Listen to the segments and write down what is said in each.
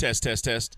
Test, test, test.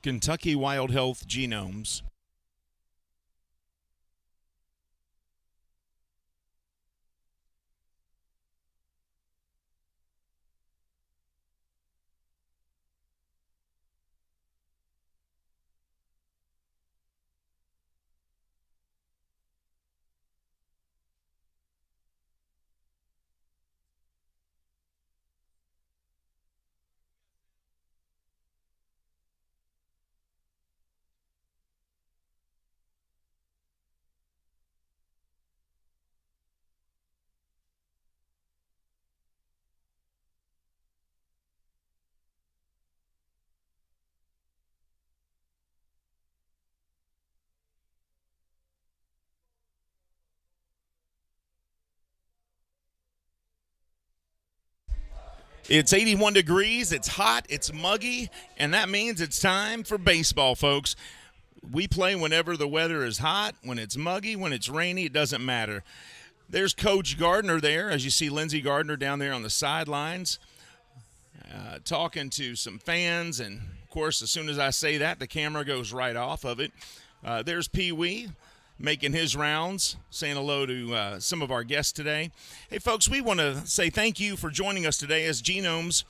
Kentucky Wild Health Genomes. It's 81 degrees, it's hot, it's muggy, and that means it's time for baseball, folks. We play whenever the weather is hot, when it's muggy, when it's rainy, it doesn't matter. There's Coach Gardner there, as you see Lindsey Gardner down there on the sidelines, talking to some fans. And, of course, as soon as I say that, the camera goes right off of it. There's Pee Wee making his rounds, saying hello to some of our guests today. Hey, folks, we want to say thank you for joining us today as Genomes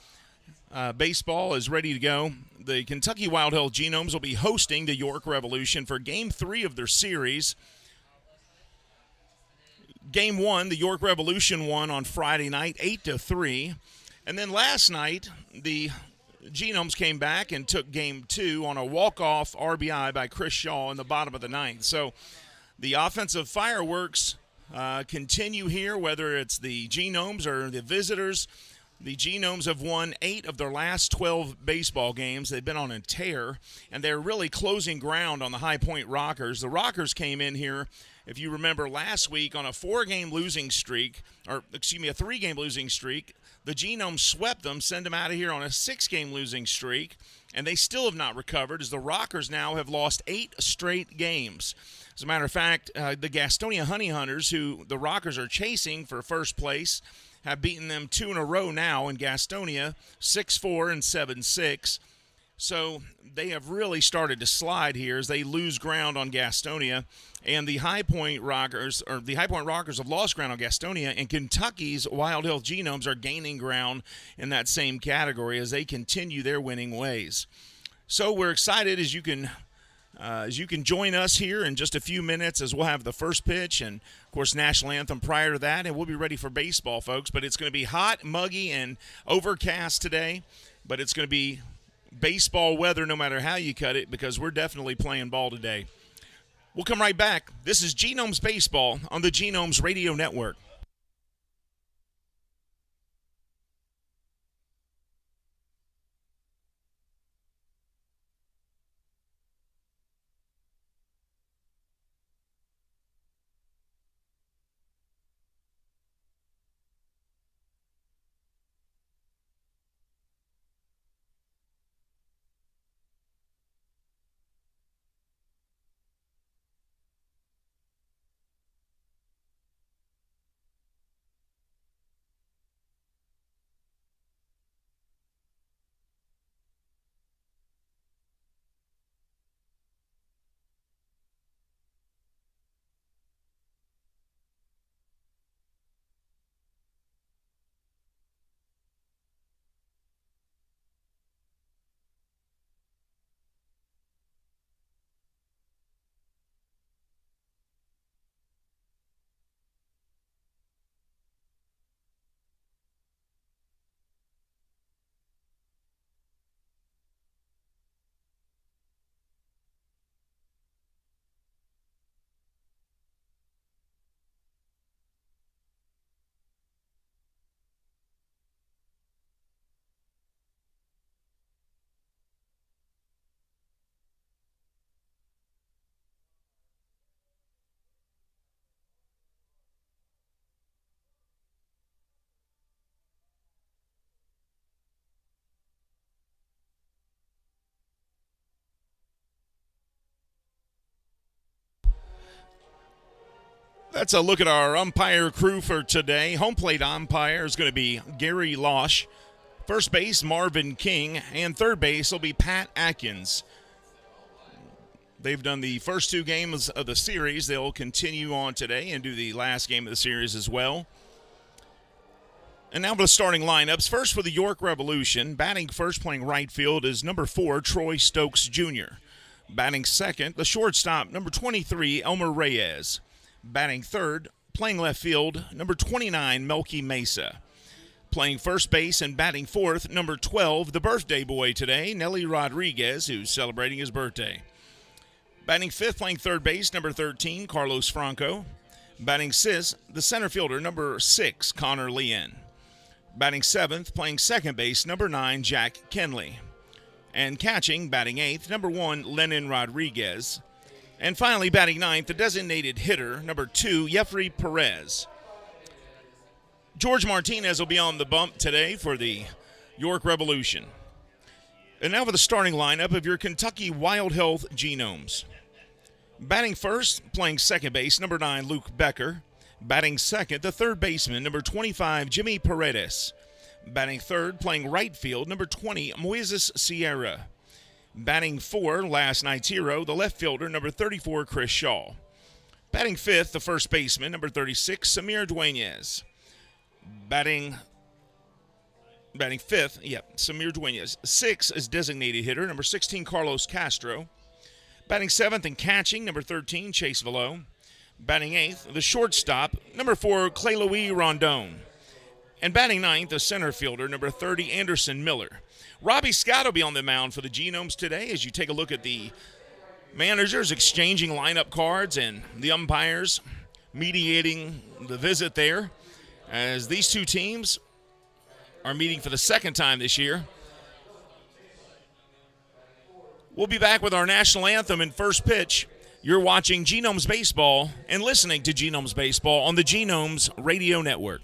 baseball is ready to go. The Kentucky Wild Health Genomes will be hosting the York Revolution for Game 3 of their series. Game 1, the York Revolution won on Friday night, 8-3. And then last night, the Genomes came back and took game 2 on a walk-off RBI by Chris Shaw in the bottom of the ninth. So the offensive fireworks continue here, whether it's the Genomes or the visitors. The Genomes have won 8 of their last 12 baseball games. They've been on a tear, and they're really closing ground on the High Point Rockers. The Rockers came in here, if you remember, last week on a 3-game losing streak. The Genomes swept them, sent them out of here on a 6-game losing streak, and they still have not recovered as the Rockers now have lost 8 straight games. As a matter of fact, the Gastonia Honey Hunters, who the Rockers are chasing for first place, have beaten them 2 in a row now in Gastonia, 6-4 and 7-6. So they have really started to slide here as they lose ground on Gastonia. And the High Point Rockers have lost ground on Gastonia, and Kentucky's Wild Health Genomes are gaining ground in that same category as they continue their winning ways. So we're excited as you can join us here in just a few minutes as we'll have the first pitch and, of course, national anthem prior to that, and we'll be ready for baseball, folks. But it's going to be hot, muggy, and overcast today, but it's going to be baseball weather no matter how you cut it because we're definitely playing ball today. We'll come right back. This is Genomes Baseball on the Genomes Radio Network. That's a look at our umpire crew for today. Home plate umpire is going to be Gary Losh. First base, Marvin King. And third base will be Pat Atkins. They've done the first 2 games of the series. They'll continue on today and do the last game of the series as well. And now for the starting lineups. First for the York Revolution. Batting first, playing right field, is number 4, Troy Stokes Jr. Batting second, the shortstop, number 23, Elmer Reyes. Batting third, playing left field, number 29, Melky Mesa. Playing first base and batting fourth, number 12, the birthday boy today, Nelly Rodriguez, who's celebrating his birthday. Batting fifth, playing third base, number 13, Carlos Franco. Batting sixth, the center fielder, number 6, Connor Leon. Batting seventh, playing second base, number 9, Jack Kenley. And catching, batting eighth, number 1, Lennon Rodriguez. And finally, batting ninth, the designated hitter, number 2, Jeffrey Perez. George Martinez will be on the bump today for the York Revolution. And now for the starting lineup of your Kentucky Wild Health Genomes. Batting first, playing second base, number 9, Luke Becker. Batting second, the third baseman, number 25, Jimmy Paredes. Batting third, playing right field, number 20, Moises Sierra. Batting 4, last night's hero, the left fielder, number 34, Chris Shaw. Batting 5th, the first baseman, number 36, Samir Dueñez. Batting 5th, Samir Dueñez. 6 is designated hitter, number 16, Carlos Castro. Batting 7th and catching, number 13, Chase Velo. Batting 8th, the shortstop, number 4, Clay Louis Rondon. And batting ninth, the center fielder, number 30, Anderson Miller. Robbie Scott will be on the mound for the Genomes today as you take a look at the managers exchanging lineup cards and the umpires mediating the visit there as these two teams are meeting for the second time this year. We'll be back with our national anthem in first pitch. You're watching Genomes Baseball and listening to Genomes Baseball on the Genomes Radio Network.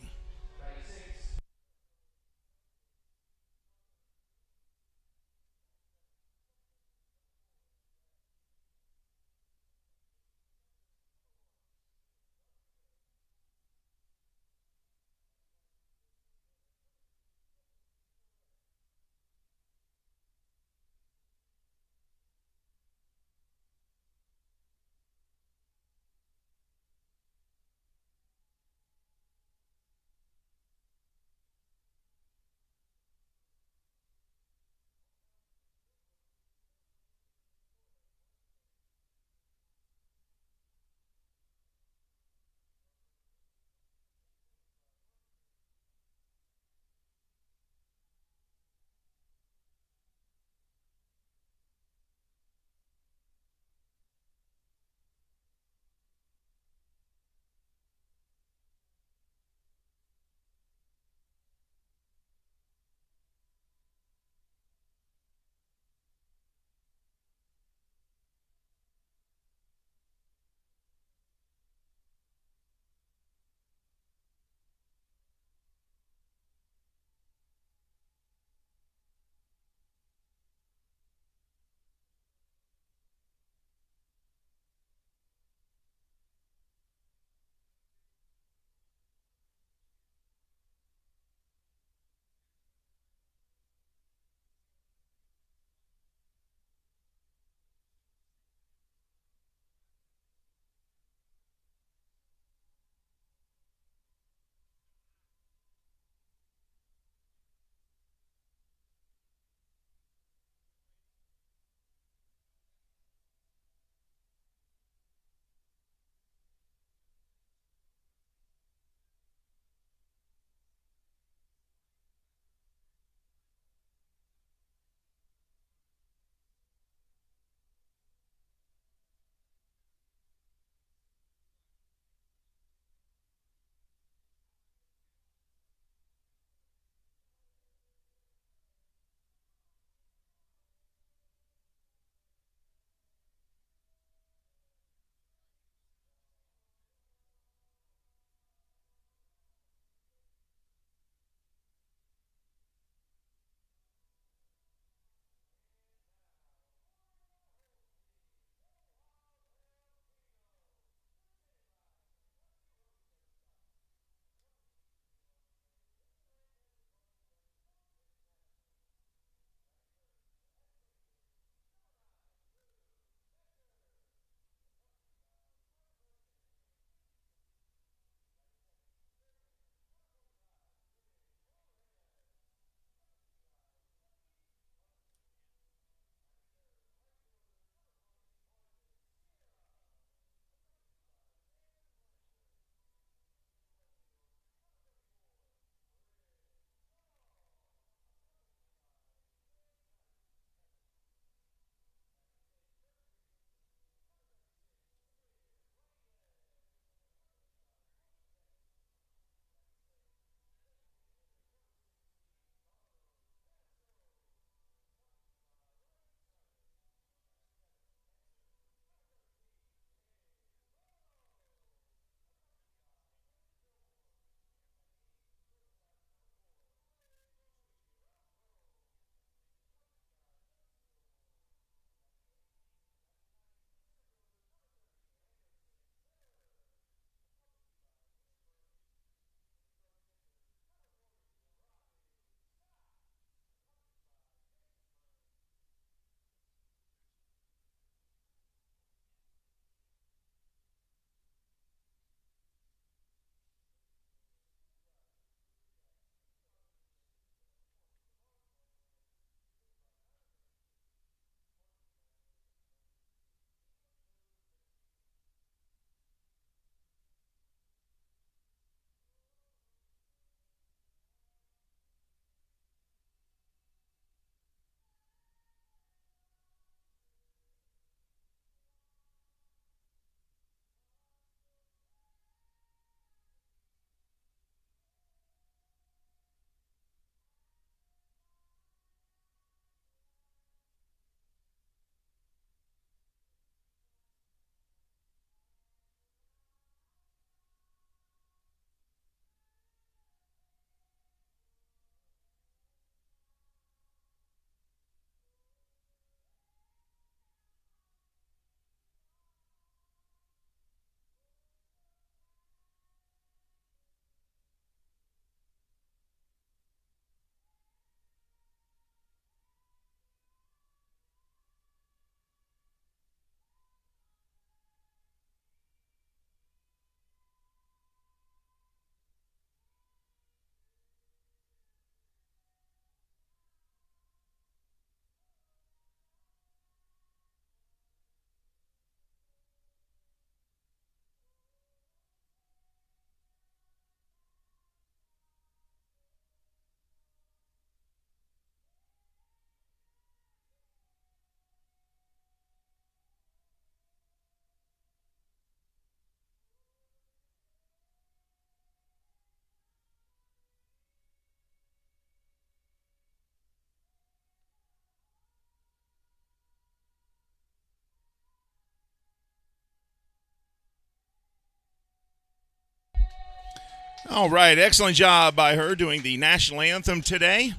All right, excellent job by her doing the national anthem today.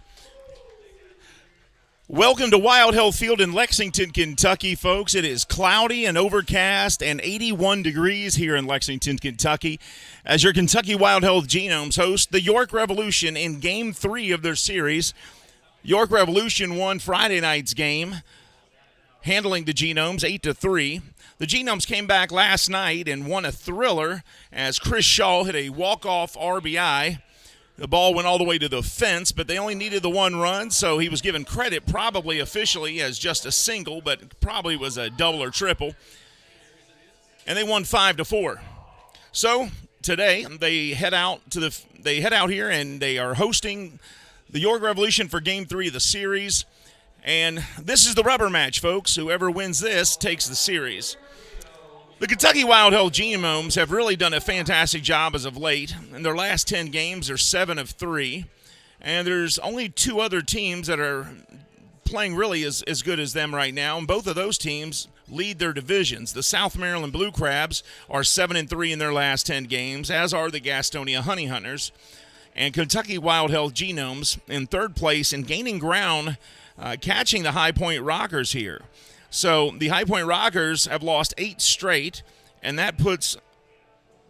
Welcome to Wild Health Field in Lexington, Kentucky, folks. It is cloudy and overcast and 81 degrees here in Lexington, Kentucky, as your Kentucky Wild Health Genomes host the York Revolution in Game 3 of their series. York Revolution won Friday night's game, handling the Genomes 8-3. The Genomes came back last night and won a thriller as Chris Shaw hit a walk-off RBI. The ball went all the way to the fence, but they only needed the one run, so he was given credit probably officially as just a single, but probably was a double or triple. And they won 5-4. So today they head out here and they are hosting the York Revolution for Game 3 of the series. And this is the rubber match, folks. Whoever wins this takes the series. The Kentucky Wild Health Genomes have really done a fantastic job as of late. In their last 10 games, they're 7-3. And there's only two other teams that are playing really as good as them right now. And both of those teams lead their divisions. The South Maryland Blue Crabs are 7-3 in their last 10 games, as are the Gastonia Honey Hunters. And Kentucky Wild Health Genomes in third place and gaining ground, catching the High Point Rockers here. So the High Point Rockers have lost 8 straight, and that puts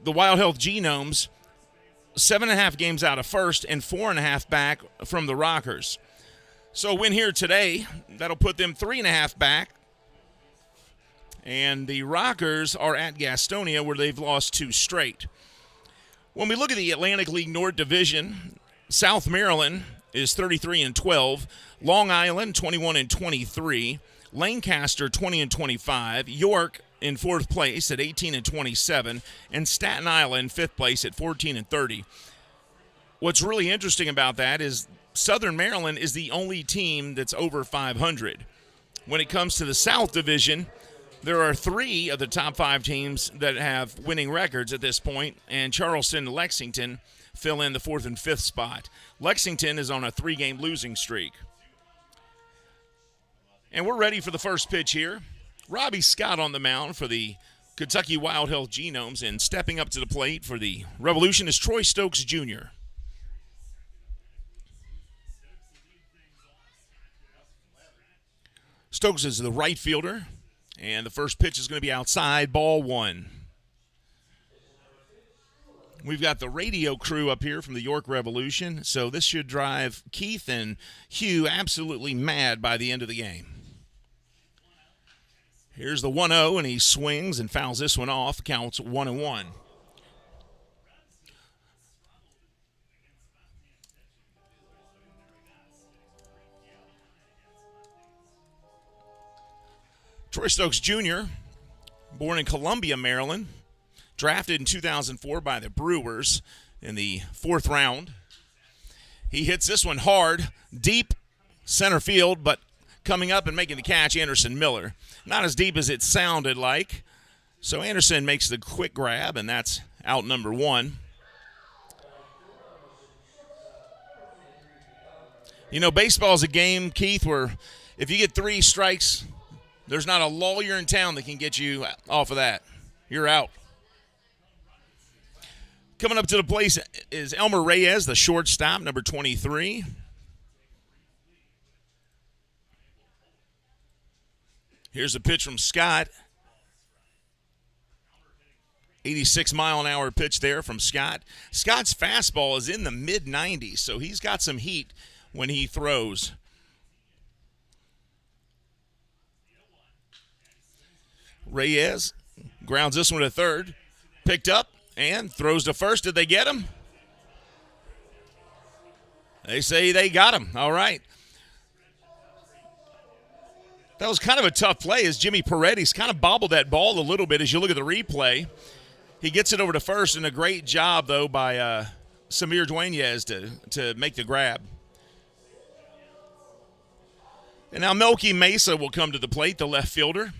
the Wild Health Genomes 7.5 games out of first and 4.5 back from the Rockers. So a win here today, that'll put them 3.5 back. And the Rockers are at Gastonia, where they've lost 2 straight. When we look at the Atlantic League North Division, South Maryland is 33-12, Long Island 21-23, Lancaster 20-25, York in fourth place at 18-27, and Staten Island fifth place at 14-30. What's really interesting about that is Southern Maryland is the only team that's over 500. When it comes to the South Division, there are 3 of the top 5 teams that have winning records at this point, and Charleston and Lexington fill in the 4th and 5th spot. Lexington is on a 3-game losing streak. And we're ready for the first pitch here. Robbie Scott on the mound for the Kentucky Wild Health Genomes, and stepping up to the plate for the Revolution is Troy Stokes Jr. Stokes is the right fielder, and the first pitch is going to be outside, ball 1. We've got the radio crew up here from the York Revolution, so this should drive Keith and Hugh absolutely mad by the end of the game. Here's the 1-0, and he swings and fouls this one off. Counts 1-1. Troy Stokes Jr., born in Columbia, Maryland, drafted in 2004 by the Brewers in the 4th round. He hits this one hard, deep center field, but coming up and making the catch, Anderson Miller. Not as deep as it sounded like. So Anderson makes the quick grab, and that's out number 1. You know, baseball's a game, Keith, where if you get 3 strikes, there's not a lawyer in town that can get you off of that. You're out. Coming up to the plate is Elmer Reyes, the shortstop, number 23. Here's a pitch from Scott. 86-mile-an-hour pitch there from Scott. Scott's fastball is in the mid-90s, so he's got some heat when he throws. Reyes grounds this one to third. Picked up and throws to first. Did they get him? They say they got him. All right. That was kind of a tough play as Jimmy Paredes kind of bobbled that ball a little bit as you look at the replay. He gets it over to first, and a great job, though, by Samir Dueñez to make the grab. And now Melky Mesa will come to the plate, the left fielder.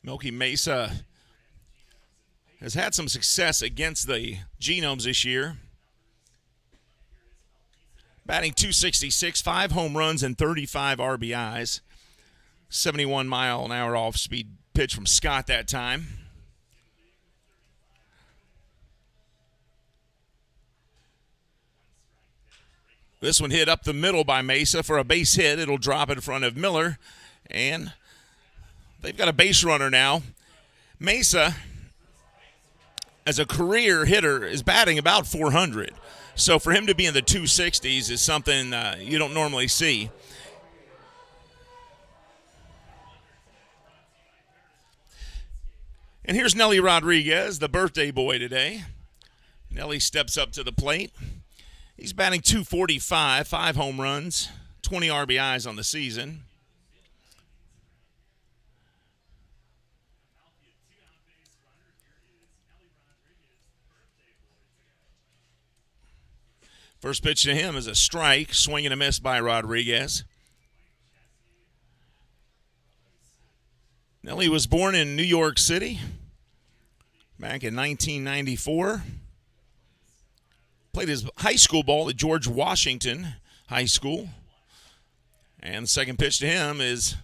Melky Mesa has had some success against the Genomes this year. Batting .266, 5 home runs and 35 RBIs. 71-mile-an-hour off-speed pitch from Scott that time. This one hit up the middle by Mesa for a base hit. It'll drop in front of Miller, and they've got a base runner now. Mesa, as a career hitter, is batting about 400. So for him to be in the 260s is something you don't normally see. And here's Nelly Rodriguez, the birthday boy today. Nelly steps up to the plate. He's batting 245, 5 home runs, 20 RBIs on the season. First pitch to him is a strike, swing and a miss by Rodriguez. Nelly was born in New York City back in 1994. Played his high school ball at George Washington High School. And the second pitch to him is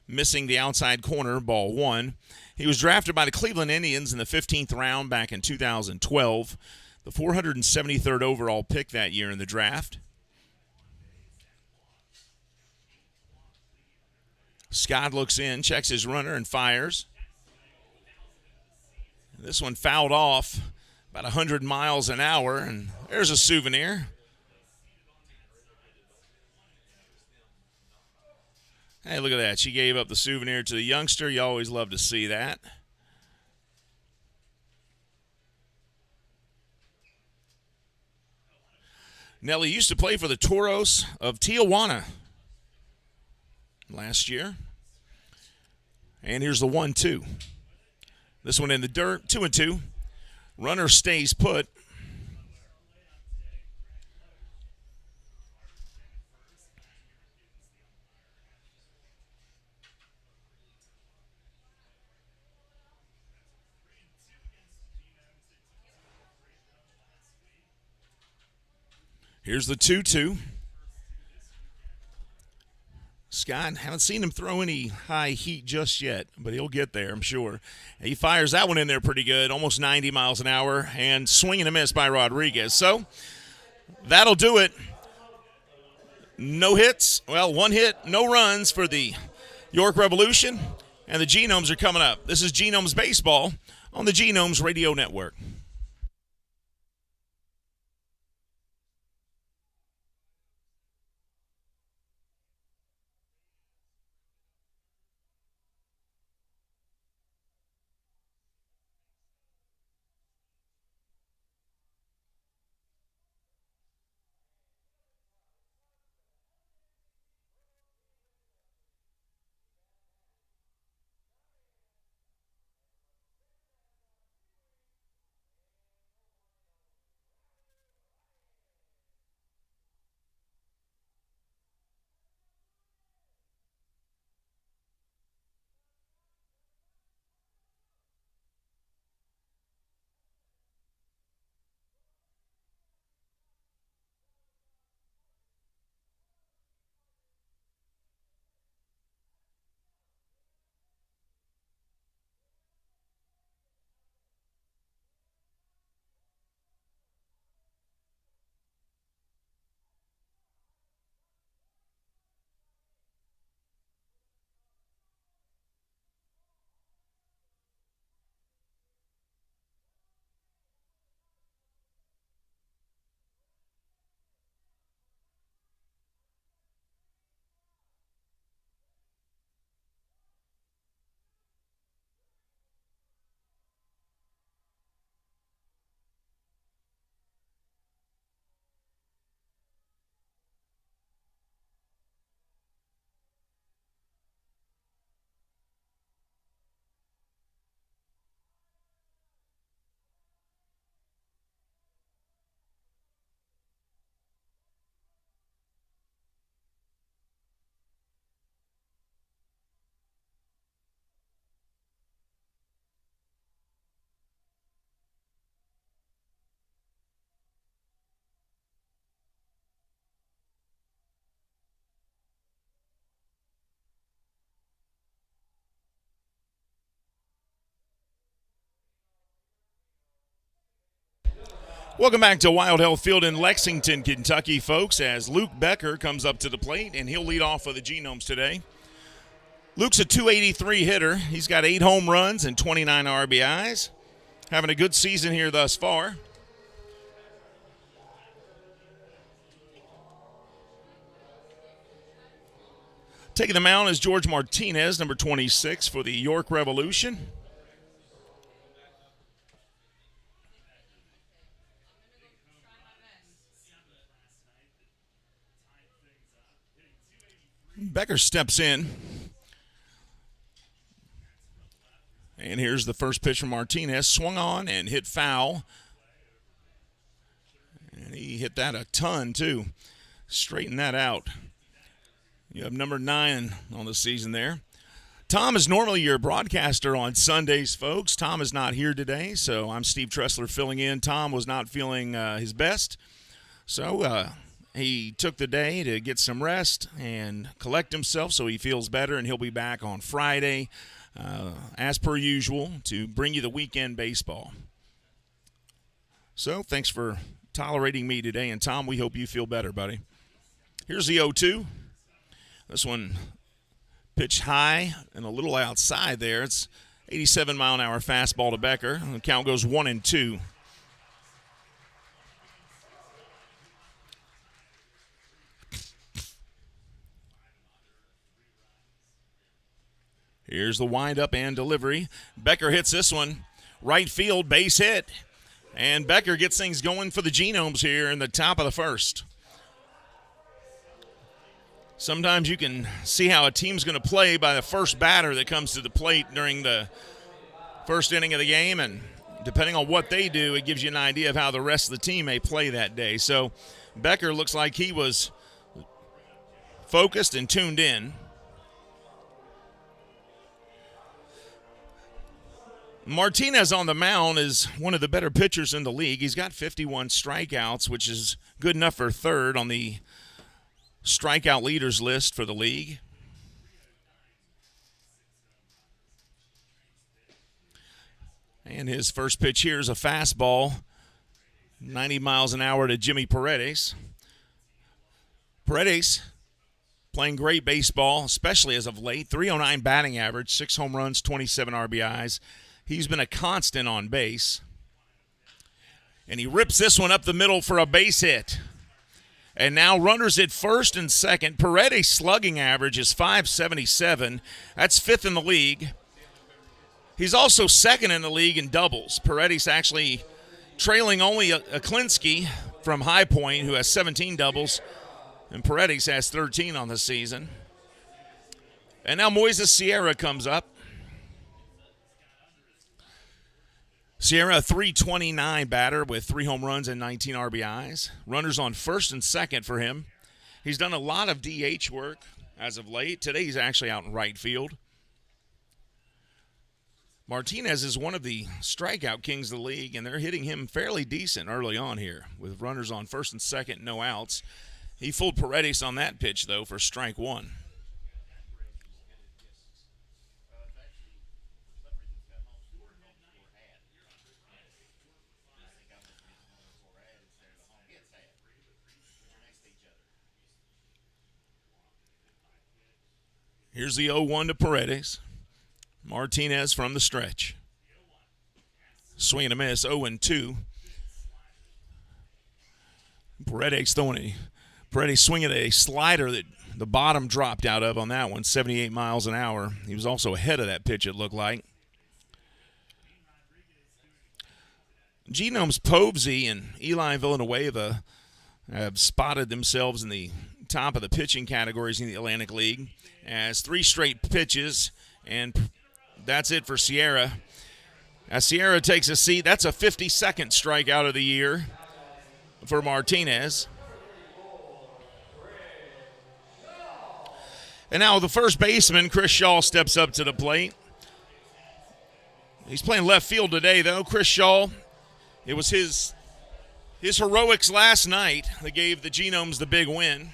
missing the outside corner, ball 1. He was drafted by the Cleveland Indians in the 15th round back in 2012. The 473rd overall pick that year in the draft. Scott looks in, checks his runner, and fires. This one fouled off about 100 miles an hour, and there's a souvenir. Hey, look at that. She gave up the souvenir to the youngster. You always love to see that. Nelly used to play for the Toros of Tijuana last year. And here's the 1-2. This one in the dirt, 2-2. Runner stays put. Here's the 2-2. Scott, haven't seen him throw any high heat just yet, but he'll get there, I'm sure. He fires that one in there pretty good, almost 90 miles an hour, and swing and a miss by Rodriguez. So that'll do it. No hits. Well, 1 hit, no runs for the York Revolution, and the Genomes are coming up. This is Genomes Baseball on the Genomes Radio Network. Welcome back to Wild Health Field in Lexington, Kentucky, folks, as Luke Becker comes up to the plate, and he'll lead off for the Genomes today. Luke's a .283 hitter. He's got 8 home runs and 29 RBIs. Having a good season here thus far. Taking the mound is George Martinez, number 26 for the York Revolution. Becker steps in. And here's the first pitch from Martinez. Swung on and hit foul. And he hit that a ton, too. Straighten that out. You have number 9 on the season there. Tom is normally your broadcaster on Sundays, folks. Tom is not here today, so I'm Steve Tressler filling in. Tom was not feeling his best, so he took the day to get some rest and collect himself so he feels better, and he'll be back on Friday, as per usual, to bring you the weekend baseball. So thanks for tolerating me today, and Tom, we hope you feel better, buddy. Here's the 0-2. This one pitched high and a little outside there. It's 87-mile-an-hour fastball to Becker. The count goes 1-2. Here's the windup and delivery. Becker hits this one. Right field, base hit. And Becker gets things going for the Genomes here in the top of the first. Sometimes you can see how a team's going to play by the first batter that comes to the plate during the first inning of the game, and depending on what they do, it gives you an idea of how the rest of the team may play that day. So Becker looks like he was focused and tuned in. Martinez on the mound is one of the better pitchers in the league. He's got 51 strikeouts, which is good enough for third on the strikeout leaders list for the league. And his first pitch here is a fastball, 90 miles an hour to Jimmy Paredes. Paredes playing great baseball, especially as of late. .309 batting average, 6 home runs, 27 RBIs. He's been a constant on base. And he rips this one up the middle for a base hit. And now runners at first and second. Paredes' slugging average is .577. That's 5th in the league. He's also 2nd in the league in doubles. Paredes actually trailing only Aklinski from High Point, who has 17 doubles. And Paredes has 13 on the season. And now Moises Sierra comes up. Sierra, a .329 batter with 3 home runs and 19 RBIs. Runners on first and second for him. He's done a lot of DH work as of late. Today he's actually out in right field. Martinez is one of the strikeout kings of the league, and they're hitting him fairly decent early on here with runners on first and second, no outs. He fooled Paredes on that pitch, though, for strike 1. Here's the 0-1 to Paredes. Martinez from the stretch. Swing and a miss, 0-2. Paredes swinging a slider that the bottom dropped out of on that one, 78 miles an hour. He was also ahead of that pitch, it looked like. Genomes Povsey and Eli Villanueva have spotted themselves in the top of the pitching categories in the Atlantic League as 3 straight pitches, and that's it for Sierra. As Sierra takes a seat, that's a 52nd strikeout of the year for Martinez. And now the first baseman, Chris Shaw, steps up to the plate. He's playing left field today, though. Chris Shaw, it was his heroics last night that gave the Genomes the big win.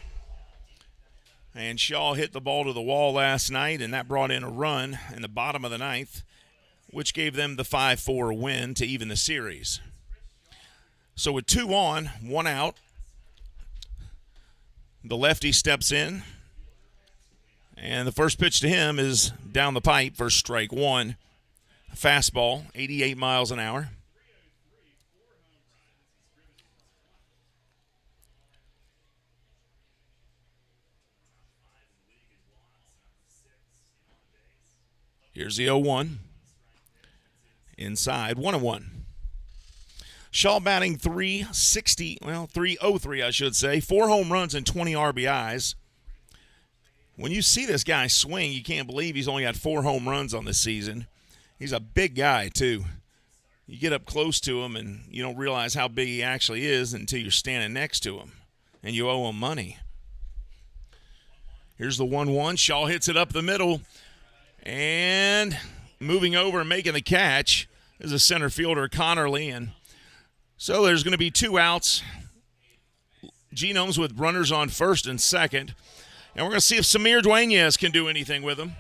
And Shaw hit the ball to the wall last night, and that brought in a run in the bottom of the 9th, which gave them the 5-4 win to even the series. So with 2 on, 1 out, the lefty steps in. And the first pitch to him is down the pipe for strike 1. Fastball, 88 miles an hour. Here's the 0-1. Inside, 1-1. Shaw batting 303, I should say. 4 home runs and 20 RBIs. When you see this guy swing, you can't believe he's only got 4 home runs on this season. He's a big guy, too. You get up close to him, and you don't realize how big he actually is until you're standing next to him, and you owe him money. Here's the 1-1. Shaw hits it up the middle, and moving over and making the catch is a center fielder, Connerly, and so there's going to be 2 outs. Genomes with runners on first and second. And we're going to see if Samir Dueñas can do anything with him.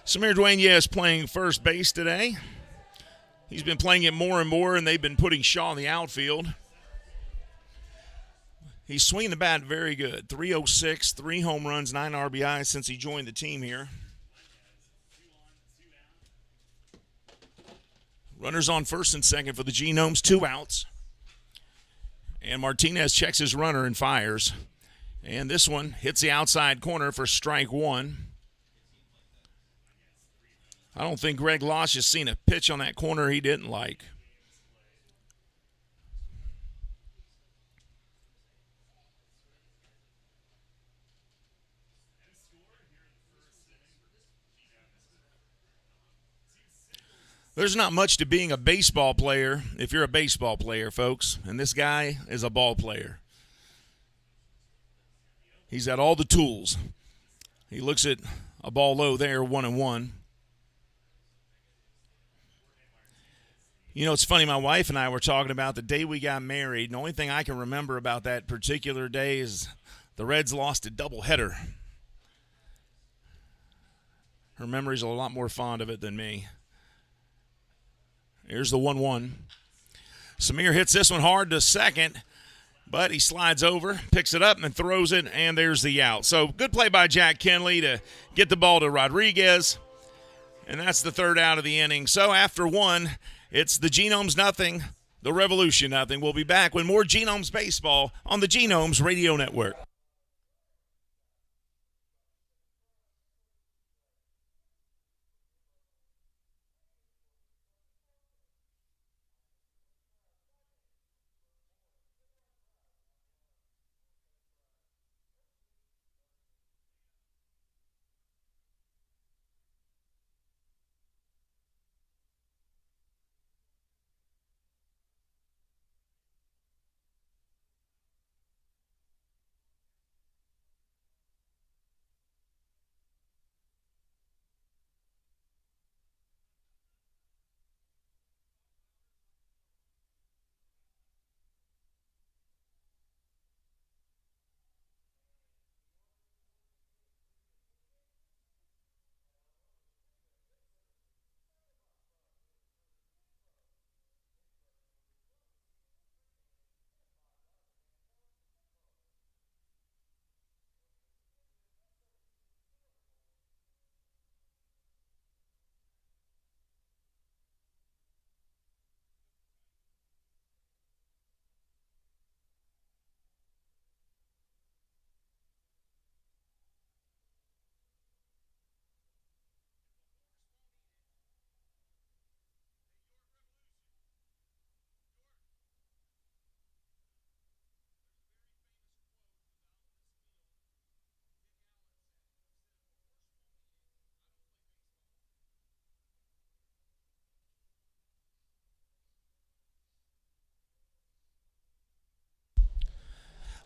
Samir Dueñas playing first base today. He's been playing it more and more, and they've been putting Shaw in the outfield. He's swinging the bat very good. 306, 3 home runs, 9 RBIs since he joined the team here. Runners on first and second for the Genomes, 2 outs. And Martinez checks his runner and fires. And this one hits the outside corner for strike 1. I don't think Greg Losh has seen a pitch on that corner he didn't like. There's not much to being a baseball player if you're a baseball player, folks. And this guy is a ball player. He's got all the tools. He looks at a ball low there, 1-1. You know, it's funny, my wife and I were talking about the day we got married. And the only thing I can remember about that particular day is the Reds lost a doubleheader. Her memory's a lot more fond of it than me. Here's the 1-1. Samir hits this one hard to second, but he slides over, picks it up, and throws it, and there's the out. So good play by Jack Kenley to get the ball to Rodriguez, and that's the 3rd out of the inning. So after 1, it's the Genomes nothing, the Revolution nothing. We'll be back with more Genomes baseball on the Genomes Radio Network.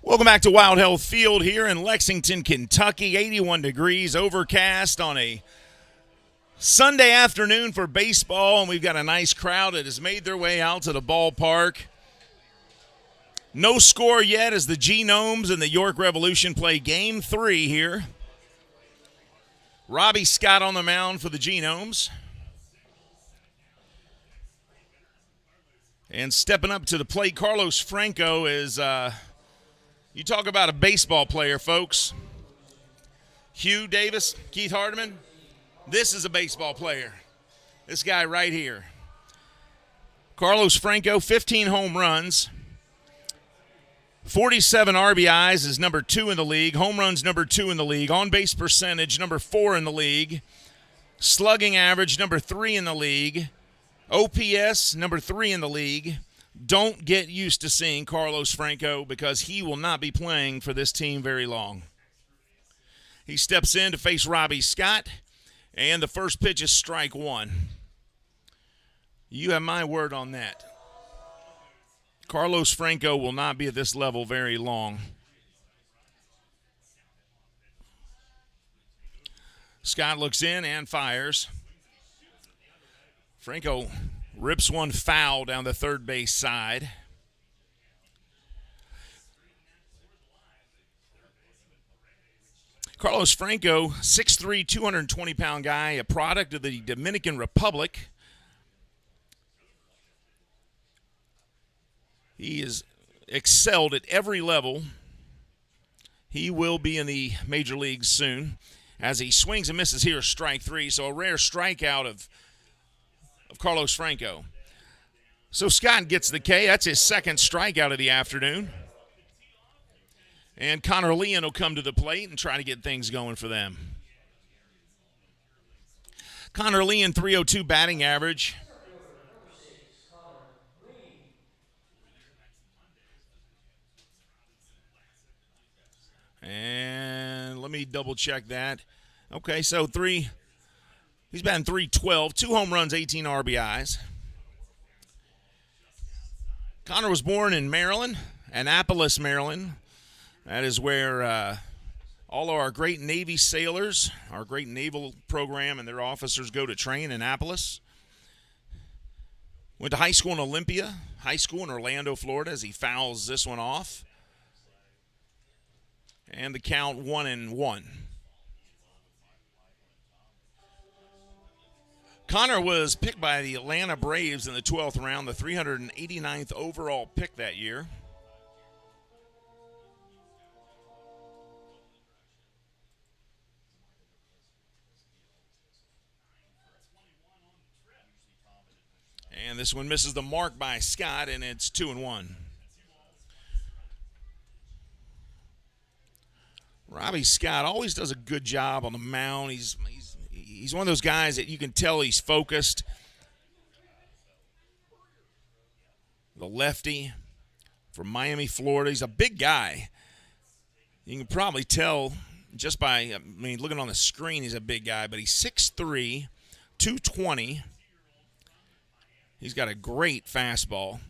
Welcome back to Wild Health Field here in Lexington, Kentucky. 81 degrees, overcast on a Sunday afternoon for baseball, and we've got a nice crowd that has made their way out to the ballpark. No score yet as the Genomes and the York Revolution play Game 3 here. Robbie Scott on the mound for the Genomes. And stepping up to the plate, Carlos Franco is, you talk about a baseball player, folks. Hugh Davis, Keith Hardeman, this is a baseball player. This guy right here. Carlos Franco, 15 home runs. 47 RBIs is number 2 in the league. Home runs, number 2 in the league. On-base percentage, number 4 in the league. Slugging average, number 3 in the league. OPS, number 3 in the league. Don't get used to seeing Carlos Franco because he will not be playing for this team very long. He steps in to face Robbie Scott, and the first pitch is strike 1. You have my word on that. Carlos Franco will not be at this level very long. Scott looks in and fires. Franco rips one foul down the third base side. Carlos Franco, 6'3", 220-pound guy, a product of the Dominican Republic. He has excelled at every level. He will be in the major leagues soon. As he swings and misses here, strike 3. So a rare strikeout of Carlos Franco. So Scott gets the K. That's his second strikeout of the afternoon. And Connor Leon will come to the plate and try to get things going for them. Connor Leon, 302 batting average. And let me double check that. Okay, so he's batting 312, 2 home runs, 18 RBIs. Connor was born in Maryland, Annapolis, Maryland. That is where all of our great Navy sailors, our great naval program and their officers go to train, Annapolis. Went to high school in Olympia, high school in Orlando, Florida, as he fouls this one off. And the count 1-1. Connor was picked by the Atlanta Braves in the 12th round, the 389th overall pick that year. And this one misses the mark by Scott, and it's 2-1. Robbie Scott always does a good job on the mound. He's one of those guys that you can tell he's focused. The lefty from Miami, Florida. He's a big guy. You can probably tell just by, looking on the screen, he's a big guy, but he's 6'3", 220. He's got a great fastball.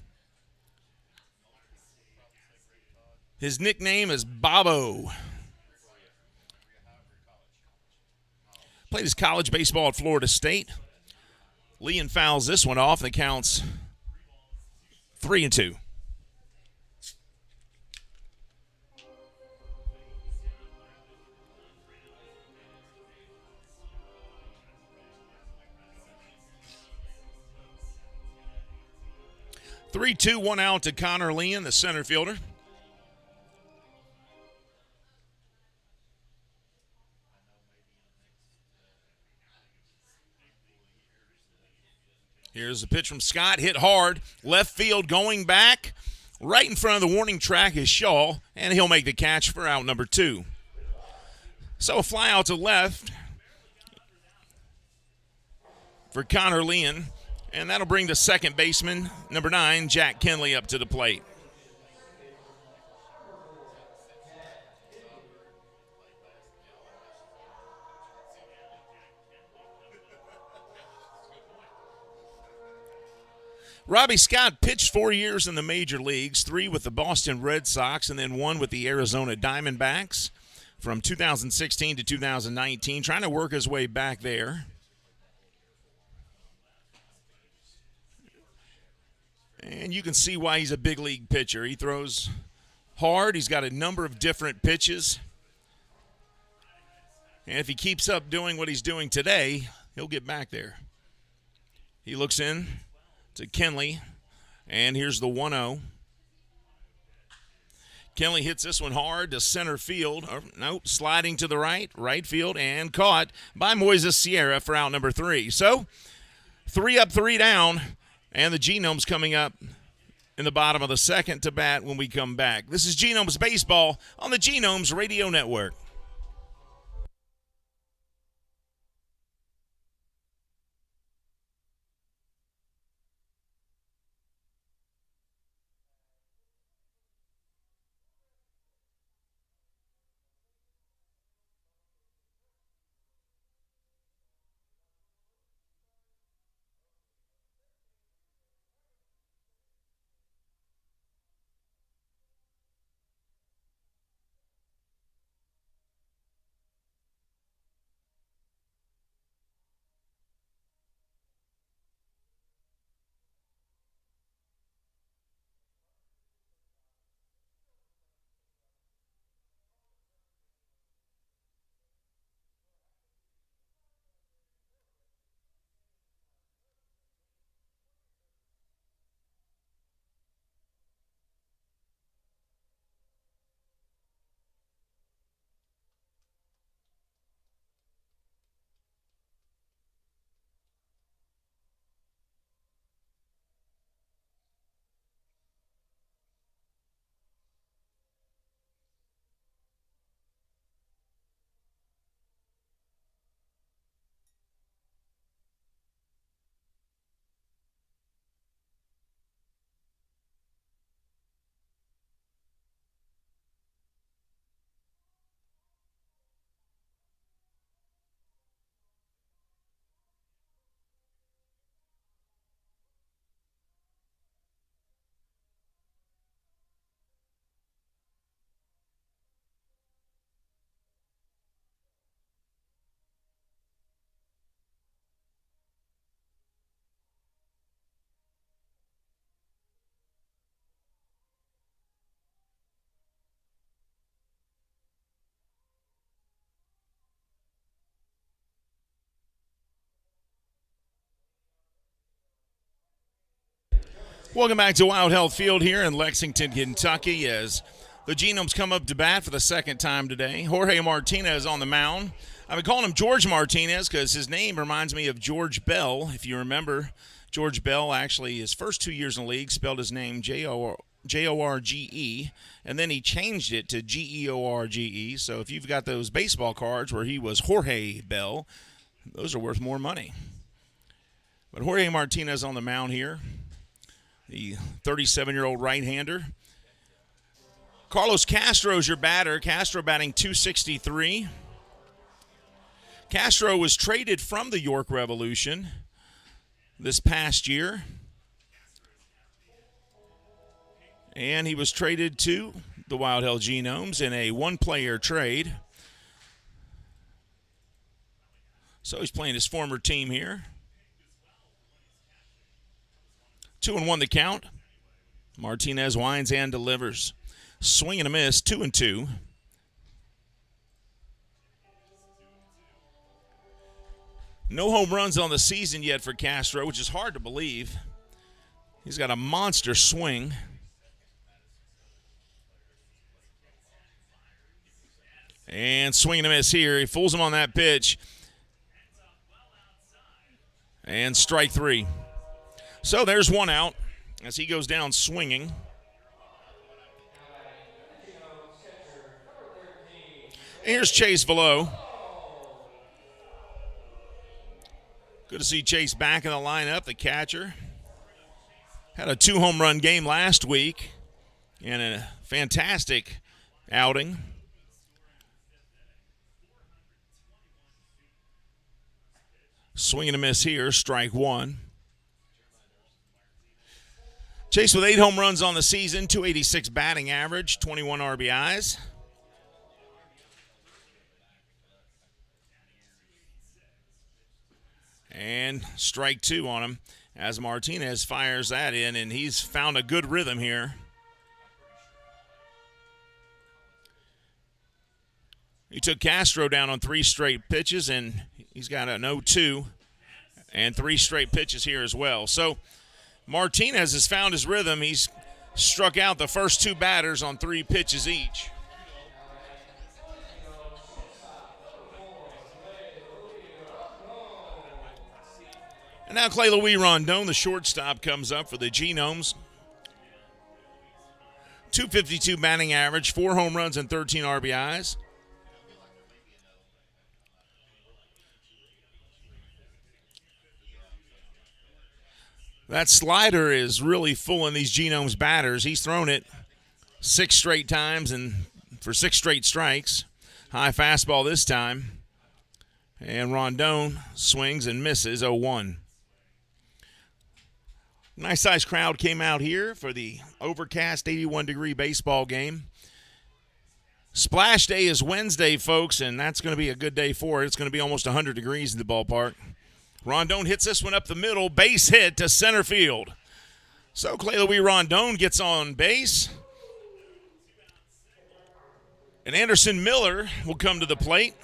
His nickname is Bobo. Played his college baseball at Florida State. Leon fouls this one off, and it counts 3-2. Three, two, one out to Connor Leon, the center fielder. Here's the pitch from Scott, hit hard, left field going back. Right in front of the warning track is Shaw, and he'll make the catch for out number 2. So a fly out to left for Connor Leon, and that'll bring the second baseman, number 9, Jack Kenley, up to the plate. Robbie Scott pitched 4 years in the major leagues, 3 with the Boston Red Sox and then 1 with the Arizona Diamondbacks from 2016 to 2019, trying to work his way back there. And you can see why he's a big league pitcher. He throws hard. He's got a number of different pitches. And if he keeps up doing what he's doing today, he'll get back there. He looks in to Kenley, and here's the 1-0. Kenley hits this one hard to center field. Nope, sliding to the right field, and caught by Moises Sierra for out number 3. So, 3 up, 3 down, and the Genomes coming up in the bottom of the second to bat when we come back. This is Genomes Baseball on the Genomes Radio Network. Welcome back to Wild Health Field here in Lexington, Kentucky, as the Genomes come up to bat for the second time today. Jorge Martinez on the mound. I've been calling him George Martinez because his name reminds me of George Bell. If you remember, George Bell actually, his first 2 years in the league, spelled his name Jorge, and then he changed it to George. So if you've got those baseball cards where he was Jorge Bell, those are worth more money. But Jorge Martinez on the mound here, the 37-year-old right-hander. Carlos Castro's your batter. Castro batting .263. Castro was traded from the York Revolution this past year, and he was traded to the Wild Health Genomes in a one-player trade. So he's playing his former team here. 2-1 the count. Martinez winds and delivers. Swing and a miss, 2-2. No home runs on the season yet for Castro, which is hard to believe. He's got a monster swing. And swing and a miss here. He fools him on that pitch. And strike 3. So there's one out as he goes down swinging. Here's Chase Velo. Good to see Chase back in the lineup, the catcher. Had a 2-home run game last week and a fantastic outing. Swing and a miss here, strike 1. Chase with 8 home runs on the season, .286 batting average, 21 RBIs. And strike 2 on him as Martinez fires that in, and he's found a good rhythm here. He took Castro down on 3 straight pitches, and he's got an 0-2 and 3 straight pitches here as well. So Martinez has found his rhythm. He's struck out the first 2 batters on 3 pitches each. And now Clay Louis Rondon, the shortstop, comes up for the Genomes. .252 batting average, 4 home runs and 13 RBIs. That slider is really fooling these Genomes batters. He's thrown it 6 straight times and for 6 straight strikes. High fastball this time. And Rondon swings and misses 0-1. Nice sized crowd came out here for the overcast 81-degree baseball game. Splash day is Wednesday, folks, and that's going to be a good day for it. It's going to be almost 100 degrees in the ballpark. Rondon hits this one up the middle, base hit to center field. So Clay Louis Rondon gets on base. And Anderson Miller will come to the plate.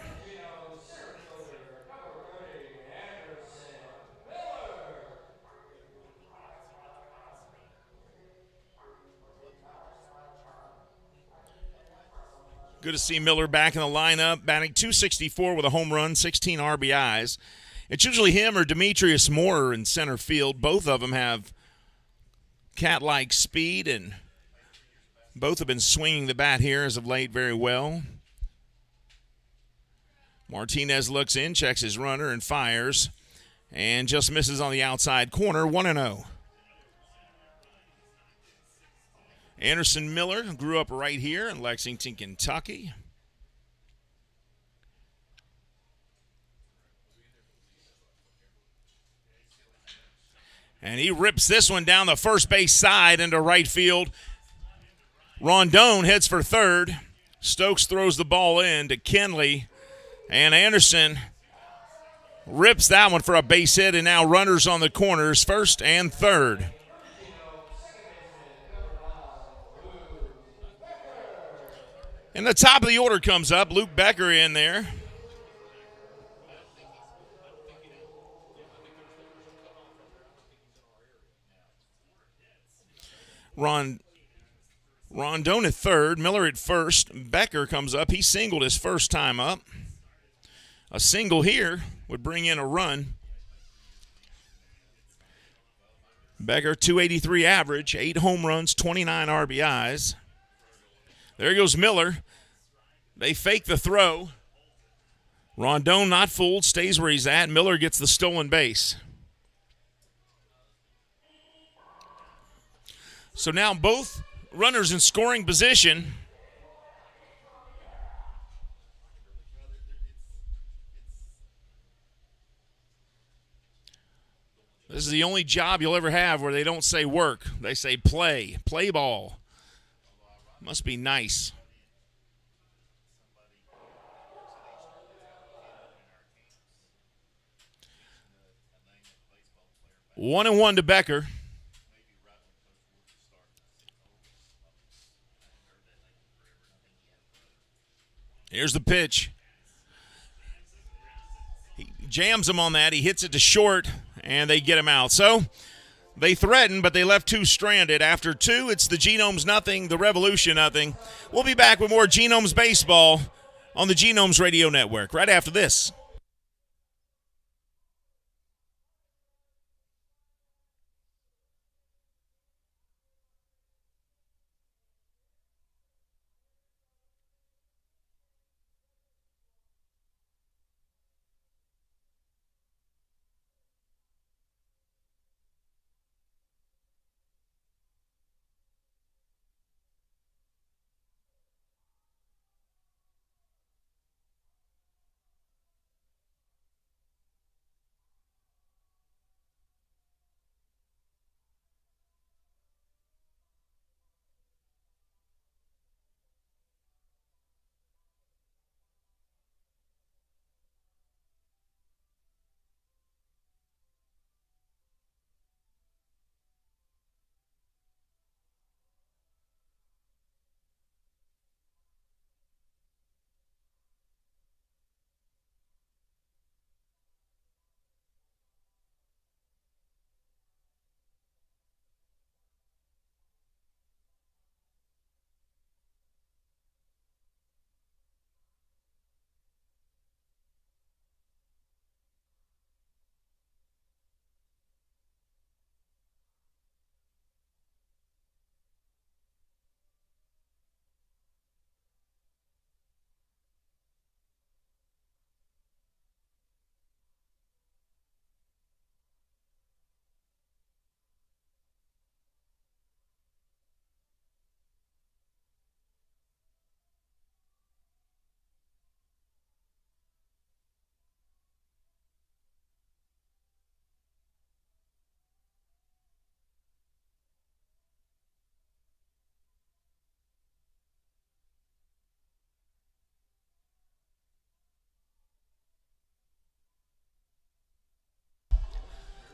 Good to see Miller back in the lineup, batting .264 with a home run, 16 RBIs. It's usually him or Demetrius Moore in center field. Both of them have cat-like speed, and both have been swinging the bat here as of late very well. Martinez looks in, checks his runner, and fires, and just misses on the outside corner, 1-0. Anderson Miller grew up right here in Lexington, Kentucky. And he rips this one down the first base side into right field. Rondon heads for third. Stokes throws the ball in to Kenley. And Anderson rips that one for a base hit, and now runners on the corners, first and third. And the top of the order comes up. Luke Becker in there. Rondon at third, Miller at first. Becker comes up. He singled his first time up. A single here would bring in a run. Becker, .283 average, 8 home runs, 29 RBIs. There goes Miller. They fake the throw. Rondon not fooled, stays where he's at. Miller gets the stolen base. So now both runners in scoring position. This is the only job you'll ever have where they don't say work. They say play. Play ball. Must be nice. 1-1 to Becker. Here's the pitch. He jams him on that. He hits it to short, and they get him out. So they threatened, but they left 2 stranded. After 2, it's the Genomes nothing, the Revolution nothing. We'll be back with more Genomes baseball on the Genomes Radio Network right after this.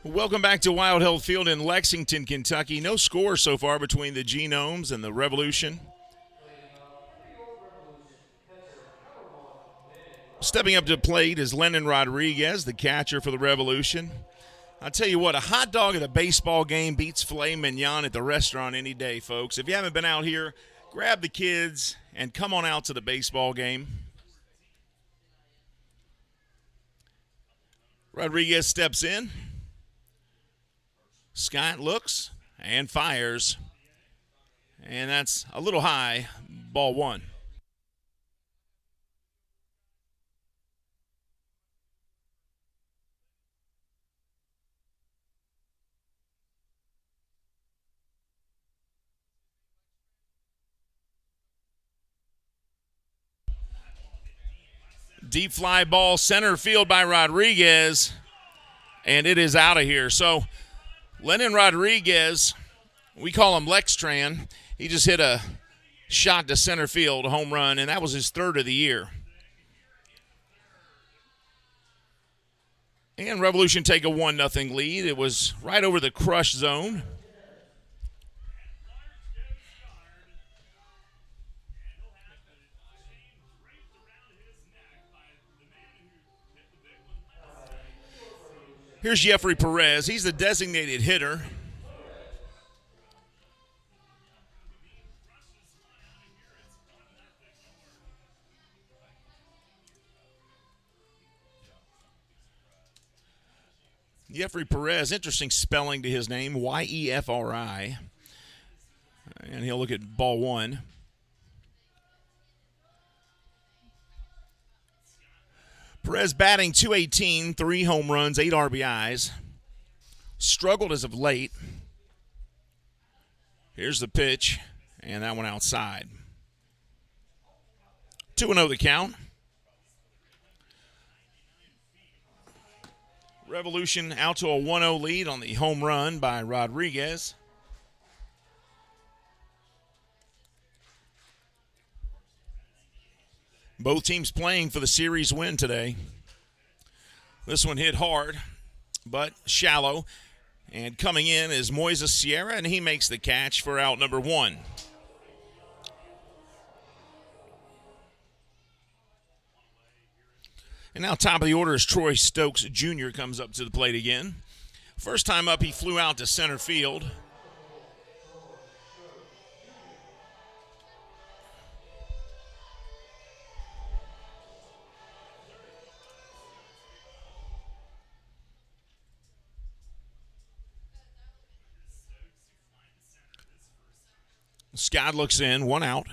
Welcome back to Wild Health Field in Lexington, Kentucky. No score so far between the Genomes and the Revolution. Stepping up to the plate is Lennon Rodriguez, the catcher for the Revolution. I'll tell you what, a hot dog at a baseball game beats filet mignon at the restaurant any day, folks. If you haven't been out here, grab the kids and come on out to the baseball game. Rodriguez steps in. Scott looks and fires. And that's a little high, ball one. Deep fly ball, center field by Rodriguez, and it is out of here. So Lennon Rodriguez, we call him Lextran. He just hit a shot to center field, a home run, and that was his third of the year. And Revolution take a 1-0 lead. It was right over the crush zone. Here's Jeffrey Perez. He's the designated hitter. Jeffrey Perez, interesting spelling to his name, Yefri. And he'll look at ball one. Perez batting .218, 3 home runs, 8 RBIs. Struggled as of late. Here's the pitch, and that one outside. 2-0 the count. Revolution out to a 1-0 lead on the home run by Rodriguez. Both teams playing for the series win today. This one hit hard, but shallow. And coming in is Moises Sierra, and he makes the catch for out number 1. And now top of the order is Troy Stokes Jr. comes up to the plate again. First time up, he flew out to center field. Scott looks in, 1 out,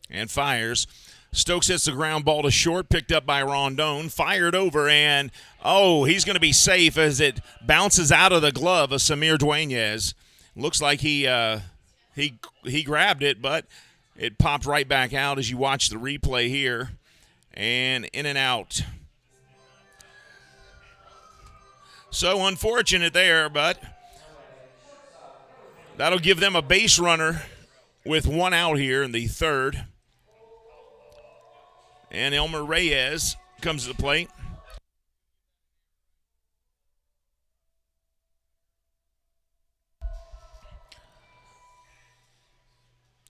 and fires. Stokes hits the ground ball to short, picked up by Rondon, fired over, and he's going to be safe as it bounces out of the glove of Samir Dueñez. Looks like he grabbed it, but it popped right back out as you watch the replay here, and in and out. So unfortunate there, but that'll give them a base runner with 1 out here in the third. And Elmer Reyes comes to the plate.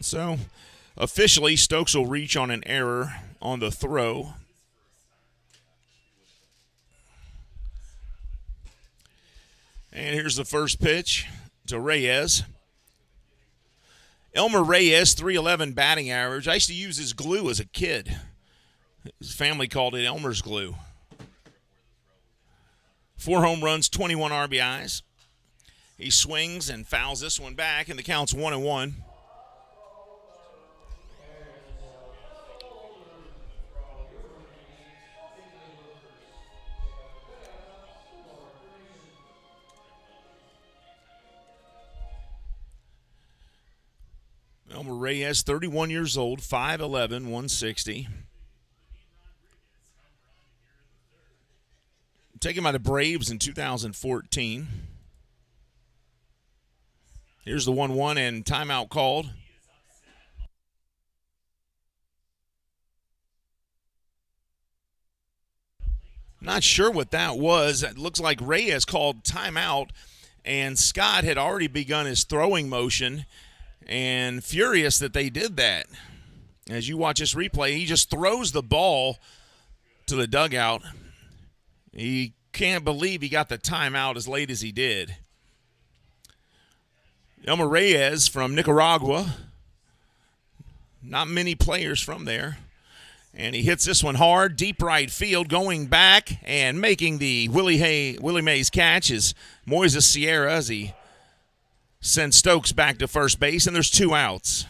So, officially, Stokes will reach on an error on the throw. And here's the first pitch to Reyes. Elmer Reyes, 311 batting average. I used to use his glue as a kid. His family called it Elmer's glue. 4 home runs, 21 RBIs. He swings and fouls this one back, and the count's 1-1. Elmer Reyes, 31 years old, 5'11", 160. Taken by the Braves in 2014. Here's the 1-1 and timeout called. Not sure what that was. It looks like Reyes called timeout, and Scott had already begun his throwing motion, and furious that they did that. As you watch this replay, he just throws the ball to the dugout. He can't believe he got the timeout as late as he did. Elmer Reyes from Nicaragua. Not many players from there. And he hits this one hard, deep right field, going back and making the Willie Mays catch is Moises Sierra as he sends Stokes back to first base, and there's 2 outs.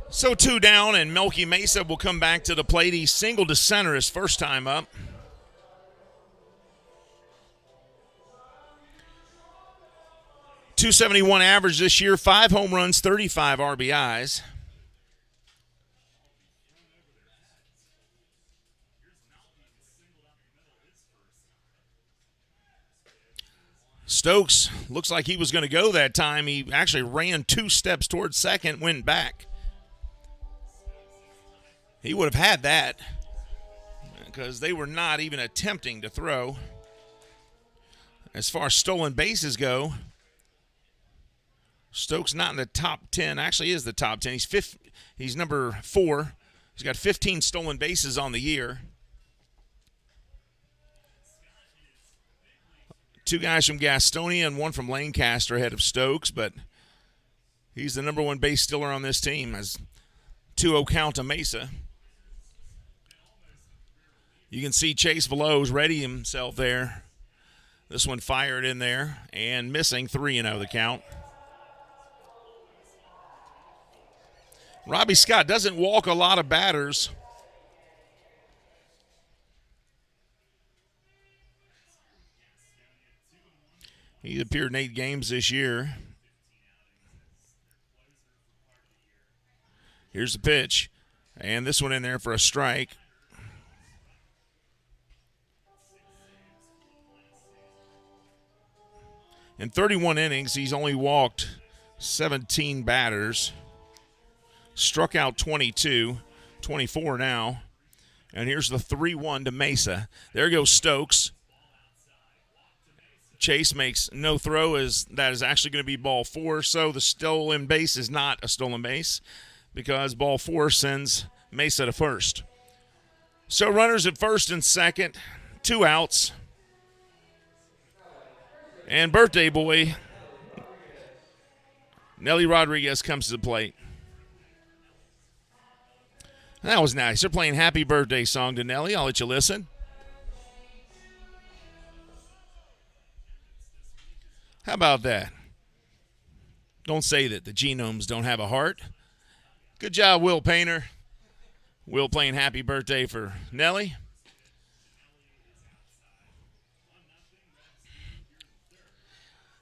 So 2 down, and Melky Mesa will come back to the plate. He singled to center his first time up. .271 average this year, 5 home runs, 35 RBIs. Stokes looks like he was going to go that time. He actually ran 2 steps towards second, went back. He would have had that because they were not even attempting to throw. As far as stolen bases go, Stokes not in the top 10. Actually is the top 10. He's number 4. He's got 15 stolen bases on the year. 2 guys from Gastonia and 1 from Lancaster ahead of Stokes, but he's the number 1 base stealer on this team as 2-0 count to Mesa. You can see Chase Veloz ready himself there. This one fired in there and missing, 3-0 the count. Robbie Scott doesn't walk a lot of batters. He appeared in 8 games this year. Here's the pitch. And this one in there for a strike. In 31 innings, he's only walked 17 batters. Struck out 22, 24 now. And here's the 3-1 to Mesa. There goes Stokes. Chase makes no throw as that is actually going to be ball 4. So the stolen base is not a stolen base because ball 4 sends Mesa to first. So runners at first and second, 2 outs. And birthday boy, Nelly Rodriguez comes to the plate. That was nice. They're playing Happy Birthday song to Nelly. I'll let you listen. How about that? Don't say that the Genomes don't have a heart. Good job, Will Painter. Will playing Happy Birthday for Nelly.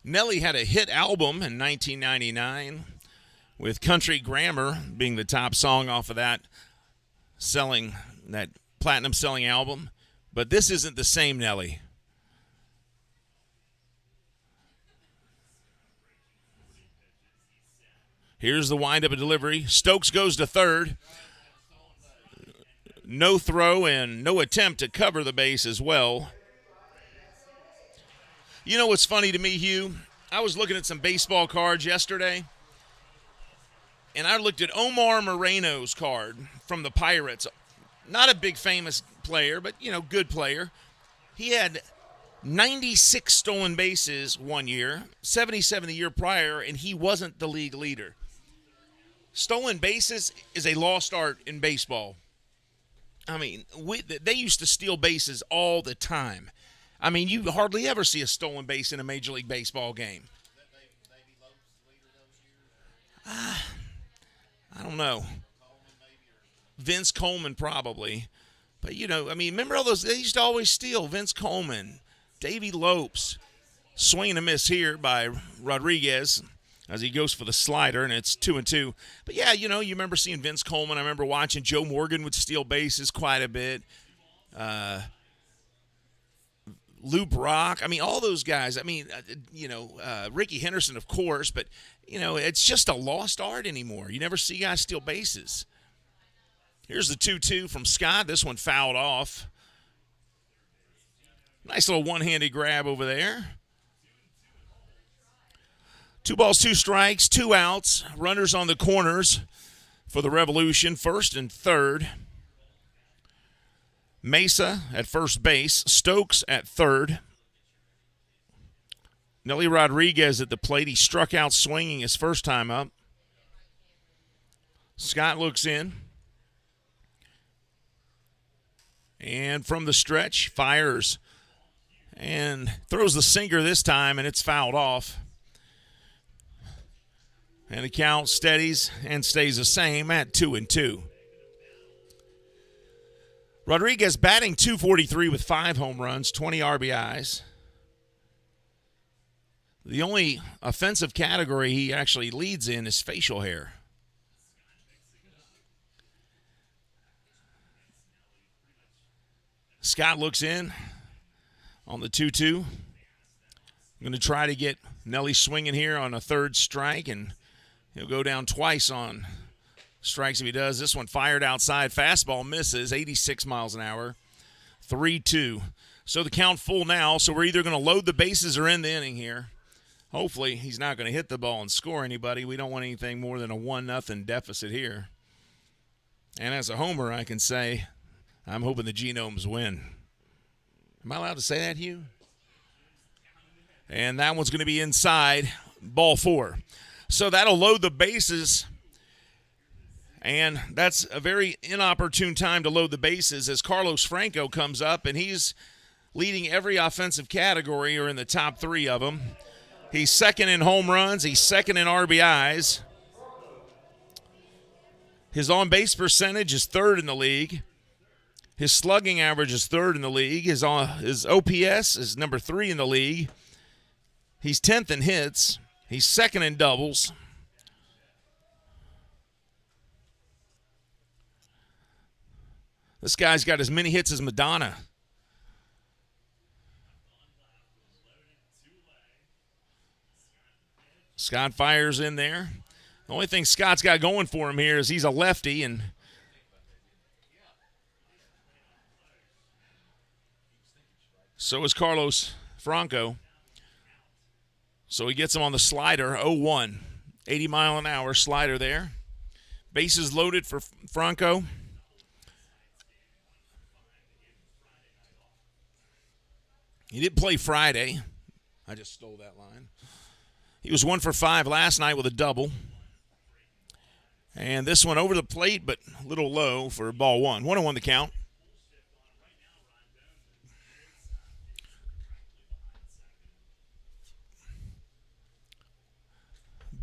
Nelly had a hit album in 1999 with Country Grammar being the top song off of that platinum selling album. But this isn't the same Nelly. Here's the windup and delivery. Stokes goes to third. No throw and no attempt to cover the base as well. You know what's funny to me, Hugh? I was looking at some baseball cards yesterday, and I looked at Omar Moreno's card from the Pirates. Not a big famous player, but, good player. He had 96 stolen bases one year, 77 the year prior, and he wasn't the league leader. Stolen bases is a lost art in baseball. I mean, they used to steal bases all the time. I mean, you hardly ever see a stolen base in a Major League Baseball game. I don't know. Vince Coleman probably. But, remember all those? They used to always steal. Vince Coleman, Davey Lopes. Swing and a miss here by Rodriguez as he goes for the slider, and it's 2-2. But, yeah, you remember seeing Vince Coleman. I remember watching Joe Morgan would steal bases quite a bit. Lou Brock. I mean, all those guys. I mean, Ricky Henderson, of course, but, it's just a lost art anymore. You never see guys steal bases. Here's the 2-2 from Scott. This one fouled off. Nice little one-handed grab over there. 2 balls, 2 strikes, 2 outs. Runners on the corners for the Revolution, first and third. Mesa at first base. Stokes at third. Nelly Rodriguez at the plate. He struck out swinging his first time up. Scott looks in. And from the stretch, fires and throws the sinker this time, and it's fouled off. And the count steadies and stays the same at 2-2. Rodriguez batting .243 with 5 home runs, 20 RBIs. The only offensive category he actually leads in is facial hair. Scott looks in on the 2-2. I'm going to try to get Nelly swinging here on a third strike, and he'll go down twice on strikes if he does. This one fired outside. Fastball misses, 86 miles an hour. 3-2. So the count full now, so we're either going to load the bases or end the inning here. Hopefully he's not going to hit the ball and score anybody. We don't want anything more than a 1-0 deficit here. And as a homer, I can say I'm hoping the Genomes win. Am I allowed to say that, Hugh? And that one's going to be inside, ball 4. So that'll load the bases, and that's a very inopportune time to load the bases as Carlos Franco comes up, and he's leading every offensive category, or in the top 3 of them. He's second in home runs. He's second in RBIs. His on-base percentage is 3rd in the league. His slugging average is 3rd in the league. His OPS is number 3 in the league. He's 10th in hits. He's 2nd in doubles. This guy's got as many hits as Madonna. Scott fires in there. The only thing Scott's got going for him here is he's a lefty, and so is Carlos Franco. So he gets him on the slider, 0-1. 80-mile-an-hour slider there. Bases loaded for Franco. He did play Friday. I just stole that line. He was 1 for 5 last night with a double. And this one over the plate, but a little low for ball 1. 1-1 the count.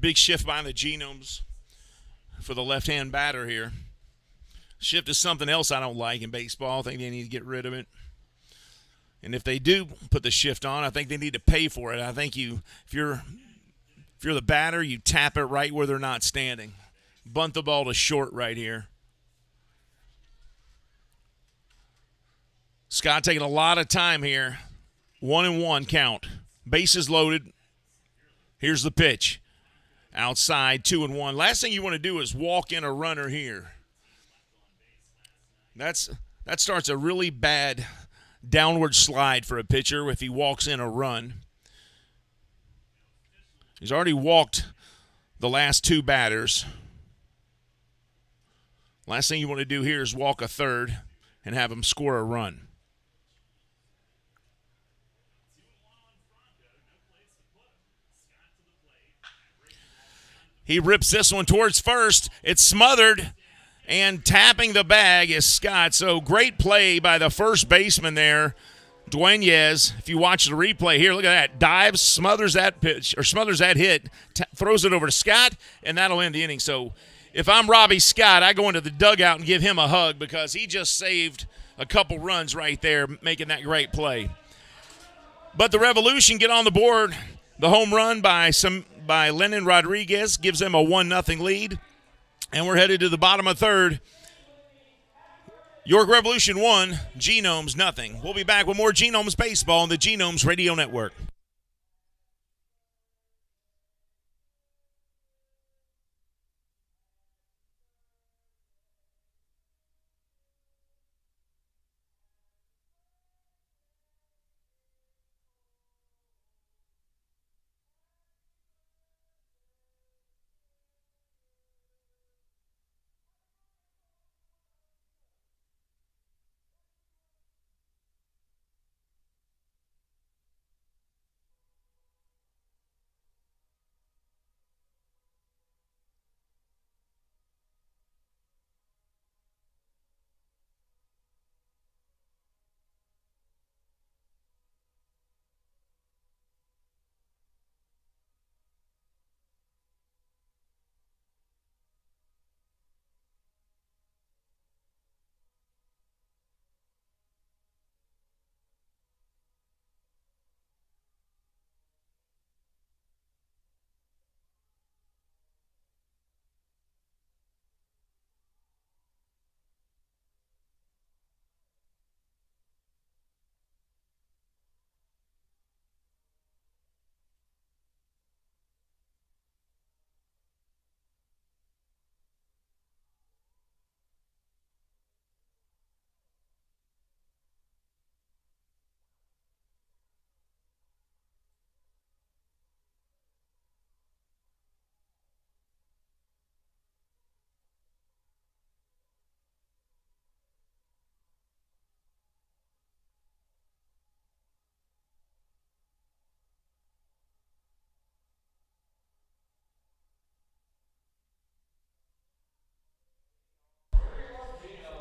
Big shift by the Genomes for the left-hand batter here. Shift is something else I don't like in baseball. I think they need to get rid of it. And if they do put the shift on, I think they need to pay for it. I think if you're the batter, you tap it right where they're not standing. Bunt the ball to short right here. Scott taking a lot of time here. 1-1 count. Bases loaded. Here's the pitch. Outside, 2-1. Last thing you want to do is walk in a runner here. That starts a really bad downward slide for a pitcher if he walks in a run. He's already walked the last 2 batters. Last thing you want to do here is walk a third and have him score a run. He rips this one towards first. It's smothered, and tapping the bag is Scott. So great play by the first baseman there, Dueñez. If you watch the replay here, look at that. Dives, smothers that pitch, or smothers that hit, throws it over to Scott, and that'll end the inning. So if I'm Robbie Scott, I go into the dugout and give him a hug because he just saved a couple runs right there, making that great play. But the Revolution get on the board. The home run by Lennon Rodriguez gives them a 1-0 lead. And we're headed to the bottom of third. York Revolution 1, Genomes nothing. We'll be back with more Genomes baseball on the Genomes Radio Network.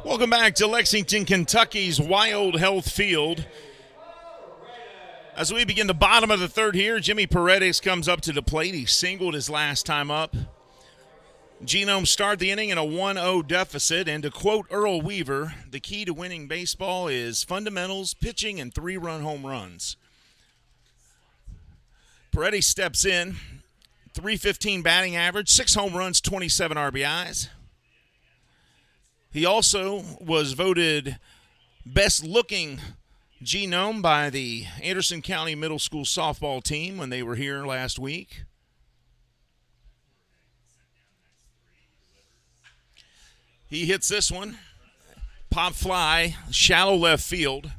Welcome back to Lexington, Kentucky's Wild Health Field. As we begin the bottom of the third here, Jimmy Paredes comes up to the plate. He singled his last time up. Genomes start the inning in a 1-0 deficit, and to quote Earl Weaver, the key to winning baseball is fundamentals, pitching, and 3-run home runs. Paredes steps in, .315 batting average, 6 home runs, 27 RBIs. He also was voted best-looking Genome by the Anderson County Middle School softball team when they were here last week. He hits this one, pop fly, shallow left field,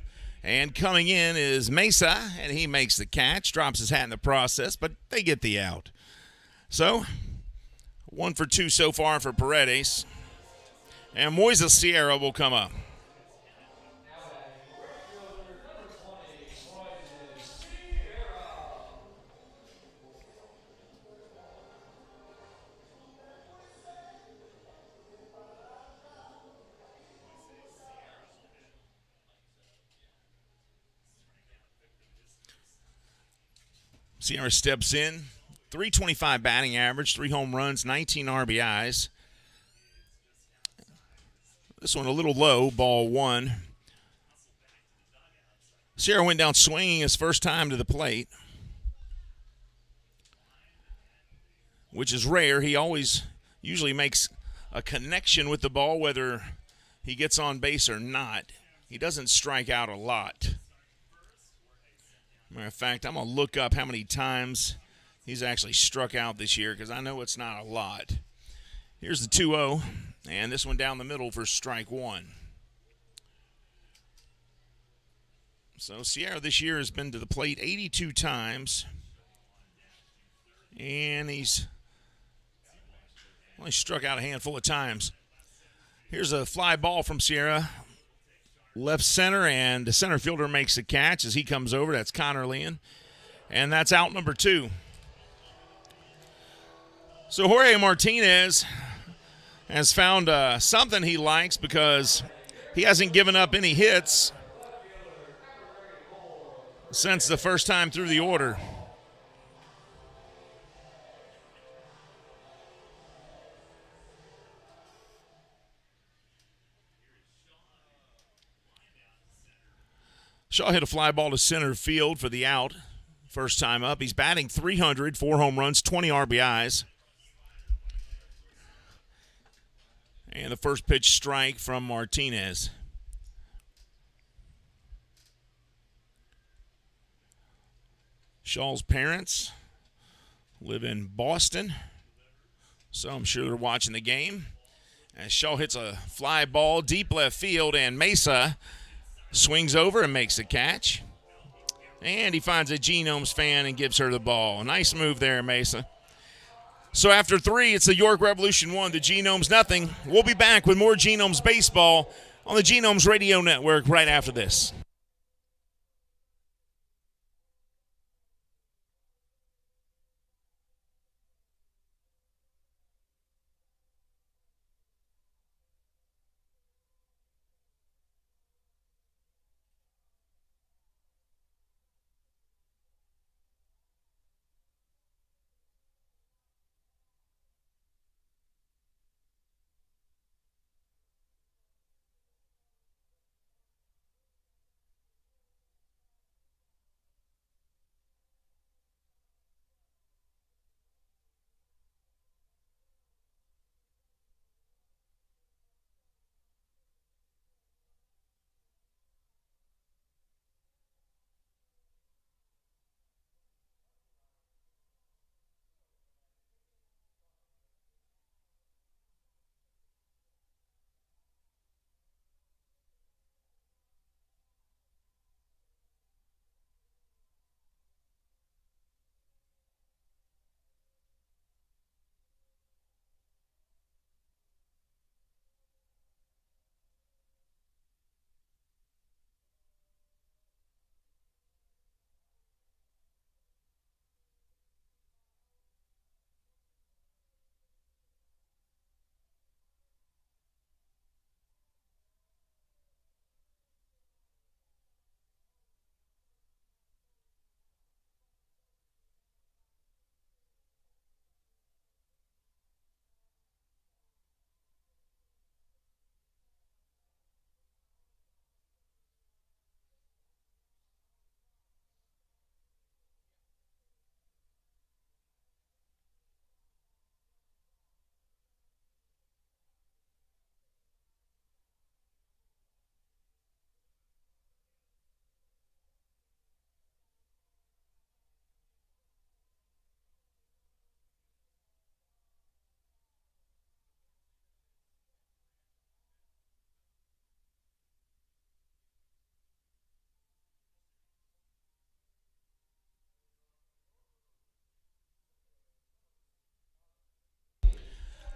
and coming in is Mesa, and he makes the catch, drops his hat in the process, but they get the out. So, 1 for 2 so far for Paredes. And Moises Sierra will come up. Sierra steps in, .325 batting average, 3 home runs, 19 RBIs. This one a little low, ball 1. Sierra went down swinging his first time to the plate, which is rare. He usually makes a connection with the ball, whether he gets on base or not. He doesn't strike out a lot. Matter of fact, I'm going to look up how many times he's actually struck out this year because I know it's not a lot. Here's the 2-0, and this one down the middle for strike 1. So Sierra this year has been to the plate 82 times, and he's only struck out a handful of times. Here's a fly ball from Sierra. Left center, and the center fielder makes the catch as he comes over. That's Connor Leon, and that's out number 2. So Jorge Martinez has found something he likes because he hasn't given up any hits since the first time through the order. Shaw hit a fly ball to center field for the out. First time up. He's batting .300, 4 home runs, 20 RBIs. And the first pitch strike from Martinez. Shaw's parents live in Boston, so I'm sure they're watching the game. As Shaw hits a fly ball deep left field, and Mesa swings over and makes the catch. And he finds a Genomes fan and gives her the ball. Nice move there, Mesa. So after 3, it's the York Revolution 1, the Genomes nothing. We'll be back with more Genomes baseball on the Genomes Radio Network right after this.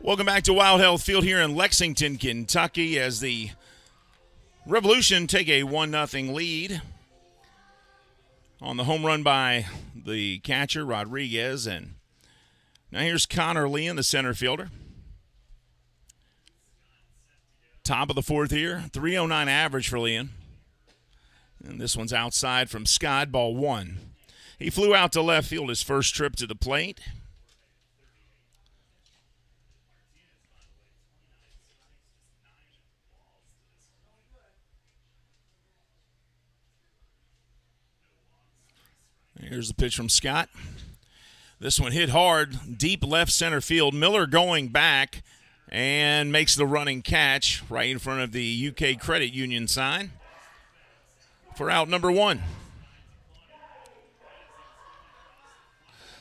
Welcome back to Wild Health Field here in Lexington, Kentucky, as the Revolution take a 1-0 lead on the home run by the catcher, Rodriguez. And now here's Connor Leon, the center fielder. Top of the 4th here, 309 average for Leon. And this one's outside from Scott, ball 1. He flew out to left field his first trip to the plate. Here's the pitch from Scott. This one hit hard, deep left center field. Miller going back and makes the running catch right in front of the UK Credit Union sign for out number 1.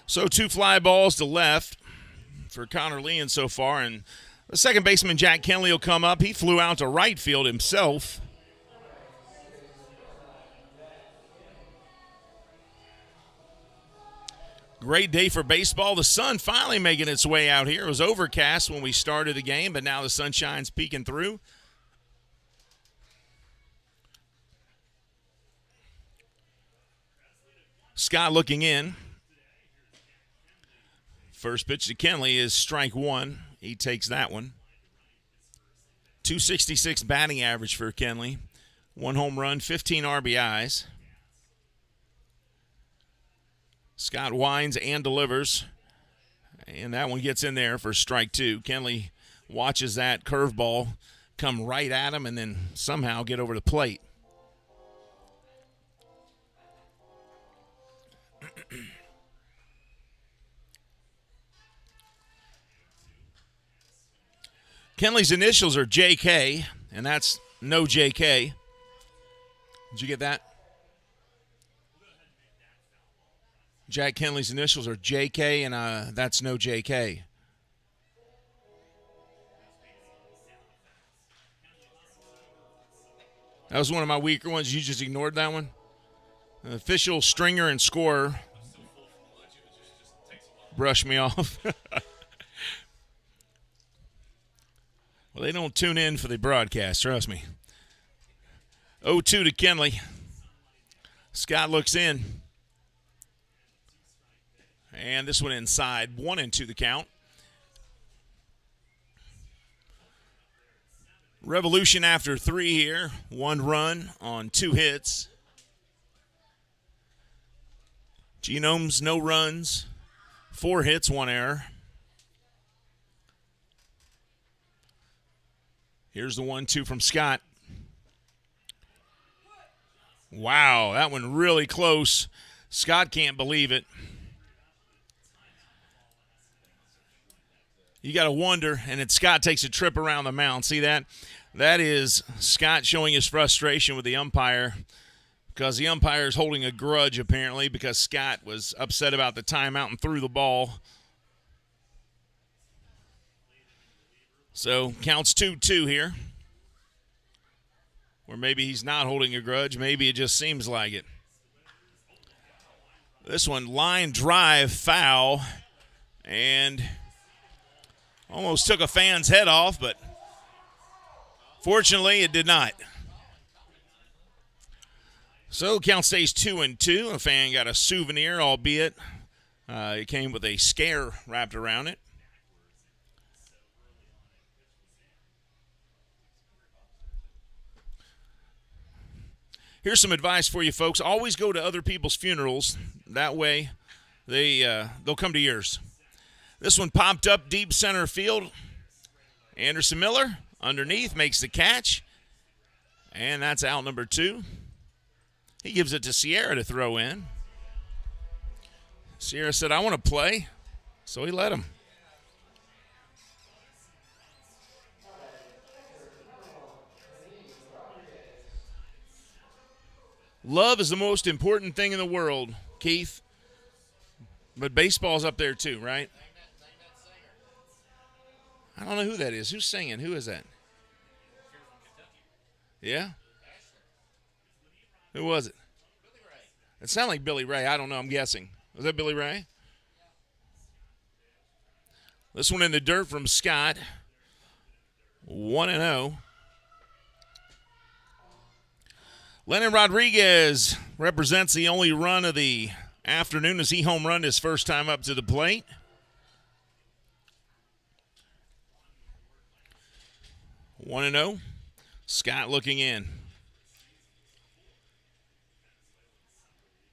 So 2 fly balls to left for Connor Leon so far. And the second baseman, Jack Kenley, will come up. He flew out to right field himself. Great day for baseball. The sun finally making its way out here. It was overcast when we started the game, but now the sunshine's peeking through. Scott looking in. First pitch to Kenley is strike 1. He takes that one. 266 batting average for Kenley. 1 home run, 15 RBIs. Scott winds and delivers, and that one gets in there for strike 2. Kenley watches that curveball come right at him and then somehow get over the plate. Kenley's initials are JK, and that's no JK. Did you get that? Jack Kenley's initials are JK, and that's no JK. That was one of my weaker ones. You just ignored that one. Official stringer and scorer brushed me off. Well, they don't tune in for the broadcast, trust me. 0-2 to Kenley. Scott looks in. And this one inside. 1-2 the count. Revolution after 3 here. 1 run on 2 hits. Genomes, no runs. 4 hits, 1 error. Here's the 1-2 from Scott. Wow, that one really close. Scott can't believe it. You got to wonder, and then Scott takes a trip around the mound. See that? That is Scott showing his frustration with the umpire because the umpire is holding a grudge apparently because Scott was upset about the timeout and threw the ball. So counts 2-2 here. Or maybe he's not holding a grudge. Maybe it just seems like it. This one, line drive, foul, and almost took a fan's head off, but fortunately it did not. So count stays 2-2. A fan got a souvenir, albeit it came with a scare wrapped around it. Here's some advice for you folks. Always go to other people's funerals. That way they'll come to yours. This one popped up deep center field. Anderson Miller underneath makes the catch. And that's out number 2. He gives it to Sierra to throw in. Sierra said, I want to play. So he let him. Love is the most important thing in the world, Keith. But baseball's up there too, right? I don't know who that is. Who's singing? Who is that? Yeah? Who was it? It sounded like Billy Ray. I don't know. I'm guessing. Was that Billy Ray? This one in the dirt from Scott. 1-0. Lennon Rodriguez represents the only run of the afternoon as he home run his first time up to the plate. 1-0. Scott looking in.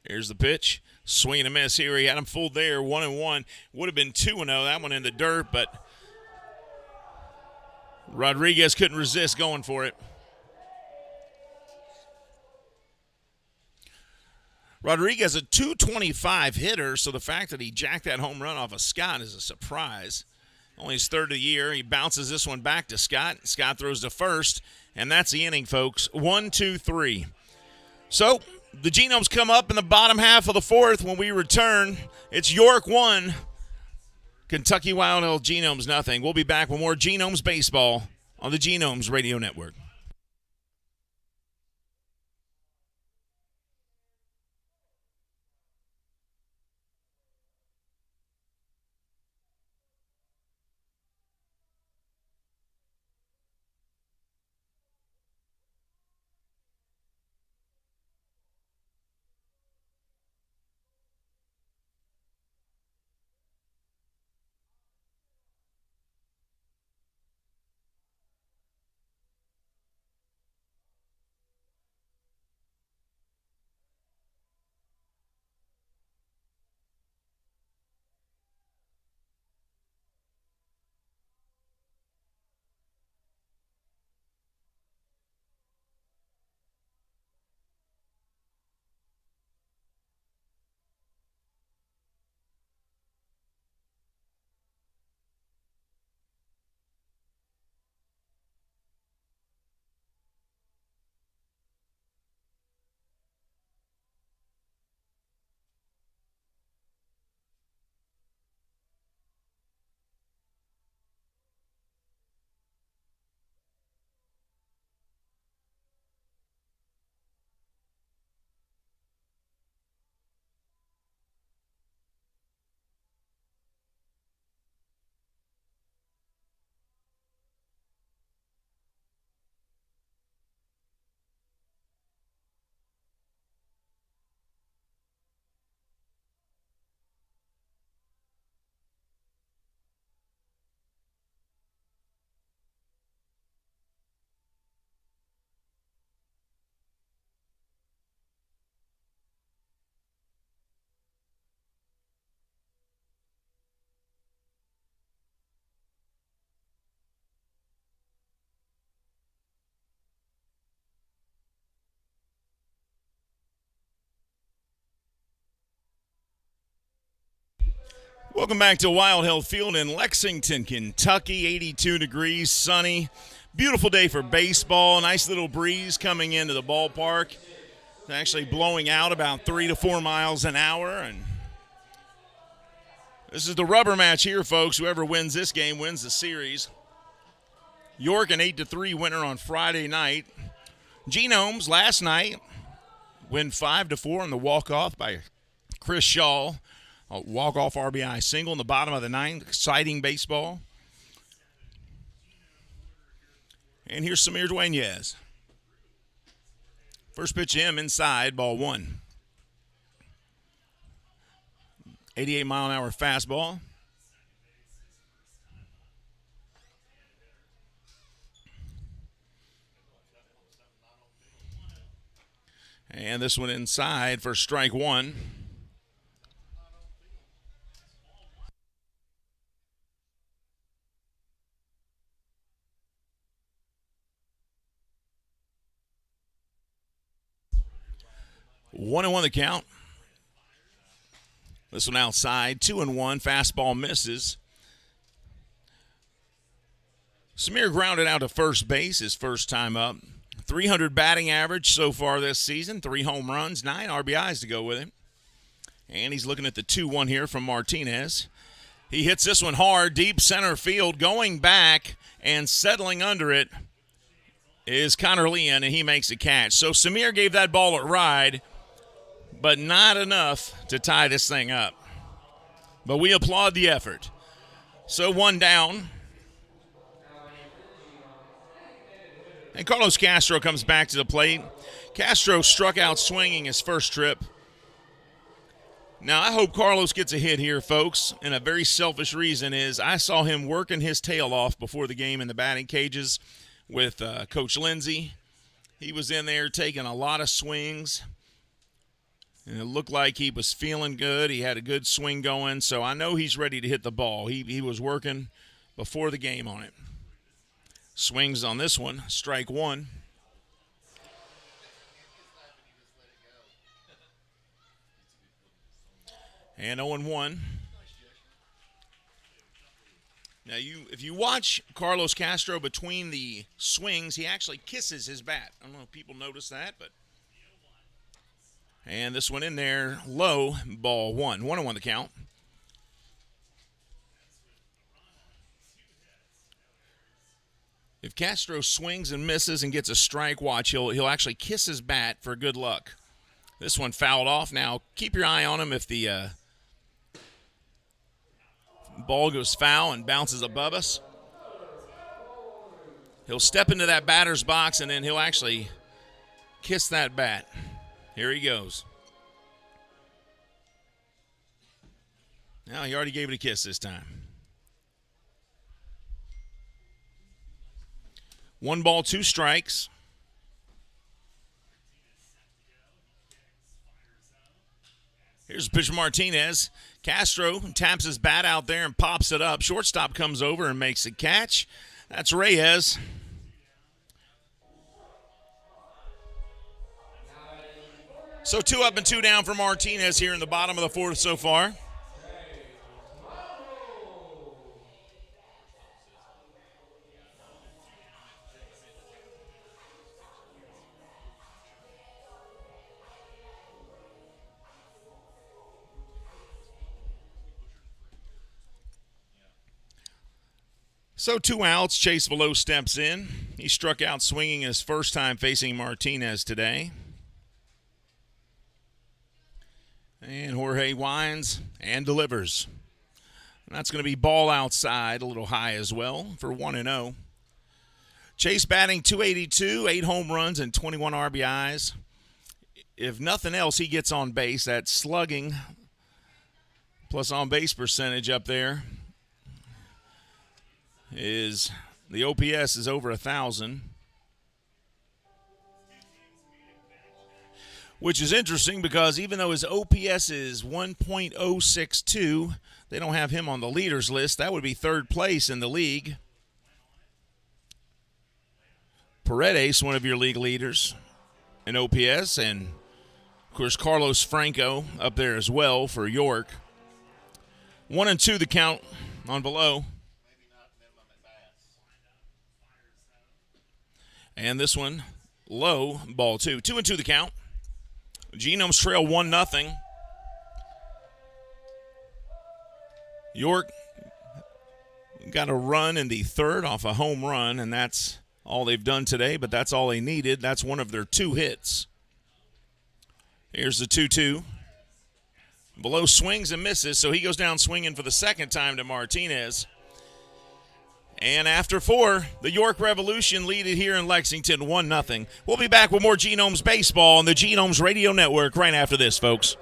Here's the pitch. Swing and a miss here. He had him fooled there. 1-1. Would have been 2-0. That one in the dirt, but Rodriguez couldn't resist going for it. Rodriguez a .225 hitter, so the fact that he jacked that home run off of Scott is a surprise. Only his third of the year. He bounces this one back to Scott. Scott throws to first, and that's the inning, folks. 1-2-3. So the Genomes come up in the bottom half of the 4th. When we return, it's York 1, Kentucky Wild L Genomes nothing. We'll be back with more Genomes baseball on the Genomes Radio Network. Welcome back to Wild Hill Field in Lexington, Kentucky. 82 degrees, sunny. Beautiful day for baseball. Nice little breeze coming into the ballpark. It's actually blowing out about 3 to 4 miles an hour. And this is the rubber match here, folks. Whoever wins this game wins the series. York an 8-3 winner on Friday night. Genomes last night win 5-4 on the walk-off by Chris Shaw. A walk-off RBI single in the bottom of the ninth. Exciting baseball. And here's Samir Dueñez. First pitch to him inside, ball one. 88-mile-an-hour fastball. And this one inside for strike one. One and one the count. This one outside, 2-1. Fastball misses. Samir grounded out to first base his first time up. 300 batting average so far this season. 3 home runs, 9 RBIs to go with him. And he's looking at the 2-1 here from Martinez. He hits this one hard, deep center field. Going back and settling under it is Connor Leon, and he makes a catch. So Samir gave that ball a ride, but not enough to tie this thing up. But we applaud the effort. So one down. And Carlos Castro comes back to the plate. Castro struck out swinging his first trip. Now, I hope Carlos gets a hit here, folks, and a very selfish reason is I saw him working his tail off before the game in the batting cages with Coach Lindsay. He was in there taking a lot of swings. And it looked like he was feeling good. He had a good swing going, so I know he's ready to hit the ball. He was working before the game on it. Swings on this one, strike one. And 0-1. Now, if you watch Carlos Castro between the swings, he actually kisses his bat. I don't know if people notice that, but. And this one in there, low, ball one. 1-1 the count. If Castro swings and misses and gets a strike, watch, he'll actually kiss his bat for good luck. This one fouled off. Now, keep your eye on him if the ball goes foul and bounces above us. He'll step into that batter's box, and then he'll actually kiss that bat. Here he goes. Now, he already gave it a kiss this time. 1 ball, 2 strikes. Here's pitcher Martinez. Castro taps his bat out there and pops it up. Shortstop comes over and makes a catch. That's Reyes. So 2 up and 2 down for Martinez here in the bottom of the 4th so far. So 2 outs, Chase Below steps in. He struck out swinging his first time facing Martinez today. And Jorge winds and delivers. And that's going to be ball outside, a little high as well for 1-0. Chase batting .282, 8 home runs and 21 RBIs. If nothing else, he gets on base. That slugging plus on-base percentage up there is the OPS is over 1,000. Which is interesting because even though his OPS is 1.062, they don't have him on the leaders list. That would be 3rd place in the league. Paredes, one of your league leaders in OPS, and, of course, Carlos Franco up there as well for York. 1-2 the count on below. And this one low, ball 2. 2-2 the count. Genomes trail 1-0. York got a run in the third off a home run, and that's all they've done today, but that's all they needed. That's one of their 2 hits. Here's the 2-2. Below swings and misses, so he goes down swinging for the second time to Martinez. And after 4, the York Revolution lead it here in Lexington 1-0. We'll be back with more Genomes baseball on the Genomes Radio Network right after this, folks.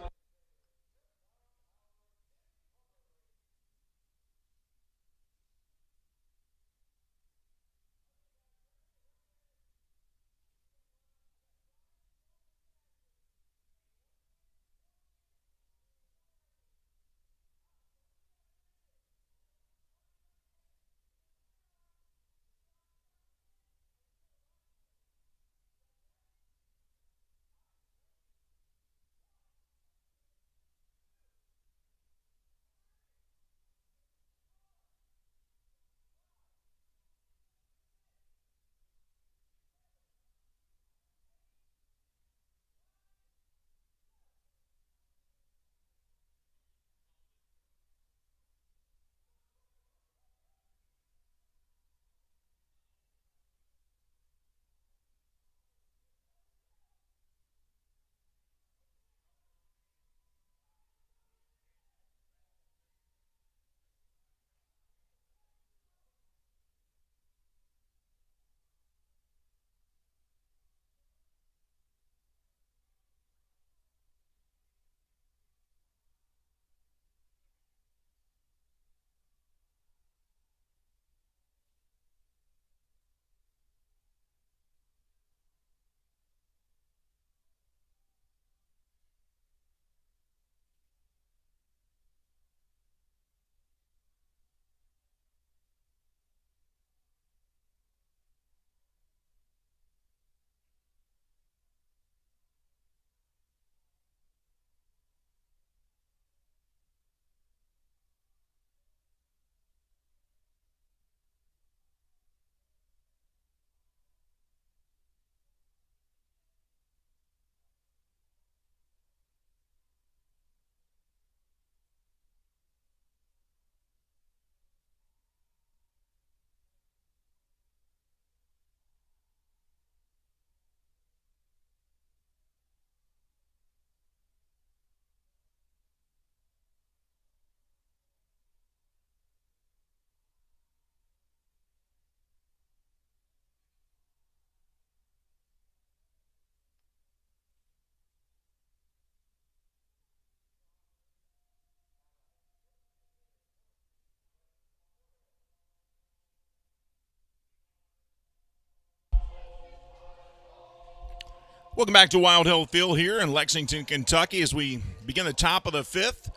Welcome back to Wild Hill Field here in Lexington, Kentucky as we begin the top of the 5th.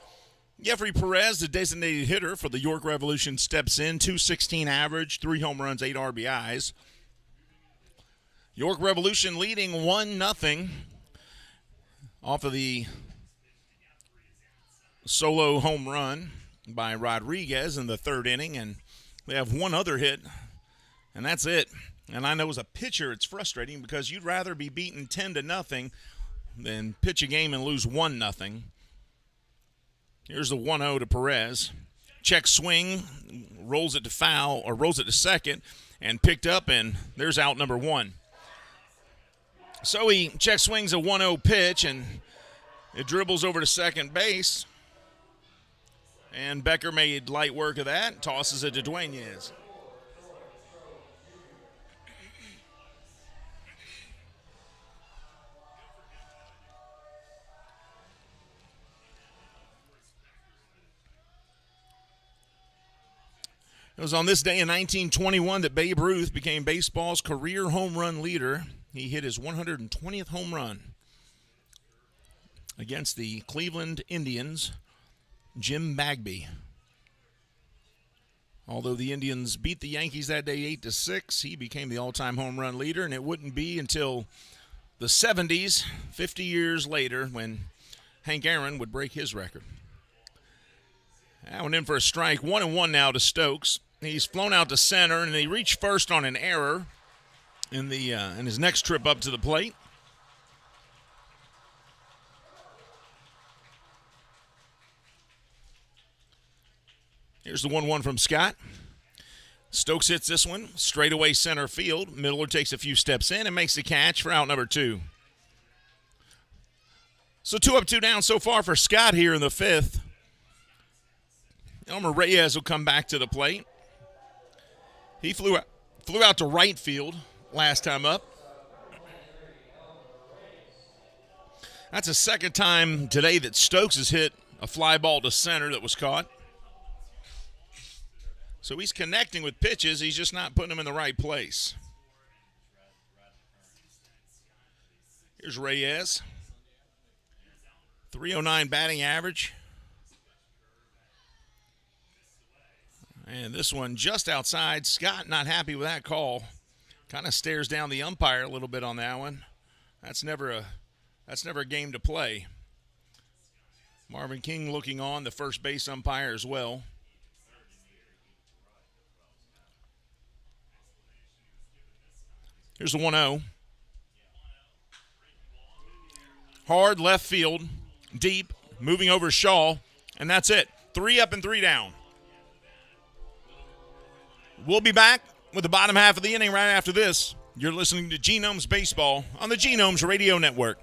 Jeffrey Perez, the designated hitter for the York Revolution, steps in. .216 average, 3 home runs, 8 RBIs. York Revolution leading 1-0 off of the solo home run by Rodriguez in the 3rd inning, and they have one other hit, and that's it. And I know as a pitcher it's frustrating because you'd rather be beaten 10-0 than pitch a game and lose 1-0. Here's the 1-0 to Perez. Check swing, rolls it to foul, or rolls it to second, and picked up, and there's out number 1. So he check swings a 1-0 pitch, and it dribbles over to second base. And Becker made light work of that, tosses it to Dueñas. It was on this day in 1921 that Babe Ruth became baseball's career home run leader. He hit his 120th home run against the Cleveland Indians' Jim Bagby. Although the Indians beat the Yankees that day 8-6, he became the all-time home run leader, and it wouldn't be until the 70s, 50 years later, when Hank Aaron would break his record. That one in for a strike. 1-1 now to Stokes. He's flown out to center, and he reached first on an error in his next trip up to the plate. Here's the 1-1 from Scott. Stokes hits this one straight away center field. Miller takes a few steps in and makes the catch for out number 2. So 2 up, 2 down so far for Scott here in the 5th. Elmer Reyes will come back to the plate. He flew out to right field last time up. That's the second time today that Stokes has hit a fly ball to center that was caught. So he's connecting with pitches. He's just not putting them in the right place. Here's Reyes. 309 batting average. And this one just outside. Scott not happy with that call. Kind of stares down the umpire a little bit on that one. That's never a game to play. Marvin King looking on, the first base umpire as well. Here's the 1-0. Hard left field, deep, moving over Shaw, and that's it. 3 up and 3 down. We'll be back with the bottom half of the inning right after this. You're listening to Genomes Baseball on the Genomes Radio Network.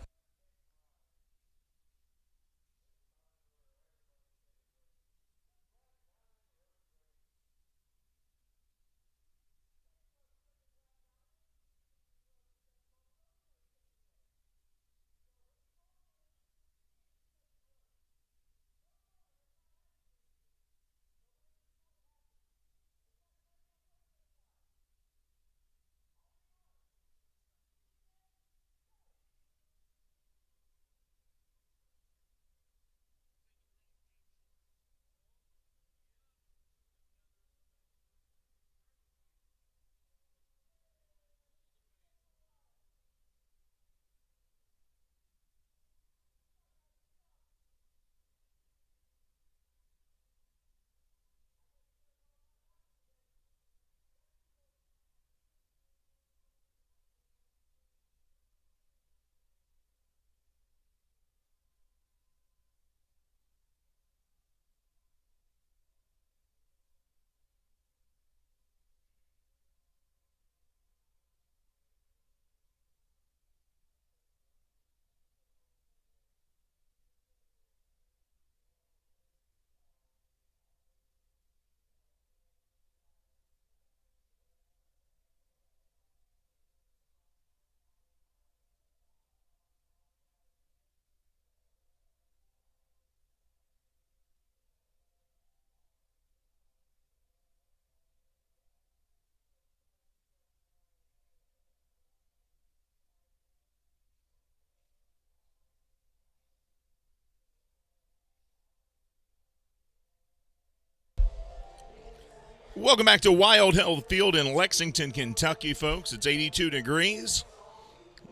Welcome back to Wild Hill Field in Lexington, Kentucky, folks. It's 82 degrees.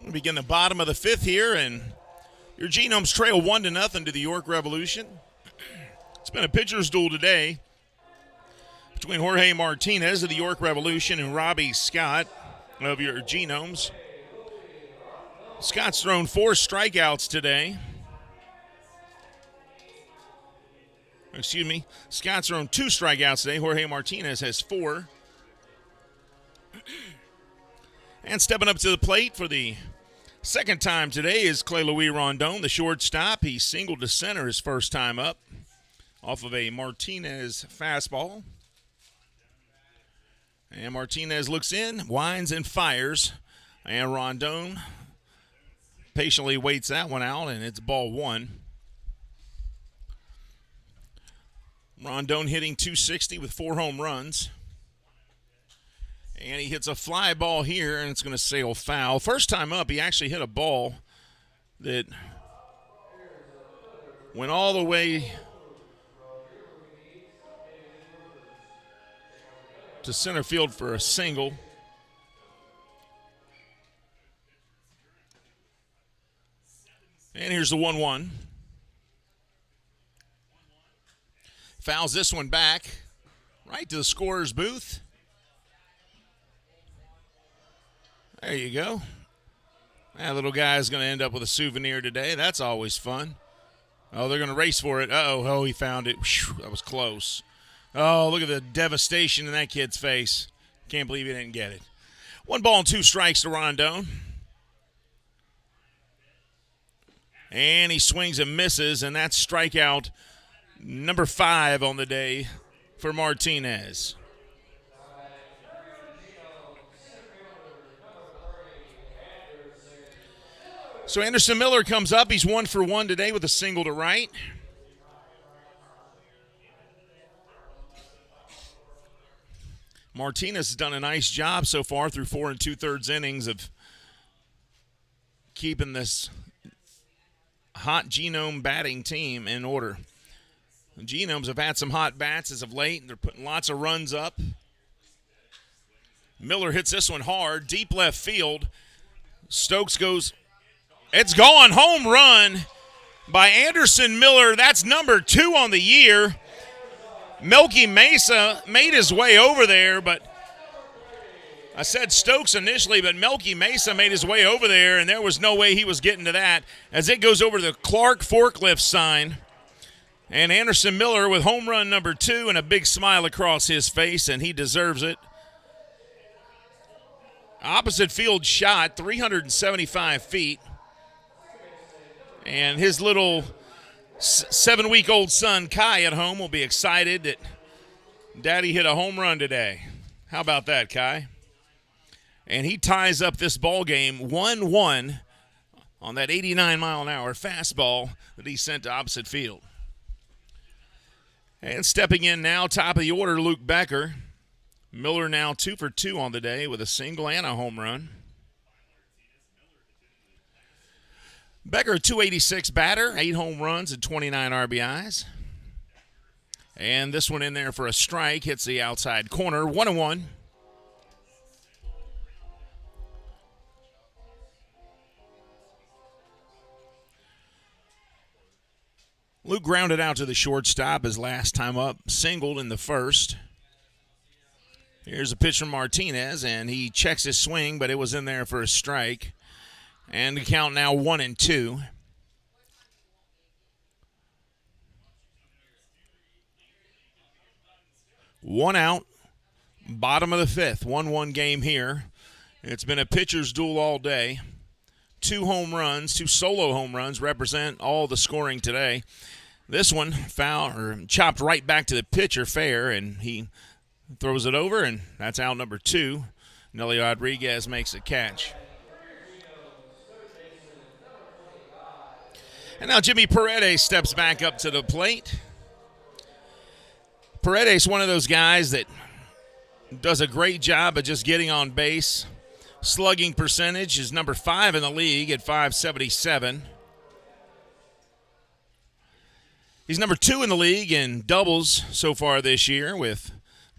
We begin the bottom of the 5th here, and your Genomes trail 1-0 to the York Revolution. It's been a pitcher's duel today between Jorge Martinez of the York Revolution and Robbie Scott of your Genomes. Scott's thrown 4 strikeouts today. Excuse me. Scott's thrown 2 strikeouts today. Jorge Martinez has 4. And stepping up to the plate for the second time today is Clay Louis Rondon, the shortstop. He singled to center his first time up off of a Martinez fastball. And Martinez looks in, winds, and fires. And Rondon patiently waits that one out, and it's ball 1. Rondon hitting .260 with 4 home runs. And he hits a fly ball here, and it's going to sail foul. First time up, he actually hit a ball that went all the way to center field for a single. And here's the 1-1. Fouls this one back right to the scorer's booth. There you go. That little guy is going to end up with a souvenir today. That's always fun. Oh, they're going to race for it. Uh-oh. Oh, he found it. Whew, that was close. Oh, look at the devastation in that kid's face. Can't believe he didn't get it. 1 ball and 2 strikes to Rondone. And he swings and misses, and that's strikeout number 5 on the day for Martinez. So Anderson Miller comes up. He's 1 for 1 today with a single to right. Martinez has done a nice job so far through 4 2/3 innings of keeping this hot Genome batting team in order. The Genomes have had some hot bats as of late. They're putting lots of runs up. Miller hits this one hard, deep left field. Stokes goes, it's gone, home run by Anderson Miller. That's number 2 on the year. Melky Mesa made his way over there, but I said Stokes initially, but Melky Mesa made his way over there, and there was no way he was getting to that as it goes over to the Clark forklift sign. And Anderson Miller with home run number 2 and a big smile across his face, and he deserves it. Opposite field shot, 375 feet. And his little 7-week-old son, Kai, at home will be excited that Daddy hit a home run today. How about that, Kai? And he ties up this ball game 1-1 on that 89-mile-an-hour fastball that he sent to opposite field. And stepping in now, top of the order, Luke Becker. Miller now 2 for 2 on the day with a single and a home run. Becker, a .286 batter, 8 home runs and 29 RBIs. And this one in there for a strike, hits the outside corner, 1-1. Luke grounded out to the shortstop his last time up, singled in the first. Here's a pitch from Martinez, and he checks his swing, but it was in there for a strike. And the count now 1-2. One out, bottom of the 5th, 1-1 game here. It's been a pitcher's duel all day. 2 home runs, 2 solo home runs represent all the scoring today. This one foul or chopped right back to the pitcher, fair, and he throws it over, and that's out number 2. Nelly Rodriguez makes a catch. And now Jimmy Paredes steps back up to the plate. Paredes, one of those guys that does a great job of just getting on base. Slugging percentage is number 5 in the league at .577. He's number 2 in the league in doubles so far this year with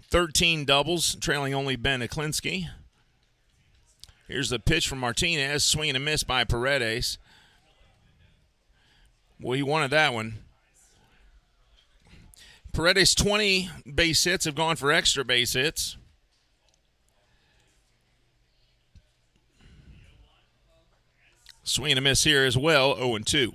13 doubles, trailing only Ben Aklinski. Here's the pitch from Martinez, swing and a miss by Paredes. Well, he wanted that one. Paredes' 20 base hits have gone for extra base hits. Swing and a miss here as well, 0-2.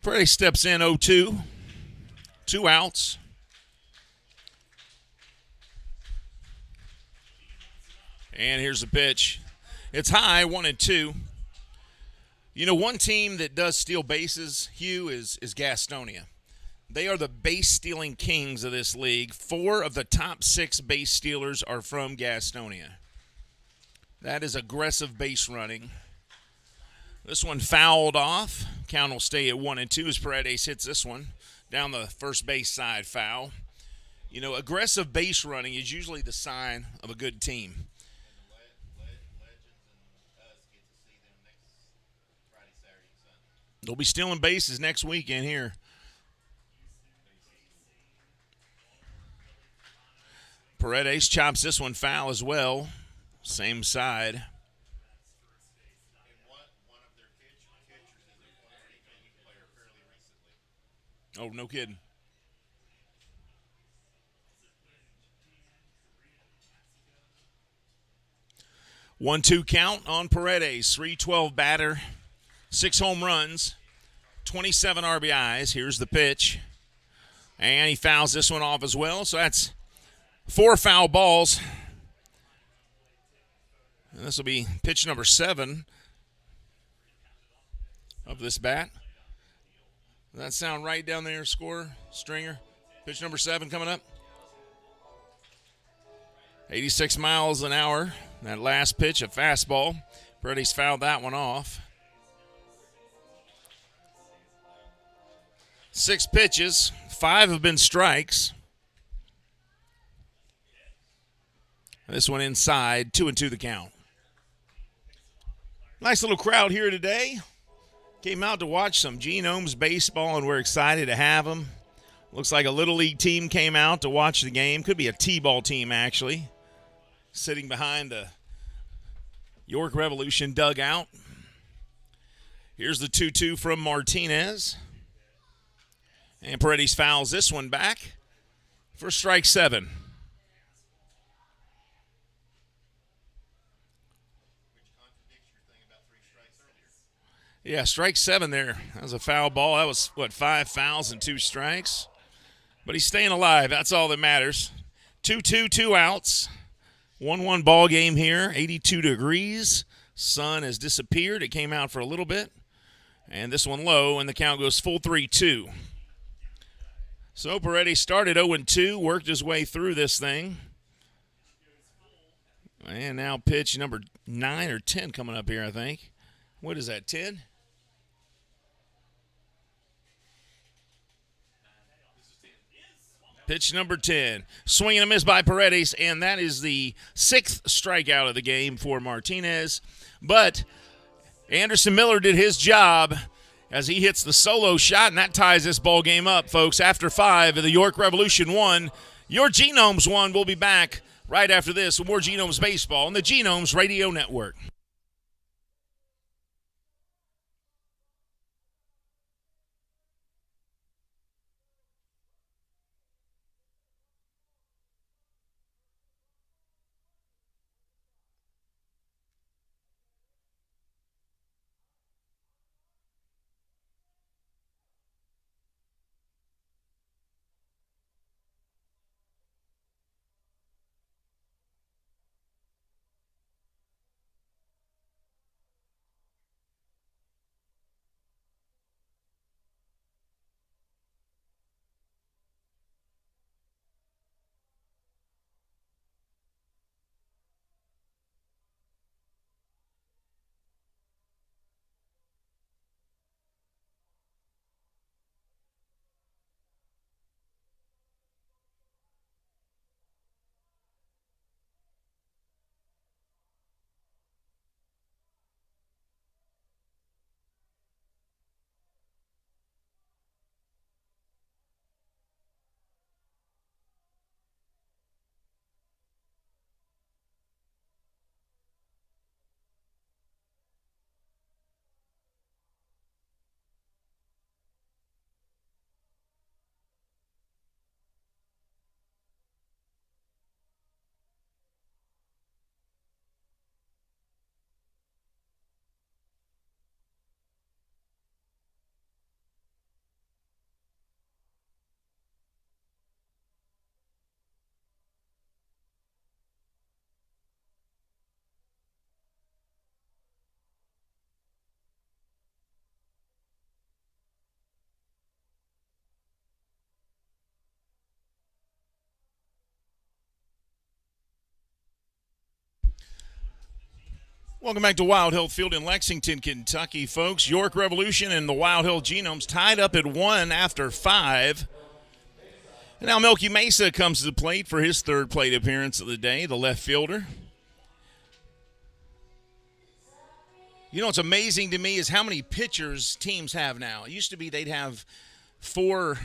Paredes steps in 0-2. 2 outs. And here's the pitch. It's high, 1-2. You know, one team that does steal bases, Hugh, is Gastonia. They are the base-stealing kings of this league. 4 of the top 6 base stealers are from Gastonia. That is aggressive base running. This one fouled off. Count will stay at 1-2 as Paredes hits this one down the first base side, foul. You know, aggressive base running is usually the sign of a good team. They'll be stealing bases next weekend here. Paredes chops this one foul as well. Same side. Oh, no kidding. 1-2 count on Paredes. 312 batter, 6 home runs, 27 RBIs. Here's the pitch. And he fouls this one off as well. So that's 4 foul balls. And this will be pitch number 7 of this bat. Does that sound right down there, scorer, Stringer? Pitch number 7 coming up. 86 miles an hour. That last pitch, a fastball. Paredes fouled that one off. 6 pitches, 5 have been strikes. This one inside, 2-2 the count. Nice little crowd here today. Came out to watch some Genomes baseball, and we're excited to have them. Looks like a Little League team came out to watch the game. Could be a T-ball team, actually. Sitting behind the York Revolution dugout. Here's the 2-2 from Martinez. And Paredes fouls this one back for strike 7. Yeah, strike 7 there. That was a foul ball. That was, 5 fouls and 2 strikes. But he's staying alive. That's all that matters. 2-2, 2 outs. 1-1 ball game here, 82 degrees. Sun has disappeared. It came out for a little bit. And this one low, and the count goes full 3-2. So Paredes started 0-2, worked his way through this thing. And now pitch number 9 or 10 coming up here, I think. What is that, 10? Pitch number 10. Swing and a miss by Paredes, and that is the 6th strikeout of the game for Martinez. But Anderson Miller did his job as he hits the solo shot, and that ties this ball game up, folks. After 5, the York Revolution won. Your Genomes won. We'll be back right after this with more Genomes baseball on the Genomes Radio Network. Welcome back to Wild Hill Field in Lexington, Kentucky, folks. York Revolution and the Wild Hill Genomes tied up at 1 after 5. And now Milky Mesa comes to the plate for his 3rd plate appearance of the day, the left fielder. You know what's amazing to me is how many pitchers teams have now. It used to be they'd have 4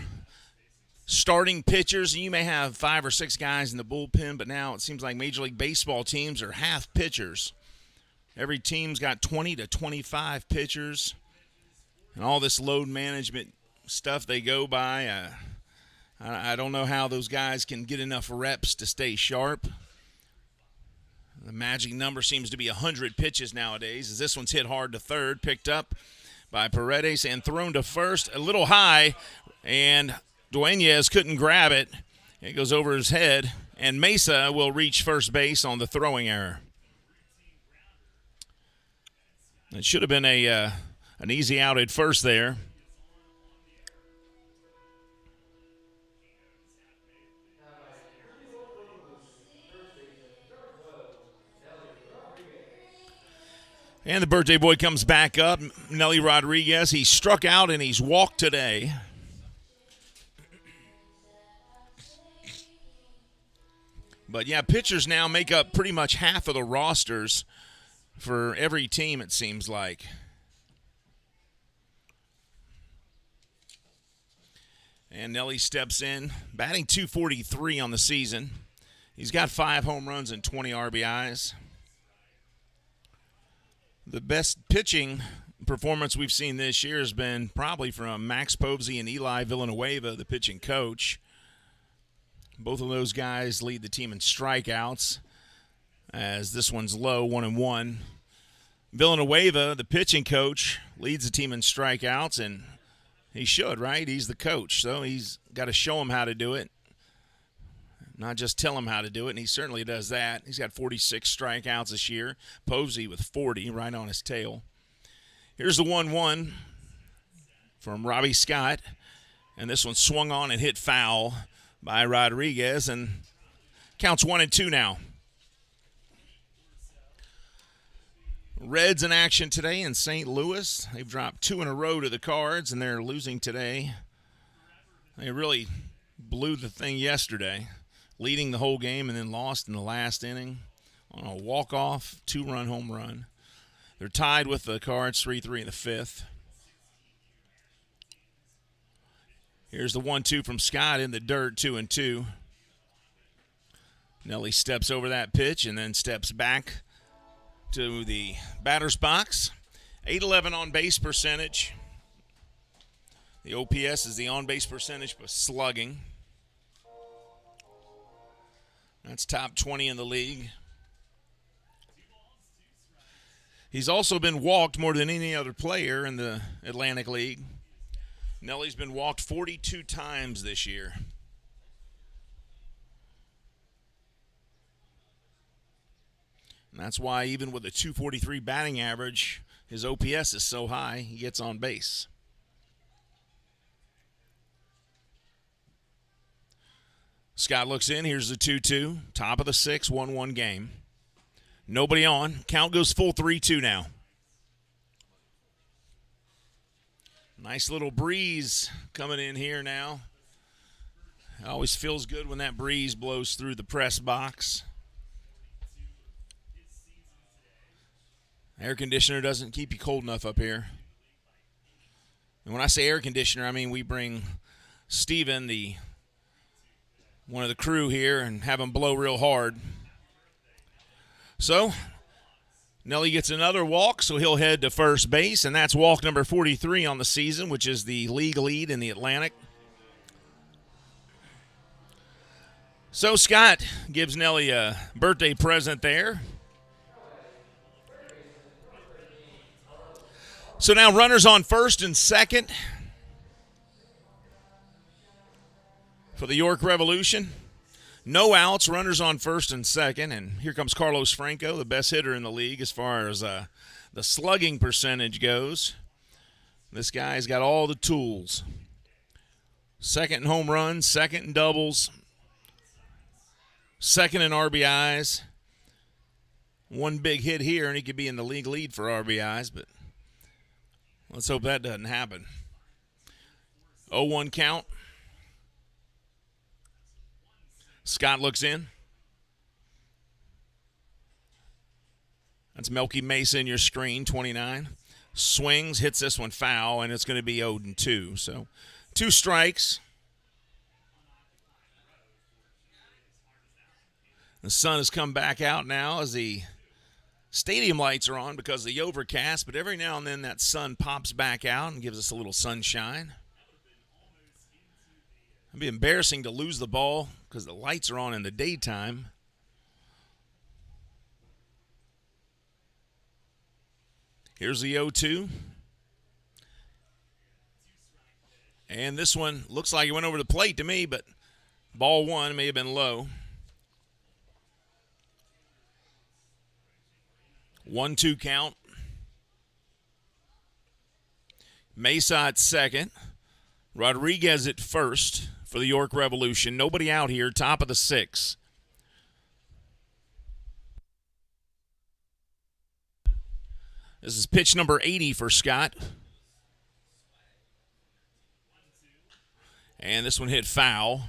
starting pitchers. You may have 5 or 6 guys in the bullpen, but now it seems like Major League Baseball teams are half pitchers. Every team's got 20 to 25 pitchers, and all this load management stuff they go by. I don't know how those guys can get enough reps to stay sharp. The magic number seems to be 100 pitches nowadays, as this one's hit hard to third, picked up by Paredes and thrown to first, a little high, and Dueñas couldn't grab it. It goes over his head, and Mesa will reach first base on the throwing error. It should have been an easy out at first there. And the birthday boy comes back up, Nelly Rodriguez. He struck out and he's walked today. But, yeah, pitchers now make up pretty much half of the rosters for every team, it seems like. And Nelly steps in, batting .243 on the season. He's got 5 home runs and 20 RBIs. The best pitching performance we've seen this year has been probably from Max Povsey and Eli Villanueva, the pitching coach. Both of those guys lead the team in strikeouts, as this one's low, 1-1. Villanueva, the pitching coach, leads the team in strikeouts, and he should, right? He's the coach, so he's got to show him how to do it, not just tell him how to do it, and he certainly does that. He's got 46 strikeouts this year. Povsey with 40, right on his tail. Here's the 1-1 from Robbie Scott, and this one swung on and hit foul by Rodriguez, and counts 1-2 now. Reds in action today in St. Louis. They've dropped 2 in a row to the Cards, and they're losing today. They really blew the thing yesterday, leading the whole game and then lost in the last inning on a walk-off 2-run home run. They're tied with the Cards 3-3 in the 5th. Here's the 1-2 from Scott in the dirt, 2-2. Nelly steps over that pitch and then steps back to the batter's box. .811 on-base percentage. The OPS is the on-base percentage for slugging. That's top 20 in the league. He's also been walked more than any other player in the Atlantic League. Nelly's been walked 42 times this year. And that's why even with a .243 batting average, his OPS is so high, he gets on base. Scott looks in. Here's the 2-2. Top of the 6th, 1-1 game. Nobody on. Count goes full 3-2 now. Nice little breeze coming in here now. It always feels good when that breeze blows through the press box. Air conditioner doesn't keep you cold enough up here. And when I say air conditioner, I mean we bring Steven, one of the crew here, and have him blow real hard. So, Nelly gets another walk, so he'll head to first base, and that's walk number 43 on the season, which is the league lead in the Atlantic. So Scott gives Nelly a birthday present there. So now runners on first and second for the York Revolution. No outs, runners on first and second, and here comes Carlos Franco, the best hitter in the league as far as the slugging percentage goes. This guy's got all the tools. Second in home runs, second in doubles, second in RBIs. One big hit here, and he could be in the league lead for RBIs, but let's hope that doesn't happen. 0-1 count. Scott looks in. That's Melky Mesa in your screen, 29. Swings, hits this one foul, and it's going to be 0-2. So 2 strikes. The sun has come back out now as the stadium lights are on because of the overcast, but every now and then that sun pops back out and gives us a little sunshine. It'd be embarrassing to lose the ball because the lights are on in the daytime. Here's the 0-2. And this one looks like it went over the plate to me, but ball one may have been low. 1-2 count. Mesa at second. Rodriguez at first for the York Revolution. Nobody out here, top of the 6th. This is pitch number 80 for Scott. And this one hit foul.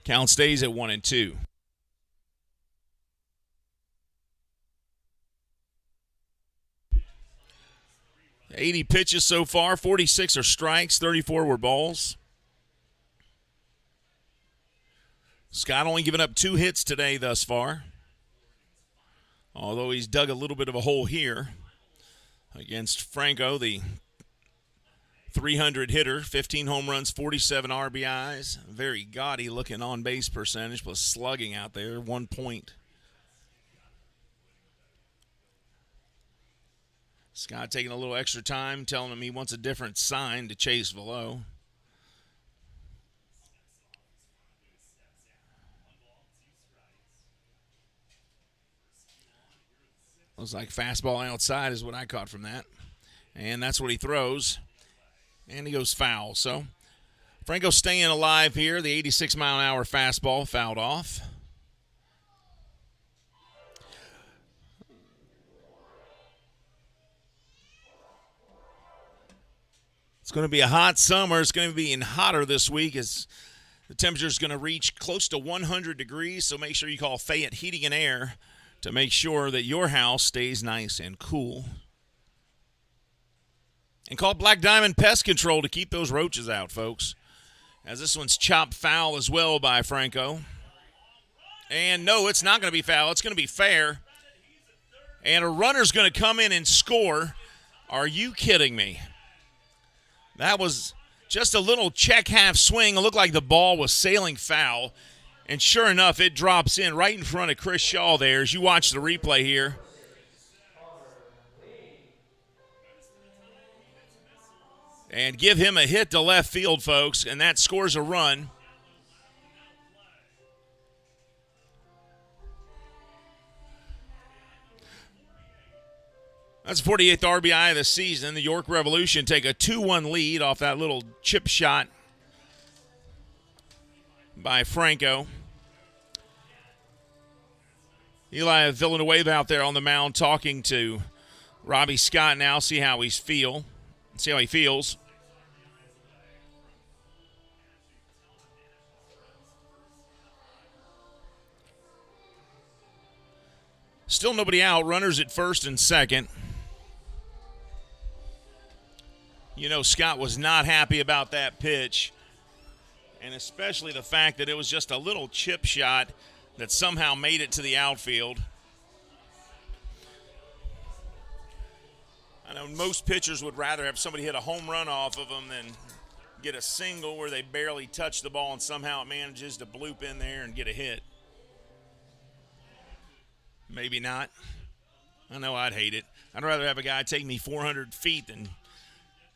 Count stays at 1-2. $80 pitches so far. 46 are strikes. 34 were balls. Scott only given up 2 hits today thus far. Although he's dug a little bit of a hole here against Franco, the 300 hitter, 15 home runs, 47 RBIs. Very gaudy looking on-base percentage plus slugging out there, 1 point. Scott taking a little extra time, telling him he wants a different sign to chase Velo. Looks like fastball outside is what I caught from that. And that's what he throws. And he goes foul. So Franco staying alive here. The 86-mile-an-hour fastball fouled off. It's going to be a hot summer. It's going to be even hotter this week as the temperature is going to reach close to 100 degrees. So make sure you call Fayette Heating and Air to make sure that your house stays nice and cool. And call Black Diamond Pest Control to keep those roaches out, folks. As this one's chopped foul as well by Franco. And no, it's not going to be foul. It's going to be fair. And a runner's going to come in and score. Are you kidding me? That was just a little check half swing. It looked like the ball was sailing foul. And sure enough, it drops in right in front of Chris Shaw there as you watch the replay here. And give him a hit to left field, folks, and that scores a run. That's the 48th RBI of the season. The York Revolution take a 2-1 lead off that little chip shot by Franco. Eli Villanueva out there on the mound talking to Robbie Scott now. See how he feels. Still nobody out. Runners at first and second. You know, Scott was not happy about that pitch, and especially the fact that it was just a little chip shot that somehow made it to the outfield. I know most pitchers would rather have somebody hit a home run off of them than get a single where they barely touch the ball and somehow it manages to bloop in there and get a hit. Maybe not. I know I'd hate it. I'd rather have a guy take me 400 feet than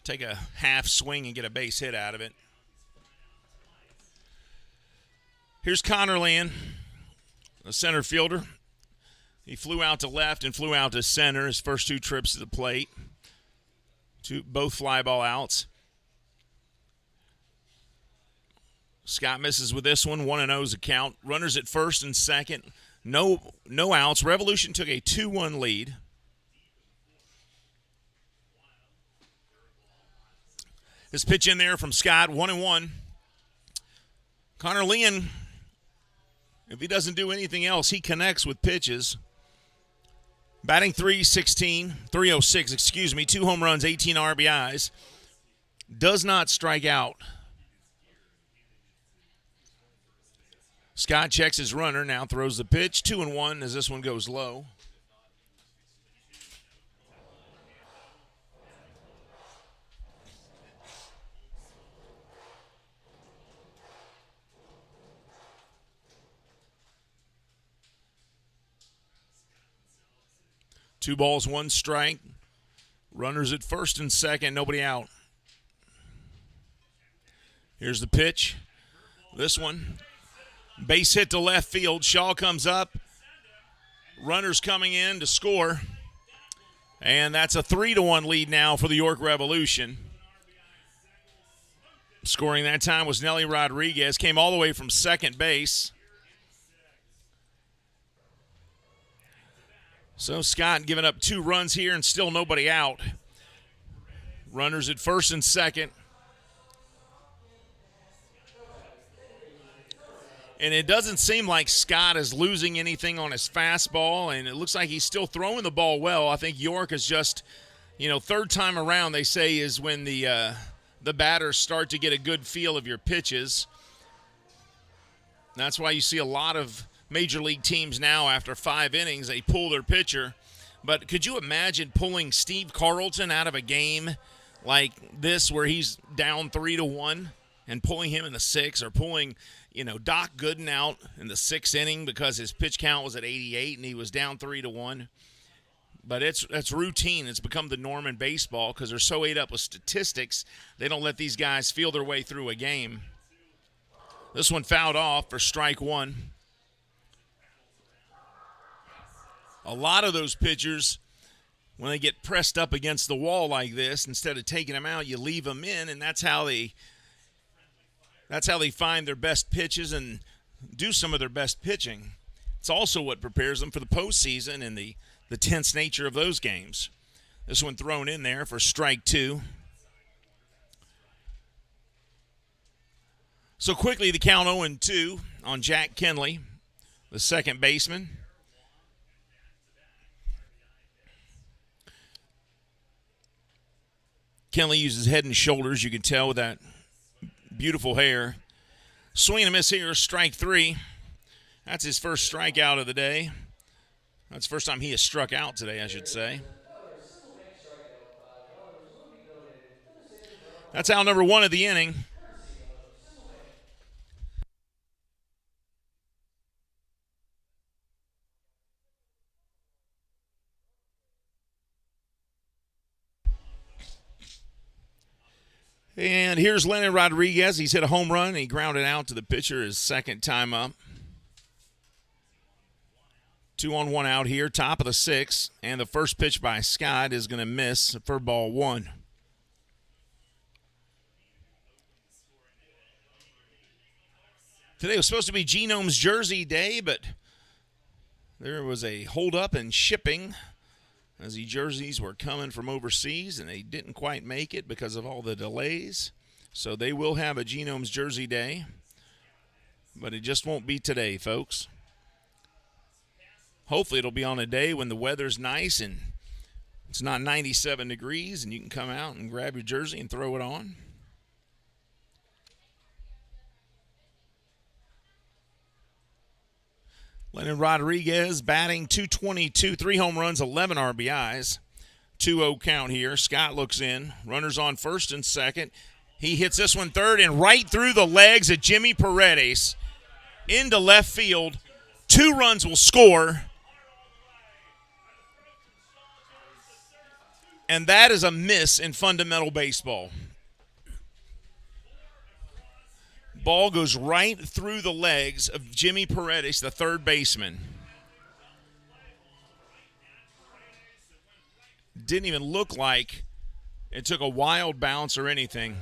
take a half swing and get a base hit out of it. Here's Connor Lynn, the center fielder. He flew out to left and flew out to center his first 2 trips to the plate. Both fly ball outs. Scott misses with this one. 1-0's a count. Runners at first and second. No outs. Revolution took a 2-1 lead. This pitch in there from Scott, 1-1. Connor Leon, if he doesn't do anything else, he connects with pitches. Batting 306, 2 home runs, 18 RBIs. Does not strike out. Scott checks his runner, now throws the pitch. 2-1 as this one goes low. Two balls, one strike. Runners at first and second, nobody out. Here's the pitch. This one, base hit to left field. Shaw comes up. Runners coming in to score. And that's a 3-1 lead now for the York Revolution. Scoring that time was Nelly Rodriguez. Came all the way from second base. So Scott giving up 2 runs here and still nobody out. Runners at first and second. And it doesn't seem like Scott is losing anything on his fastball, and it looks like he's still throwing the ball well. I think York is just, third time around, they say, is when the batters start to get a good feel of your pitches. That's why you see a lot of major league teams now, after 5 innings, they pull their pitcher. But could you imagine pulling Steve Carlton out of a game like this where he's down 3-1 and pulling him in the 6th, or pulling Doc Gooden out in the 6th inning because his pitch count was at 88 and he was down 3-1. But that's routine. It's become the norm in baseball because they're so ate up with statistics, they don't let these guys feel their way through a game. This one fouled off for strike 1. A lot of those pitchers, when they get pressed up against the wall like this, instead of taking them out, you leave them in, and that's how they find their best pitches and do some of their best pitching. It's also what prepares them for the postseason and the tense nature of those games. This one thrown in there for strike 2. So quickly, the count 0-2 on Jack Kenley, the second baseman. Kenley uses head and shoulders, you can tell, with that beautiful hair. Swing and a miss here, strike 3. That's his first strikeout of the day. That's the first time he has struck out today, I should say. That's out number 1 of the inning. And here's Lennon Rodriguez. He's hit a home run, and he grounded out to the pitcher his second time up. 2-on-1 out here, top of the 6th. And the first pitch by Scott is going to miss for ball 1. Today was supposed to be Genomes Jersey Day, but there was a holdup in shipping as the jerseys were coming from overseas, and they didn't quite make it because of all the delays. So they will have a Genomes Jersey Day, but it just won't be today, folks. Hopefully it'll be on a day when the weather's nice and it's not 97 degrees and you can come out and grab your jersey and throw it on. Lennon Rodriguez batting .222, 3 home runs, 11 RBIs. 2-0 count here. Scott looks in. Runners on first and second. He hits this one third and right through the legs of Jimmy Paredes into left field. 2 runs will score. And that is a miss in fundamental baseball. Ball goes right through the legs of Jimmy Paredes, the third baseman. Didn't even look like it took a wild bounce or anything.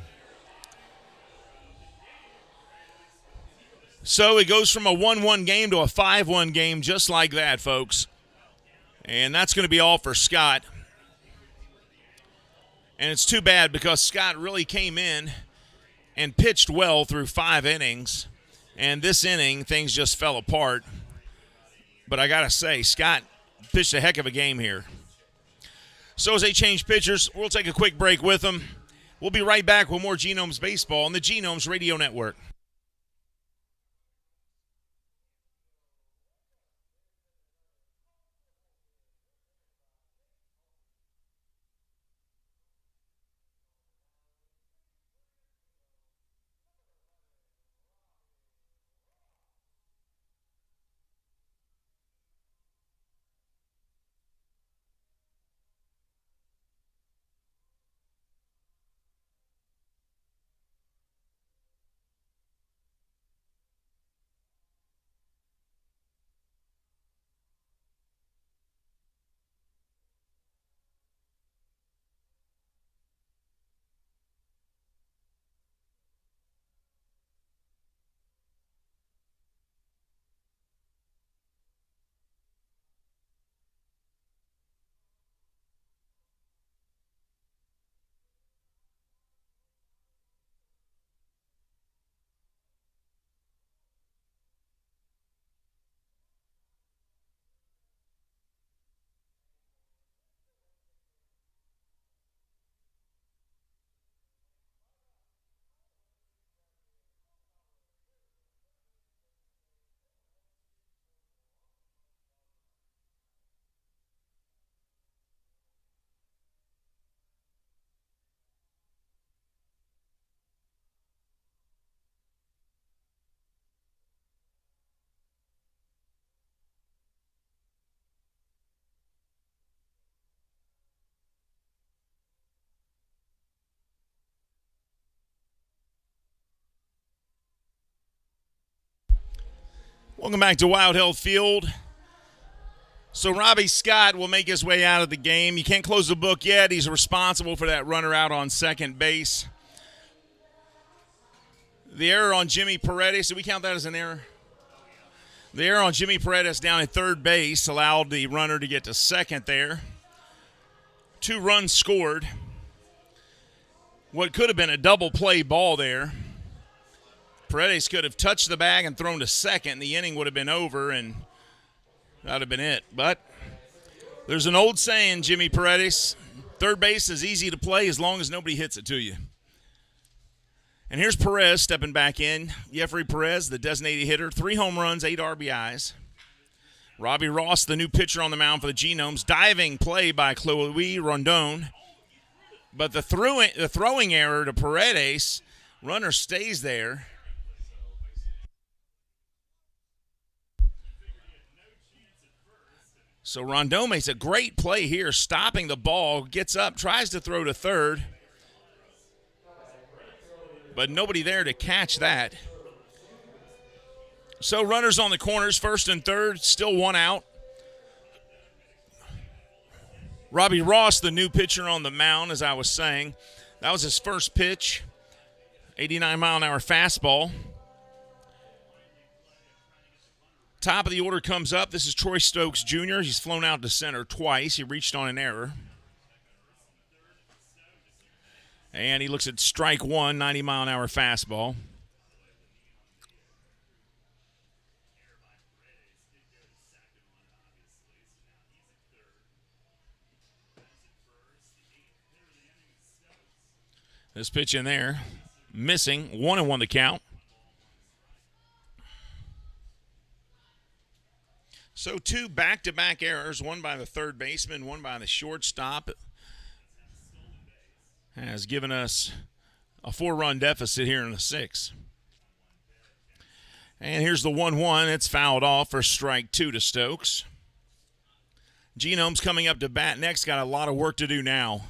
So it goes from a 1-1 game to a 5-1 game just like that, folks. And that's going to be all for Scott. And it's too bad because Scott really came in and pitched well through 5 innings. And this inning, things just fell apart. But I got to say, Scott pitched a heck of a game here. So as they change pitchers, we'll take a quick break with them. We'll be right back with more Genomes Baseball on the Genomes Radio Network. Welcome back to Wild Health Field. So Robbie Scott will make his way out of the game. You can't close the book yet. He's responsible for that runner out on second base. The error on Jimmy Paredes, did we count that as an error? The error on Jimmy Paredes down at third base allowed the runner to get to second there. 2 runs scored. What could have been a double play ball there. Paredes could have touched the bag and thrown to second. The inning would have been over, and that would have been it. But there's an old saying, Jimmy Paredes, third base is easy to play as long as nobody hits it to you. And here's Perez stepping back in. Jeffrey Perez, the designated hitter, 3 home runs, 8 RBIs. Robbie Ross, the new pitcher on the mound for the Genomes. Diving play by Chloe Rondon. But the throwing error to Paredes, runner stays there. So Rondon makes a great play here, stopping the ball, gets up, tries to throw to third. But nobody there to catch that. So runners on the corners, first and third, still 1 out. Robbie Ross, the new pitcher on the mound, as I was saying. That was his first pitch, 89-mile-an-hour fastball. Top of the order comes up. This is Troy Stokes Jr. He's flown out to center twice. He reached on an error. And he looks at strike 1, 90-mile-an-hour fastball. This pitch in there, missing, 1-1 the count. So 2 back-to-back errors, one by the third baseman, one by the shortstop, has given us a 4-run deficit here in the 6th. And here's the 1-1. It's fouled off for strike 2 to Stokes. Genomes coming up to bat next. Got a lot of work to do now.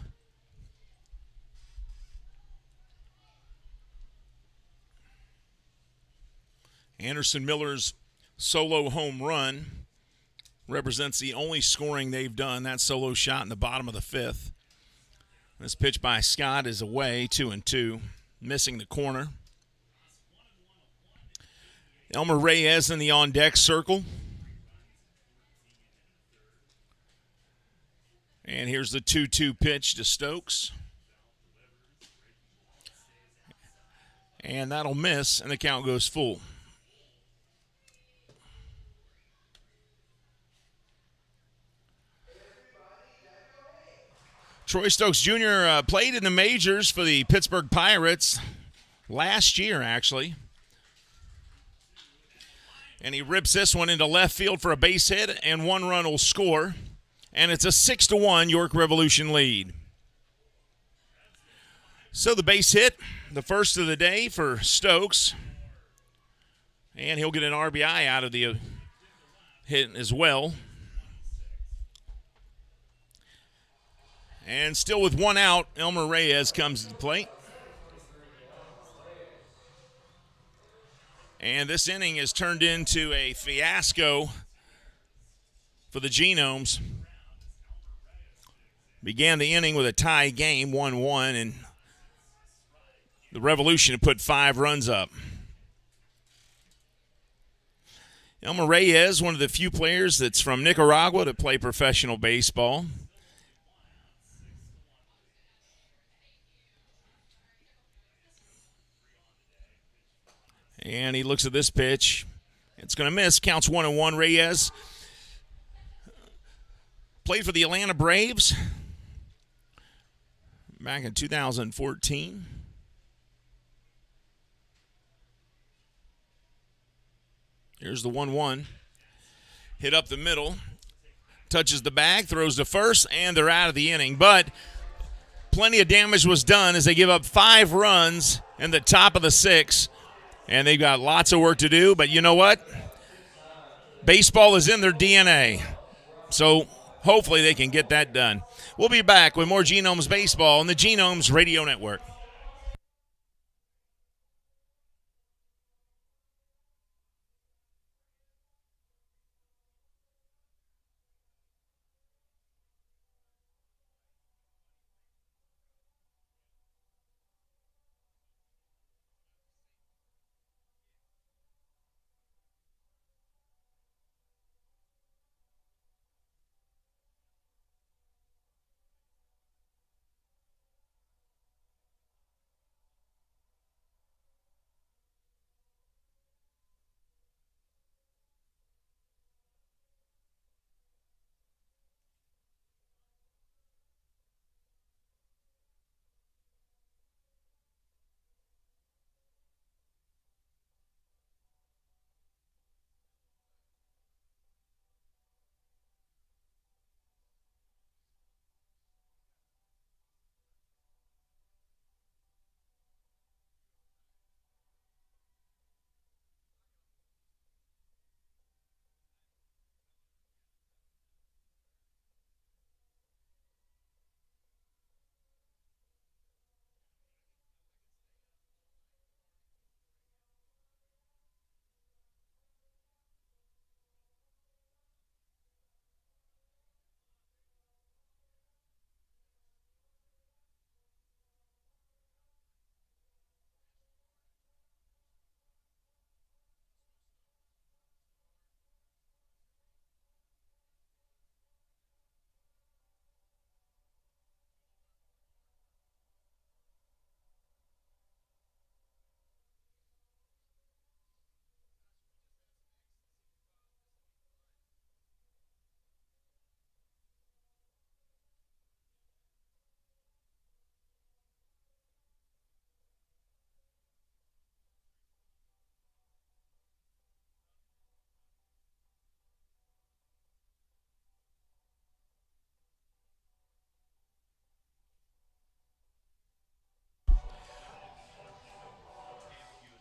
Anderson Miller's solo home run represents the only scoring they've done. That solo shot in the bottom of the 5th. This pitch by Scott is away, 2-2, missing the corner. Elmer Reyes in the on-deck circle. And here's the 2-2 pitch to Stokes. And that'll miss, and the count goes full. Troy Stokes Jr. Played in the majors for the Pittsburgh Pirates last year, actually. And he rips this one into left field for a base hit, and 1 run will score. And it's a 6-1 York Revolution lead. So the base hit, the first of the day for Stokes. And he'll get an RBI out of the hit as well. And still with 1 out, Elmer Reyes comes to the plate. And this inning has turned into a fiasco for the Genomes. Began the inning with a tie game, 1-1, and the Revolution had put 5 runs up. Elmer Reyes, one of the few players that's from Nicaragua to play professional baseball. And he looks at this pitch. It's going to miss. Counts 1-1. Reyes played for the Atlanta Braves back in 2014. Here's the 1-1. Hit up the middle. Touches the bag, throws to first, and they're out of the inning. But plenty of damage was done as they give up 5 runs in the top of the 6th. And they've got lots of work to do, but you know what? Baseball is in their DNA. So hopefully they can get that done. We'll be back with more Genomes Baseball on the Genomes Radio Network.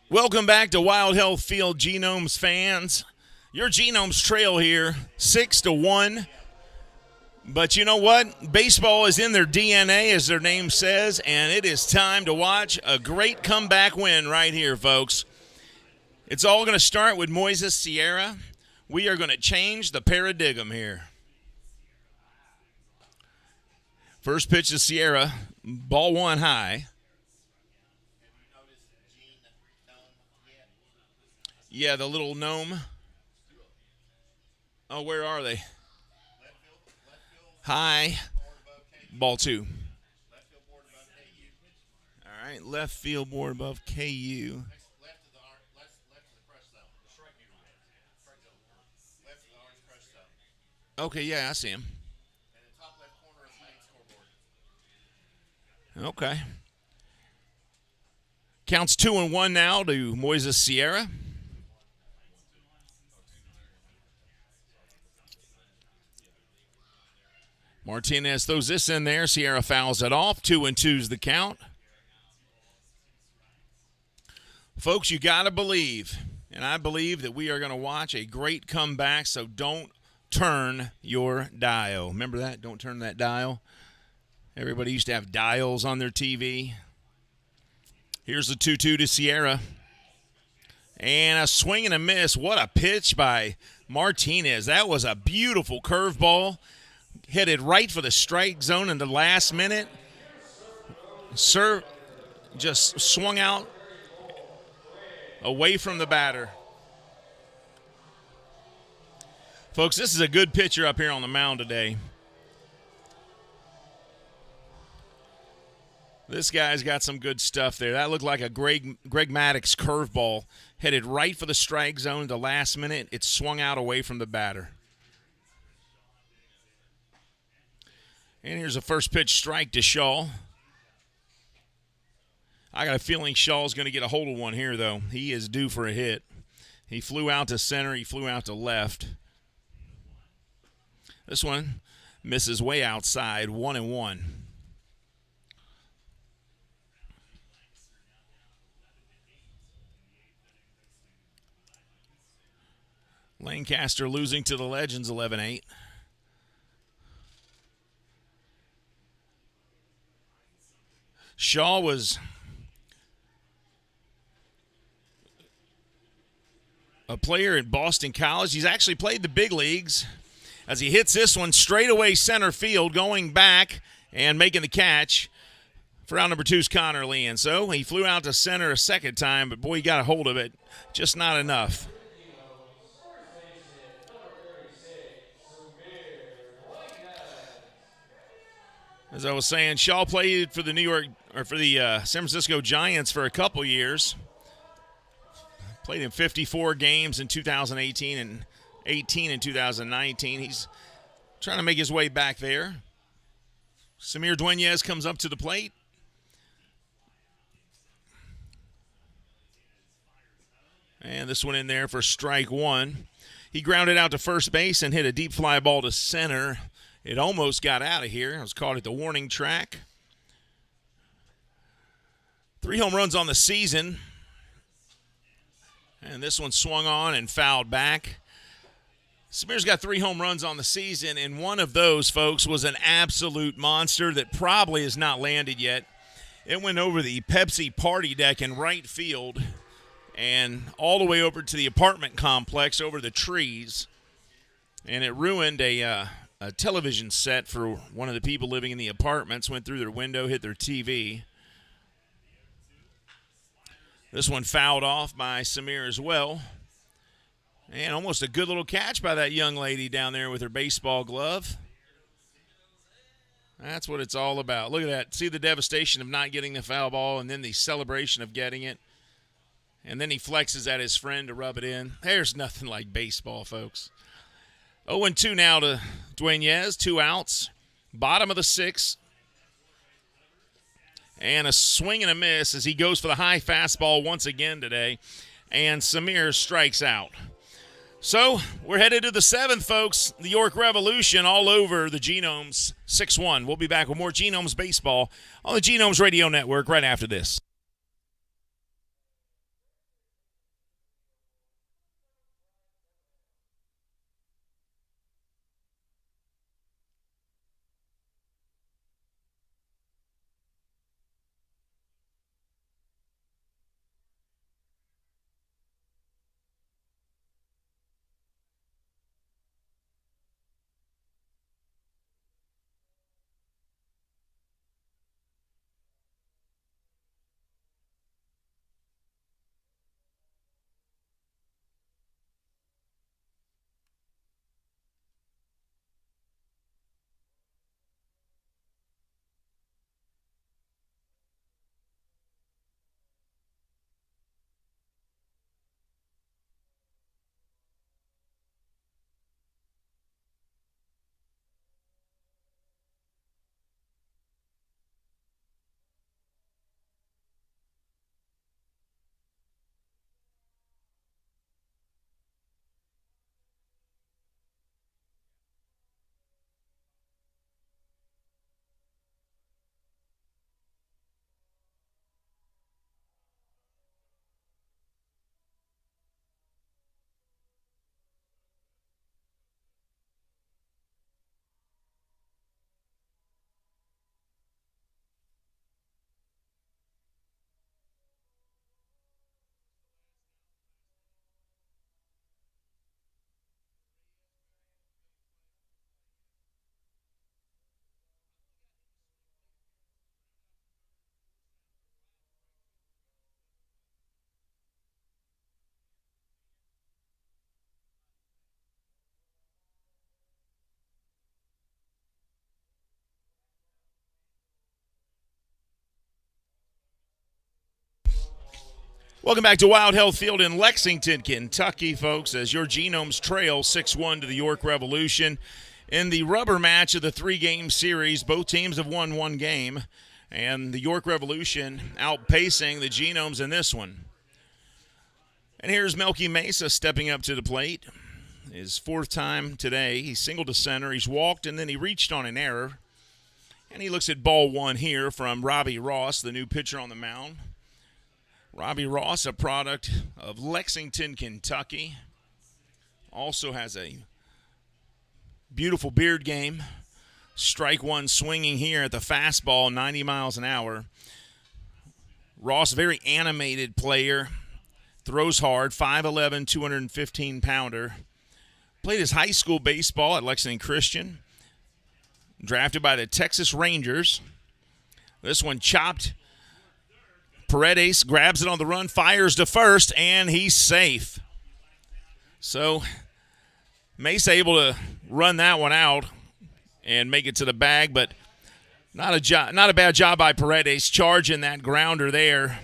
Welcome back to Wild Health Field, Genomes fans. Your Genomes trail here, 6-1. But you know what? Baseball is in their DNA, as their name says, and it is time to watch a great comeback win right here, folks. It's all going to start with Moises Sierra. We are going to change the paradigm here. First pitch to Sierra, ball one high. Yeah, the little gnome. Oh, where are they? High, ball two. All right, left field board above KU. Okay, yeah, I see him. Okay. Counts 2-1 now to Moises Sierra. Martinez throws this in there. Sierra fouls it off. 2-2's the count. Folks, you got to believe, and I believe that we are going to watch a great comeback, so don't turn your dial. Remember that? Don't turn that dial. Everybody used to have dials on their TV. Here's the 2-2 to Sierra. And a swing and a miss. What a pitch by Martinez. That was a beautiful curveball. Headed right for the strike zone in the last minute. Sir just swung out away from the batter. Folks, this is a good pitcher up here on the mound today. This guy's got some good stuff there. That looked like a Greg Maddux curveball. Headed right for the strike zone at the last minute. It swung out away from the batter. And here's a first pitch strike to Shaw. I got a feeling Shaw's going to get a hold of one here, though. He is due for a hit. He flew out to center. He flew out to left. This one misses way outside, 1-1. Lancaster losing to the Legends 11-8. Shaw was a player at Boston College. He's actually played the big leagues as he hits this one straight away center field, going back and making the catch. For out number two's Connor Lee. And so he flew out to center a second time, but boy, he got a hold of it. Just not enough. As I was saying, Shaw played for the San Francisco Giants for a couple years. Played in 54 games in 2018 and 18 in 2019. He's trying to make his way back there. Samir Dueñez comes up to the plate. And this one in there for strike one. He grounded out to first base and hit a deep fly ball to center. It almost got out of here. It was caught at the warning track. 3 home runs on the season. And this one swung on and fouled back. Samir's got 3 home runs on the season, and one of those, folks, was an absolute monster that probably has not landed yet. It went over the Pepsi party deck in right field and all the way over to the apartment complex over the trees. And it ruined a television set for one of the people living in the apartments. Went through their window, hit their TV. This one fouled off by Samir as well. And almost a good little catch by that young lady down there with her baseball glove. That's what it's all about. Look at that. See the devastation of not getting the foul ball and then the celebration of getting it. And then he flexes at his friend to rub it in. There's nothing like baseball, folks. 0-2 now to Dueñez. 2 outs. Bottom of the 6th. And a swing and a miss as he goes for the high fastball once again today. And Samir strikes out. So we're headed to the 7th, folks. The York Revolution all over the Genomes 6-1. We'll be back with more Genomes baseball on the Genomes Radio Network right after this. Welcome back to Wild Health Field in Lexington, Kentucky, folks, as your Genomes trail 6-1 to the York Revolution. In the rubber match of the three-game series, both teams have won one game, and the York Revolution outpacing the Genomes in this one. And here's Melky Mesa stepping up to the plate. His fourth time today. He singled to center. He's walked, and then he reached on an error. And he looks at ball one here from Robbie Ross, the new pitcher on the mound. Robbie Ross, a product of Lexington, Kentucky, also has a beautiful beard game. Strike one swinging here at the fastball, 90 miles an hour. Ross, very animated player, throws hard, 5'11", 215-pounder. Played his high school baseball at Lexington Christian. Drafted by the Texas Rangers. This one chopped. Paredes grabs it on the run, fires to first, and he's safe. So Mesa able to run that one out and make it to the bag, but not a bad job by Paredes charging that grounder there.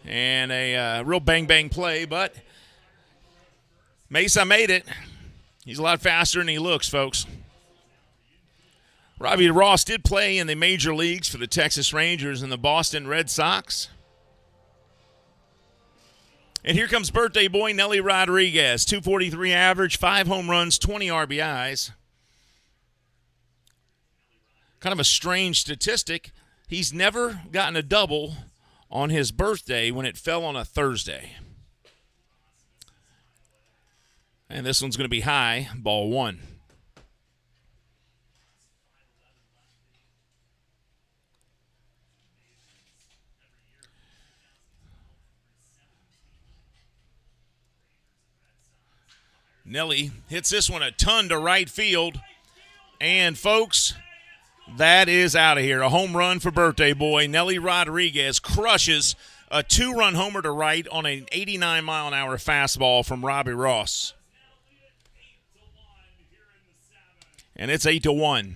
And a real bang-bang play, but Mesa made it. He's a lot faster than he looks, folks. Robbie Ross did play in the major leagues for the Texas Rangers and the Boston Red Sox. And here comes birthday boy Nelly Rodriguez, 243 average, 5 home runs, 20 RBIs. Kind of a strange statistic. He's never gotten a double on his birthday when it fell on a Thursday. And this one's going to be high, ball one. Nelly hits this one a ton to right field. And, folks, that is out of here. A home run for birthday boy. Nelly Rodriguez crushes a 2-run homer to right on an 89-mile-an-hour fastball from Robbie Ross. And it's 8-1.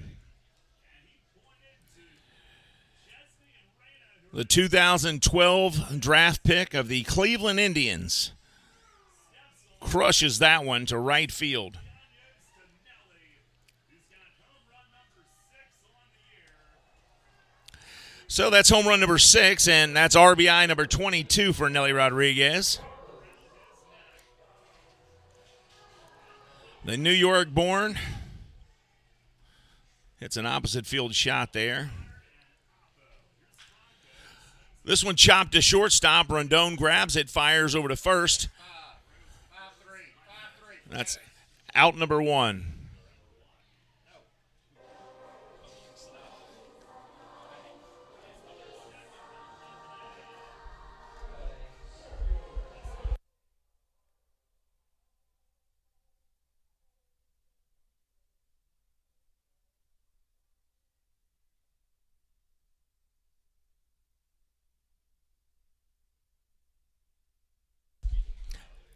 The 2012 draft pick of the Cleveland Indians crushes that one to right field. So that's home run number 6, and that's RBI number 22 for Nelly Rodriguez. The New York born hits an opposite field shot there. This one chopped to shortstop. Rondon grabs it, fires over to first. That's out number 1.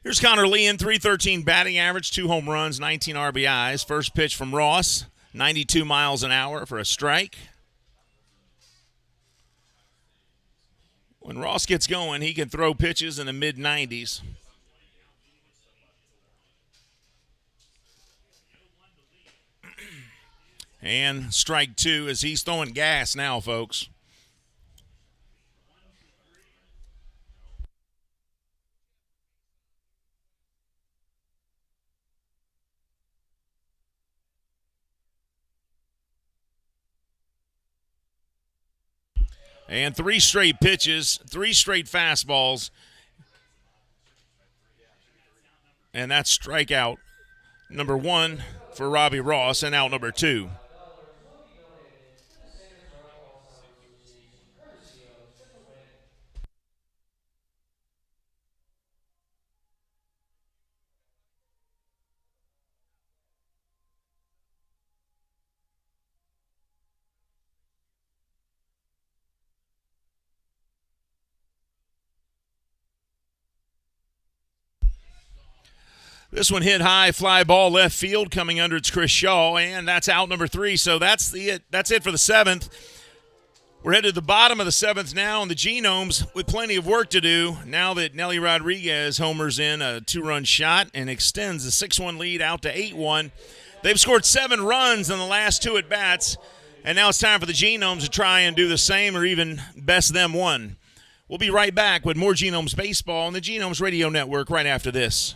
Here's Connor Lee in 313 batting average, 2 home runs, 19 RBIs. First pitch from Ross, 92 miles an hour for a strike. When Ross gets going, he can throw pitches in the mid-90s. And strike 2 as he's throwing gas now, folks. And 3 straight pitches, 3 straight fastballs. And that's strikeout number 1 for Robbie Ross and out number 2. This one hit high, fly ball left field, coming under it's Chris Shaw, and that's out number 3. So that's it for the 7th. We're headed to the bottom of the seventh now, and the Genomes with plenty of work to do now that Nelly Rodriguez homers in a two-run shot and extends the 6-1 lead out to 8-1. They've scored 7 runs in the last 2 at-bats, and now it's time for the Genomes to try and do the same or even best them one. We'll be right back with more Genomes baseball on the Genomes Radio Network right after this.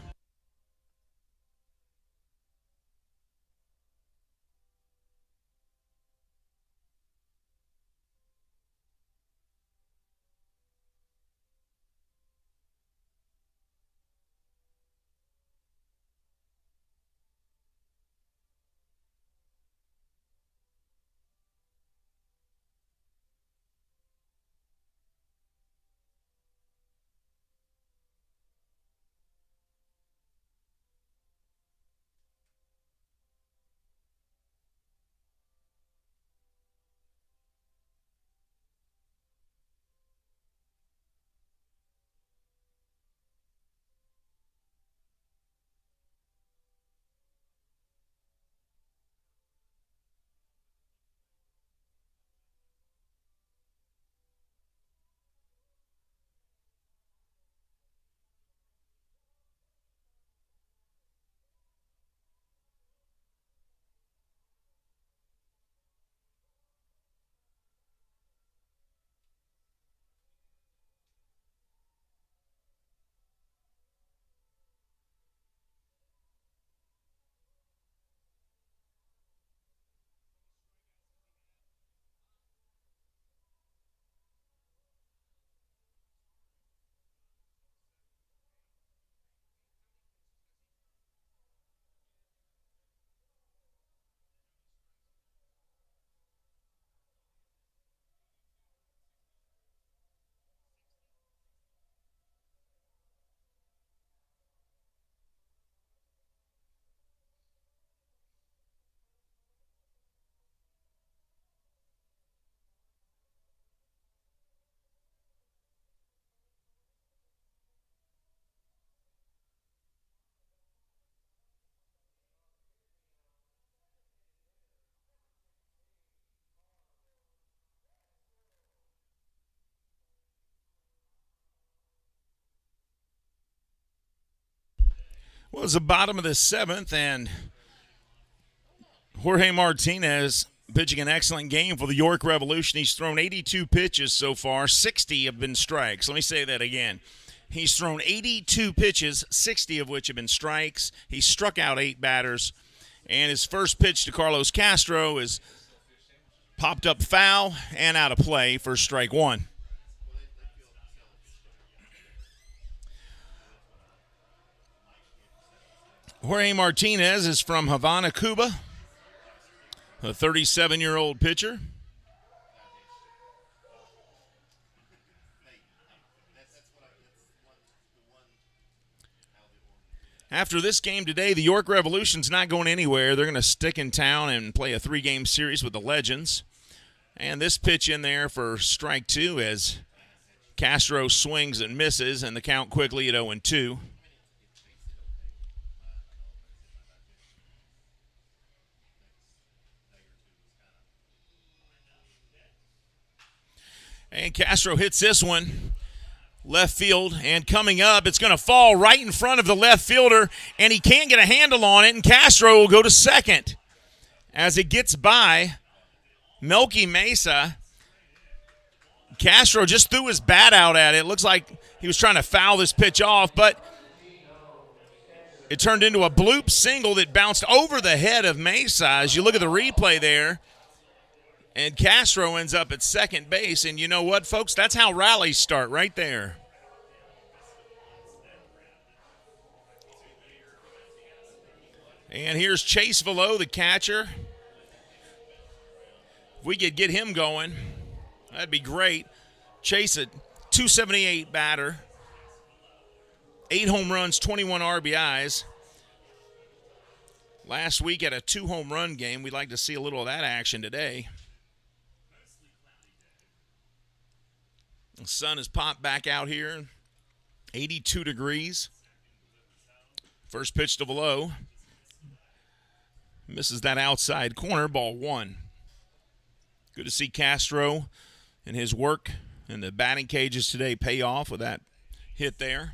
Well, it's the bottom of the seventh, and Jorge Martinez pitching an excellent game for the York Revolution. He's thrown 82 pitches so far. 60 have been strikes. Let me say that again. He's thrown 82 pitches, 60 of which have been strikes. He struck out 8 batters. And his first pitch to Carlos Castro is popped up foul and out of play for strike 1. Jorge Martinez is from Havana, Cuba, a 37-year-old pitcher. After this game today, the York Revolution's not going anywhere. They're going to stick in town and play a 3-game series with the Legends. And this pitch in there for strike 2 as Castro swings and misses, and the count quickly at 0-2. And Castro hits this one. Left field, and coming up, it's going to fall right in front of the left fielder, and he can't get a handle on it, and Castro will go to second. As it gets by Melky Mesa, Castro just threw his bat out at it. It looks like he was trying to foul this pitch off, but it turned into a bloop single that bounced over the head of Mesa. As you look at the replay there, and Castro ends up at second base. And you know what, folks? That's how rallies start right there. And here's Chase Velo, the catcher. If we could get him going, that'd be great. Chase, a 278 batter. 8 home runs, 21 RBIs. Last week at a 2-home run game. We'd like to see a little of that action today. The sun has popped back out here, 82 degrees. First pitch to Velo. Misses that outside corner, ball 1. Good to see Castro And his work in the batting cages today pay off with that hit there.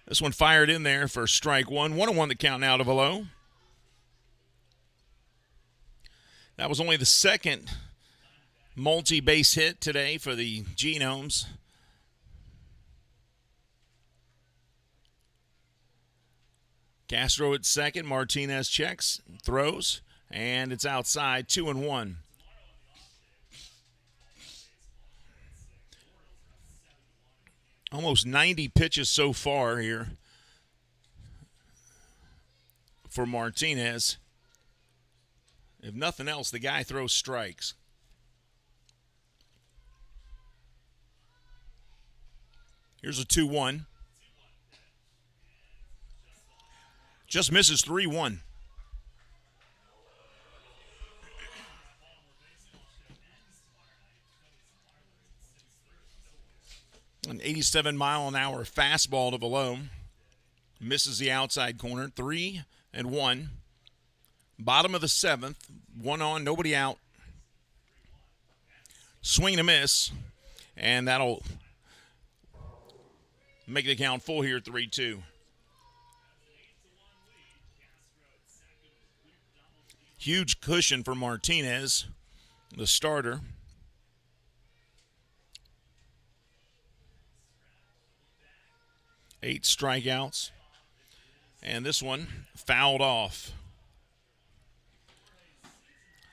This one fired in there for strike one. 1-1 the count now to Velo. That was only the second multi-base hit today for the Genomes. Castro at second. Martinez checks, throws, and it's outside. 2-1. Almost 90 pitches so far here for Martinez. If nothing else, the guy throws strikes. Here's a 2-1. Just misses 3-1. An 87-mile-an-hour fastball to Velo. Misses the outside corner. 3-1. Bottom of the seventh. One on, nobody out. Swing and a miss. And that'll make the count full here, 3-2. Huge cushion for Martinez, the starter. Eight strikeouts. And this one fouled off.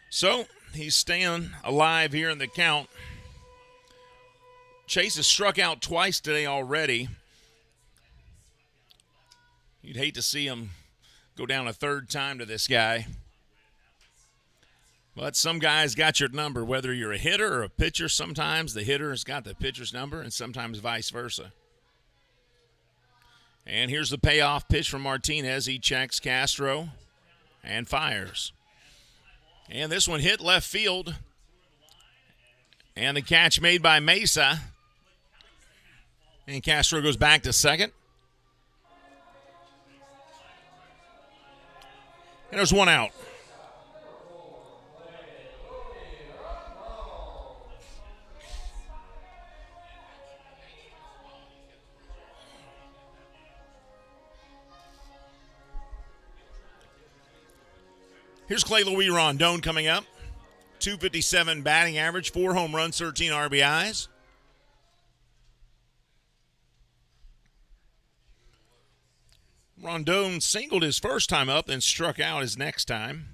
So he's staying alive here in the count. Chase has struck out twice today already. You'd hate to see him go down a third time to this guy. But some guys got your number, whether you're a hitter or a pitcher. Sometimes the hitter has got the pitcher's number, and sometimes vice versa. And here's the payoff pitch from Martinez. He checks Castro and fires. And this one hit left field. And the catch made by Mesa. And Castro goes back to second. And there's one out. Here's Clay Louis Rondon coming up. 257 batting average, 4 home runs, 13 RBIs. Rondon singled his first time up, then struck out his next time.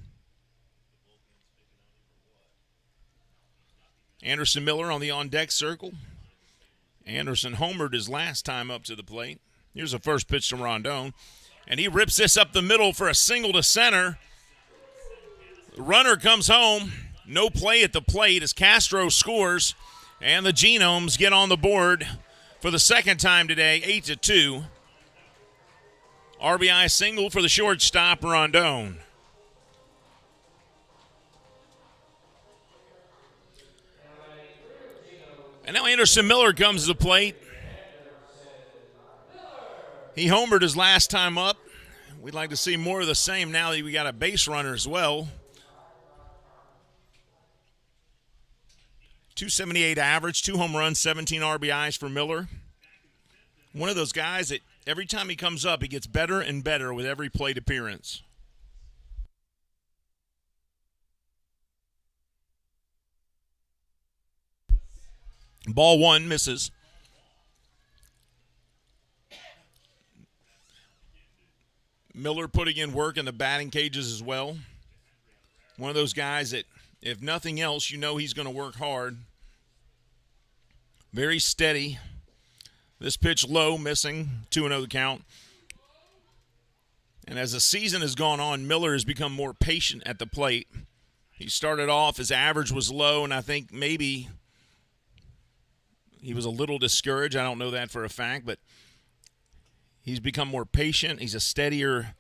Anderson Miller on the on-deck circle. Anderson homered his last time up to the plate. Here's the first pitch to Rondon. And he rips this up the middle for a single to center. The runner comes home. No play at the plate as Castro scores. And the Genomes get on the board for the second time today, 8-2. RBI single for the shortstop, Rondon. And now Anderson Miller comes to the plate. He homered his last time up. We'd like to see more of the same now that we got a base runner as well. 278 average, 2 home runs, 17 RBIs for Miller. One of those guys that every time he comes up, he gets better and better with every plate appearance. Ball one, misses. Miller putting in work in the batting cages as well. One of those guys that, if nothing else, you know he's going to work hard. Very steady. This pitch low, missing, 2-0 the count. And as the season has gone on, Miller has become more patient at the plate. He started off, his average was low, and I think maybe he was a little discouraged. I don't know that for a fact, but he's become more patient. He's a steadier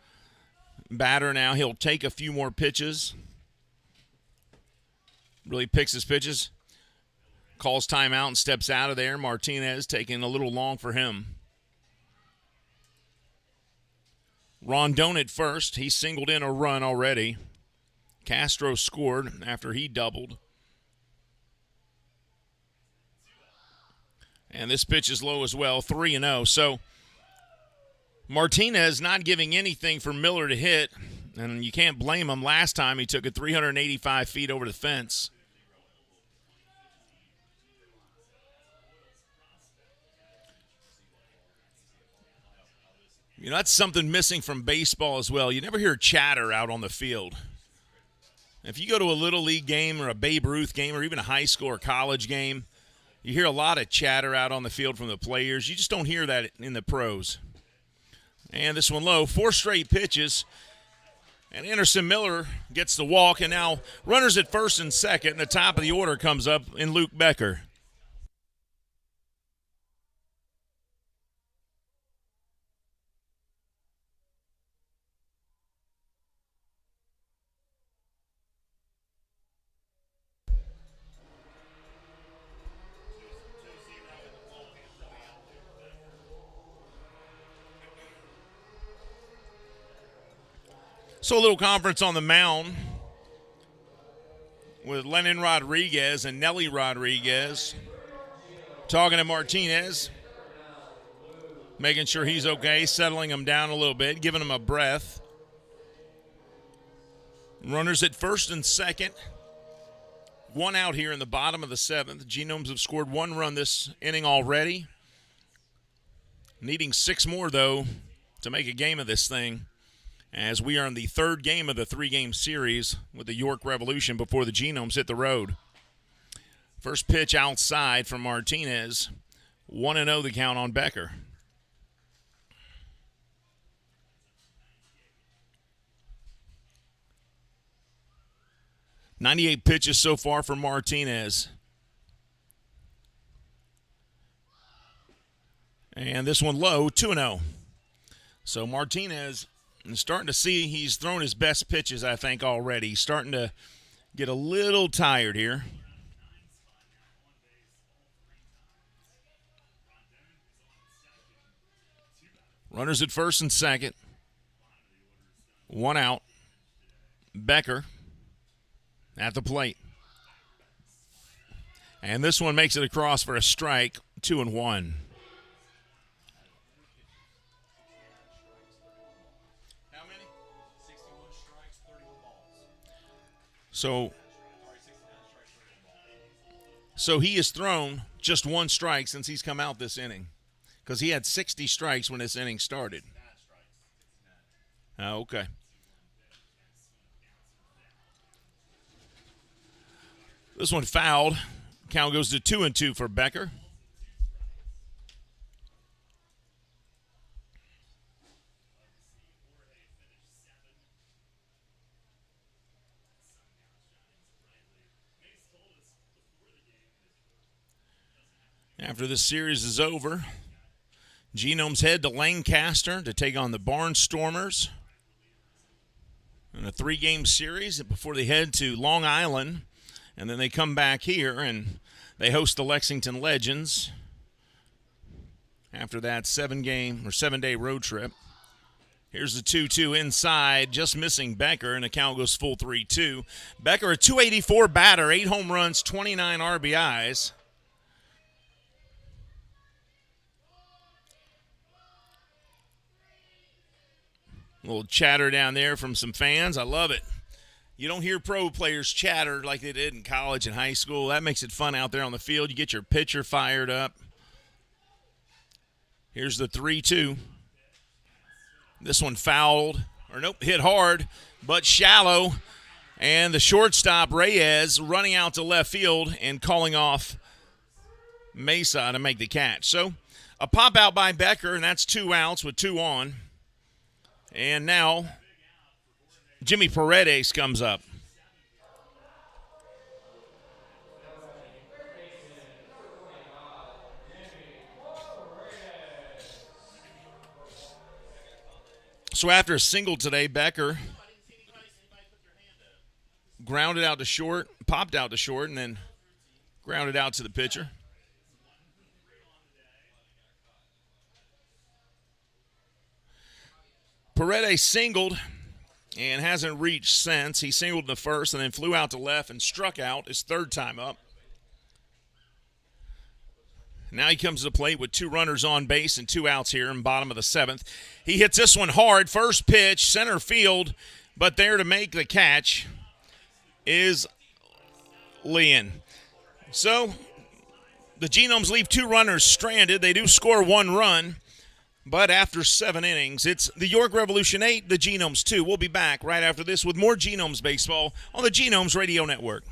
batter now. He'll take a few more pitches. Really picks his pitches. Calls timeout and steps out of there. Martinez taking a little long for him. Rondon at first. He singled in a run already. Castro scored after he doubled. And this pitch is low as well, 3-0. So Martinez not giving anything for Miller to hit, and you can't blame him. Last time he took it 385 feet over the fence. You know, that's something missing from baseball as well. You never hear chatter out on the field. If you go to a Little League game or a Babe Ruth game or even a high school or college game, you hear a lot of chatter out on the field from the players. You just don't hear that in the pros. And this one low, 4 straight pitches. And Anderson Miller gets the walk, and now runners at first and second, and the top of the order comes up in Luke Becker. So a little conference on the mound with Lennon Rodriguez and Nelly Rodriguez talking to Martinez, making sure he's okay, settling him down a little bit, giving him a breath. Runners at first and second. 1 out here in the bottom of the 7th. Genomes have scored 1 run this inning already. Needing 6 more, though, to make a game of this thing, as we are in the 3rd game of the 3-game series with the York Revolution before the Genomes hit the road. First pitch outside from Martinez. 1-0 the count on Becker. .98 pitches so far for Martinez. And this one low, 2-0. So Martinez is starting to see he's thrown his best pitches, I think, already. He's starting to get a little tired here. Runners at first and second. 1 out. Becker at the plate. And this one makes it across for a strike, 2-1. How many? 61 strikes, 31 balls. So he has thrown just 1 strike since he's come out this inning, because he had 60 strikes when this inning started. Oh, okay. This one fouled. Count goes to 2-2 for Becker. After this series is over, Genomes head to Lancaster to take on the Barnstormers in a 3-game series before they head to Long Island. And then they come back here and they host the Lexington Legends after that 7-day road trip. Here's the 2-2 inside, just missing Becker, and the count goes full 3-2. Becker, a .284 batter, 8 home runs, 29 RBIs. A little chatter down there from some fans. I love it. You don't hear pro players chatter like they did in college and high school. That makes it fun out there on the field. You get your pitcher fired up. Here's the 3-2. This one fouled, or nope, hit hard, but shallow. And the shortstop, Reyes, running out to left field and calling off Mesa to make the catch. So a pop out by Becker, and that's 2 outs with 2 on. And now Jimmy Paredes comes up. So after a single today, Becker grounded out to short, popped out to short, and then grounded out to the pitcher. Paredes singled and hasn't reached since. He singled in the first and then flew out to left and struck out his third time up. Now he comes to the plate with 2 runners on base and 2 outs here in bottom of the 7th. He hits this one hard. First pitch, center field, but there to make the catch is Leon. So the Genomes leave 2 runners stranded. They do score 1 run, but after 7 innings, it's the York Revolution 8, the Genomes 2. We'll be back right after this with more Genomes baseball on the Genomes Radio Network.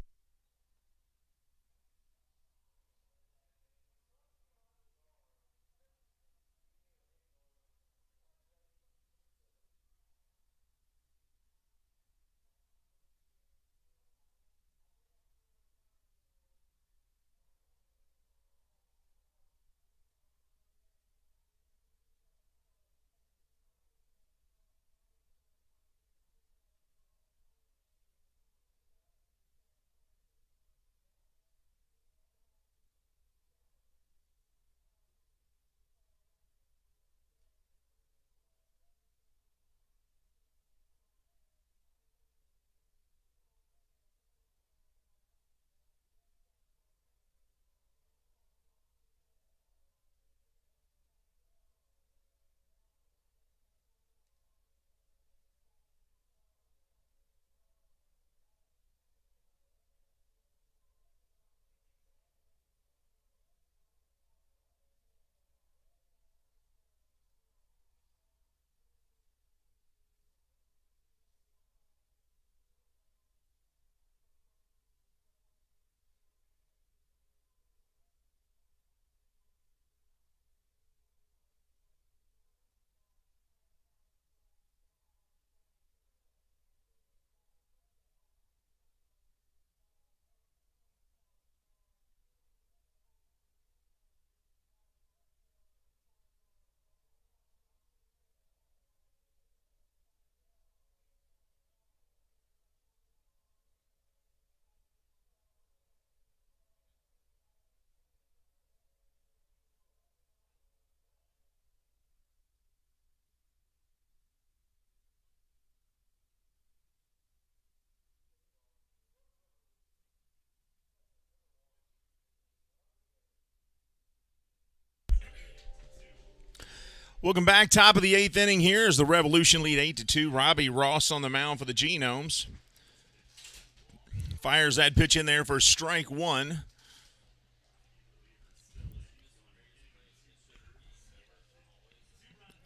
Welcome back. Top of the 8th inning here as the Revolution lead 8-2. Robbie Ross on the mound for the Genomes. Fires that pitch in there for strike 1.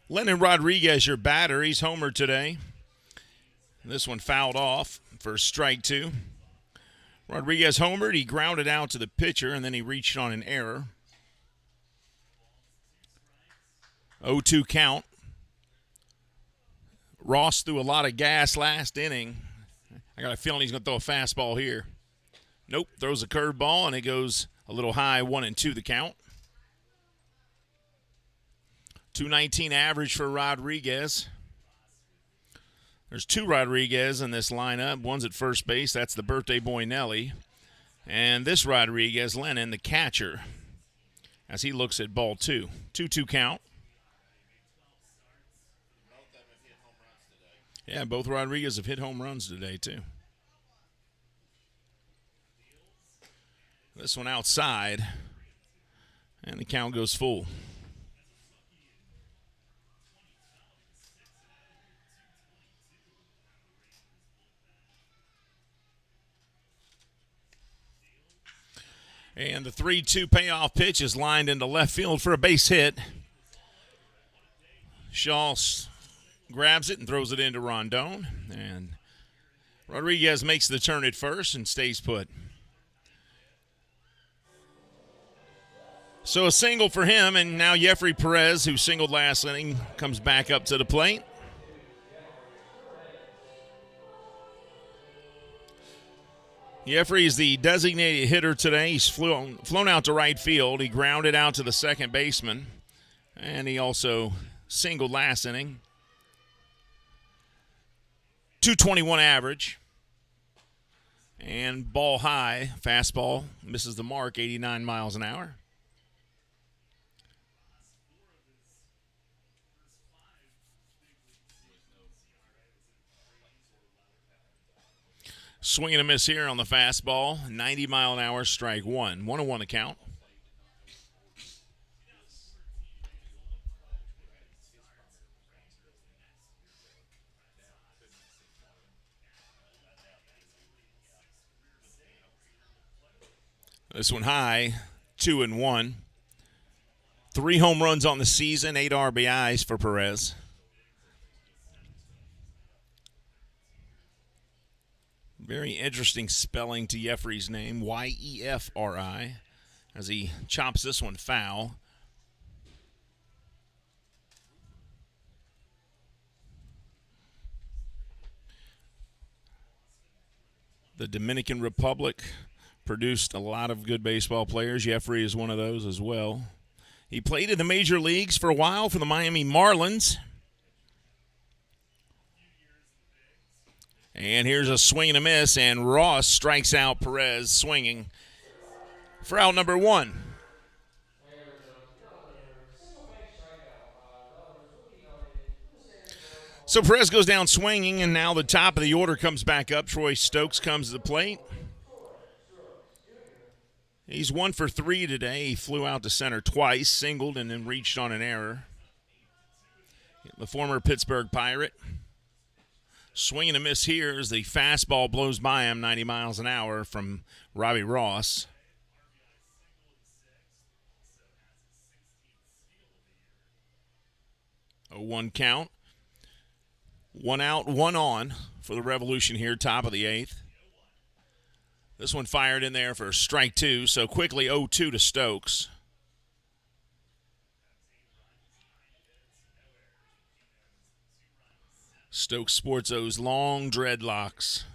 Lennon Rodriguez, your batter. He's homered today. This one fouled off for strike 2. Rodriguez homered. He grounded out to the pitcher, and then he reached on an error. 0-2 count. Ross threw a lot of gas last inning. I got a feeling he's going to throw a fastball here. Nope, throws a curveball, and it goes a little high, 1-2 the count. 219 average for Rodriguez. There's 2 Rodriguez in this lineup. One's at first base. That's the birthday boy Nelly. And this Rodriguez, Lennon, the catcher, as he looks at ball 2. 2-2 count. Yeah, both Rodriguez have hit home runs today, too. This one outside, and the count goes full. And the 3-2 payoff pitch is lined into left field for a base hit. Shaw grabs it and throws it into Rondon. And Rodriguez makes the turn at first and stays put. So a single for him, and now Jeffrey Perez, who singled last inning, comes back up to the plate. Jeffrey is the designated hitter today. He's flown out to right field. He grounded out to the second baseman, and he also singled last inning. 221 average. And ball high, fastball, misses the mark, 89 miles an hour. Swing and a miss here on the fastball. 90-mile-an-hour, strike one. 1-1 the count. This one high, 2-1. 3 home runs on the season, 8 RBIs for Perez. Very interesting spelling to Yefri's name, Yefri, as he chops this one foul. The Dominican Republic produced a lot of good baseball players. Yefri is one of those as well. He played in the major leagues for a while for the Miami Marlins. And here's a swing and a miss, and Ross strikes out Perez swinging for out number 1. So Perez goes down swinging, and now the top of the order comes back up. Troy Stokes comes to the plate. He's 1 for 3 today. He flew out to center twice, singled, and then reached on an error. The former Pittsburgh Pirate. Swing and a miss here as the fastball blows by him 90 miles an hour from Robbie Ross. 0-1 count. 1 out, 1 on for the Revolution here, top of the 8th. This one fired in there for strike 2, so quickly 0-2 to Stokes. Stokes sports those long dreadlocks.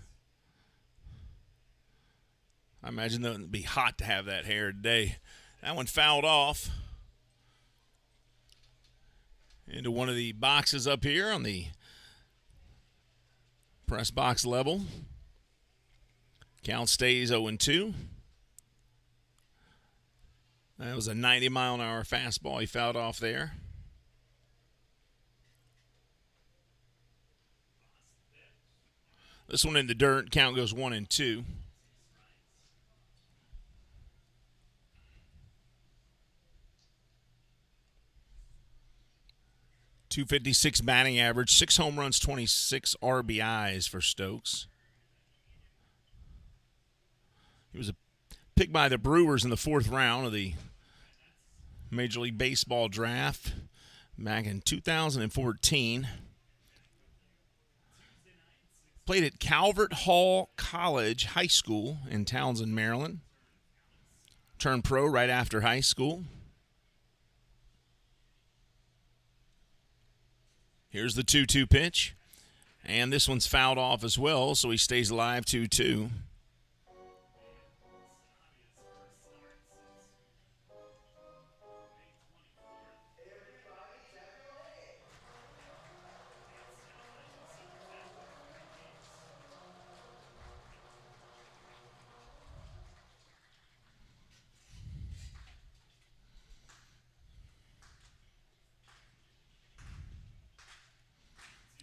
I imagine that would be hot to have that hair today. That one fouled off into one of the boxes up here on the press box level. Count stays 0-2. That was a 90-mile-an-hour fastball he fouled off there. This one in the dirt. Count goes 1-2. .256 batting average, 6 home runs, 26 RBIs for Stokes. He was picked by the Brewers in the 4th round of the Major League Baseball draft back in 2014. Played at Calvert Hall College High School in Townsend, Maryland. Turned pro right after high school. Here's the 2-2 pitch. And this one's fouled off as well, so he stays alive 2-2.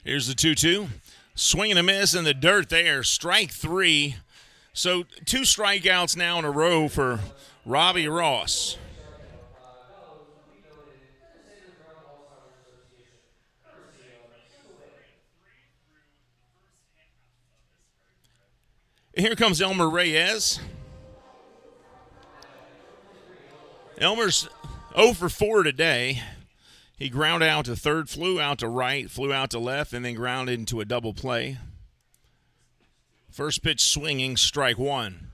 Here's the 2-2. Swing and a miss in the dirt there. Strike 3. So 2 strikeouts now in a row for Robbie Ross. Here comes Elmer Reyes. Elmer's 0 for 4 today. He ground out to third, flew out to right, flew out to left, and then grounded into a double play. First pitch swinging, strike 1.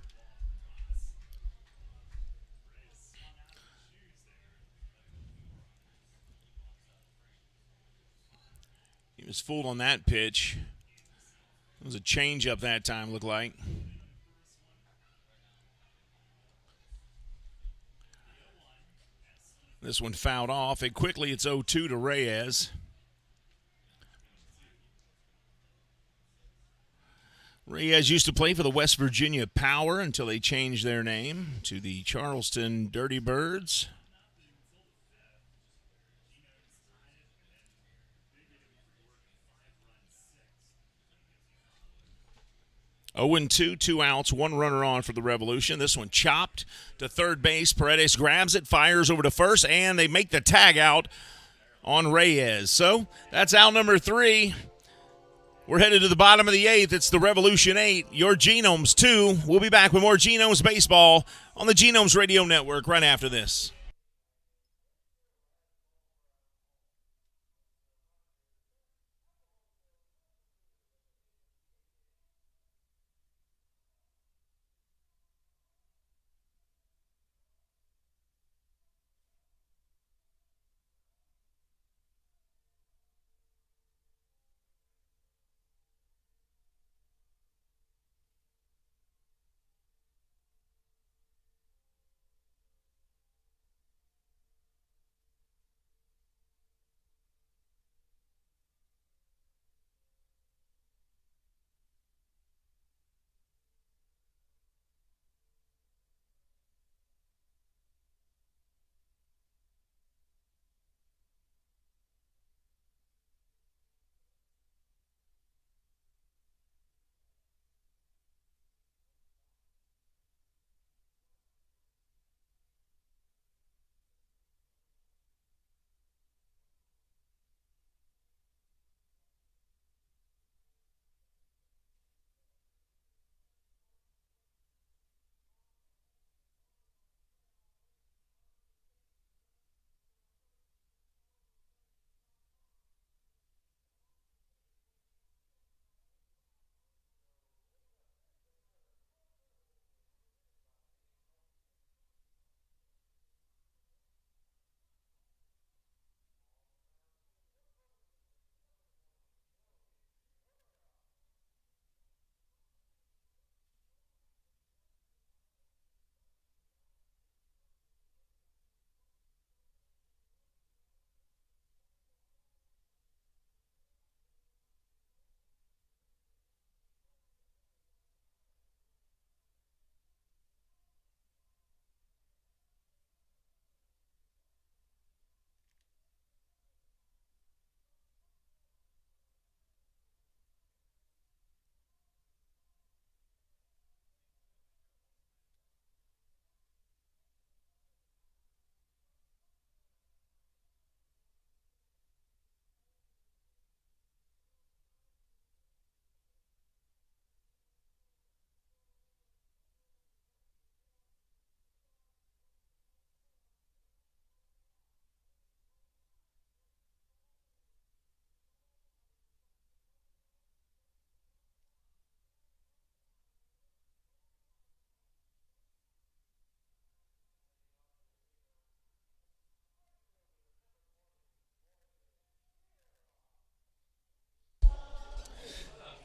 He was fooled on that pitch. It was a changeup that time, looked like. This one fouled off, and quickly it's 0-2 to Reyes. Reyes used to play for the West Virginia Power until they changed their name to the Charleston Dirty Birds. 0-2, 2 outs, 1 runner on for the Revolution. This one chopped to third base. Paredes grabs it, fires over to first, and they make the tag out on Reyes. So that's out number 3. We're headed to the bottom of the 8th. It's the Revolution 8, your Genomes 2. We'll be back with more Genomes baseball on the Genomes Radio Network right after this.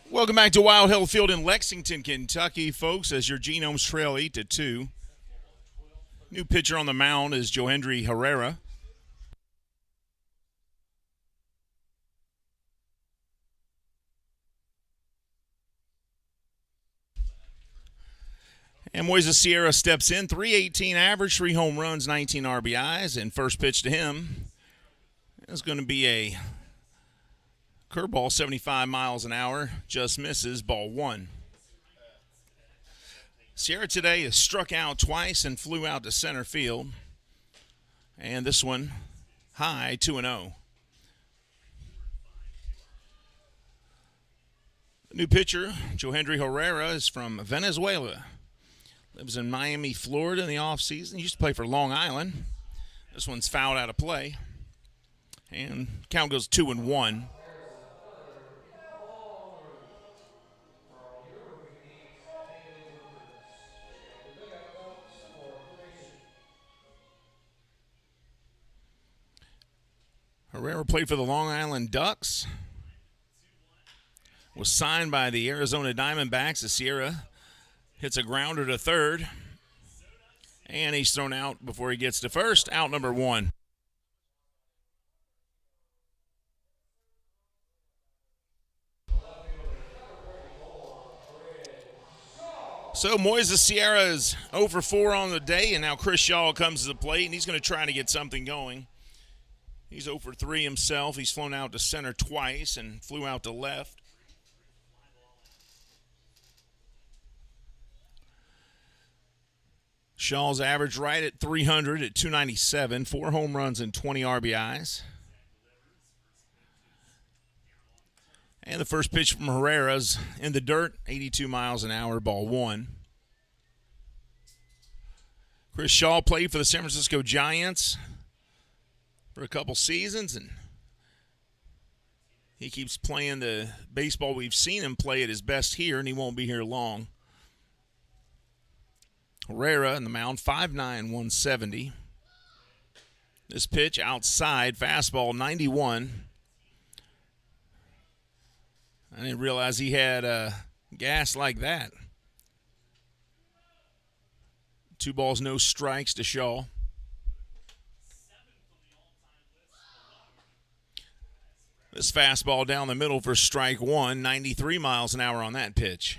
Welcome back to Wild Hill Field in Lexington, Kentucky, folks, as your Genomes trail 8-2. New pitcher on the mound is Johendry Herrera. And Moises Sierra steps in, 318 average, 3 home runs, 19 RBIs, and first pitch to him is going to be a curveball, 75 miles an hour, just misses, ball 1. Sierra today has struck out twice and flew out to center field. And this one high, 2-0. The new pitcher, Johendry Herrera, is from Venezuela. Lives in Miami, Florida in the offseason. Used to play for Long Island. This one's fouled out of play. And count goes 2-1. Herrera played for the Long Island Ducks. Was signed by the Arizona Diamondbacks as Sierra hits a grounder to third. And he's thrown out before he gets to first. Out number 1. So Moises Sierra is 0 for 4 on the day, and now Chris Shaw comes to the plate, and he's going to try to get something going. He's 0 for 3 himself. He's flown out to center twice and flew out to left. Shaw's average right at 300 at 297, 4 home runs and 20 RBIs. And the first pitch from Herrera's in the dirt, 82 miles an hour, ball 1. Chris Shaw played for the San Francisco Giants for a couple seasons, and he keeps playing the baseball we've seen him play at his best here, and he won't be here long. Herrera in the mound, 5'9", 170. This pitch outside, fastball 91. I didn't realize he had gas like that. 2 balls, no strikes to Shaw. This fastball down the middle for strike 1, 93 miles an hour on that pitch.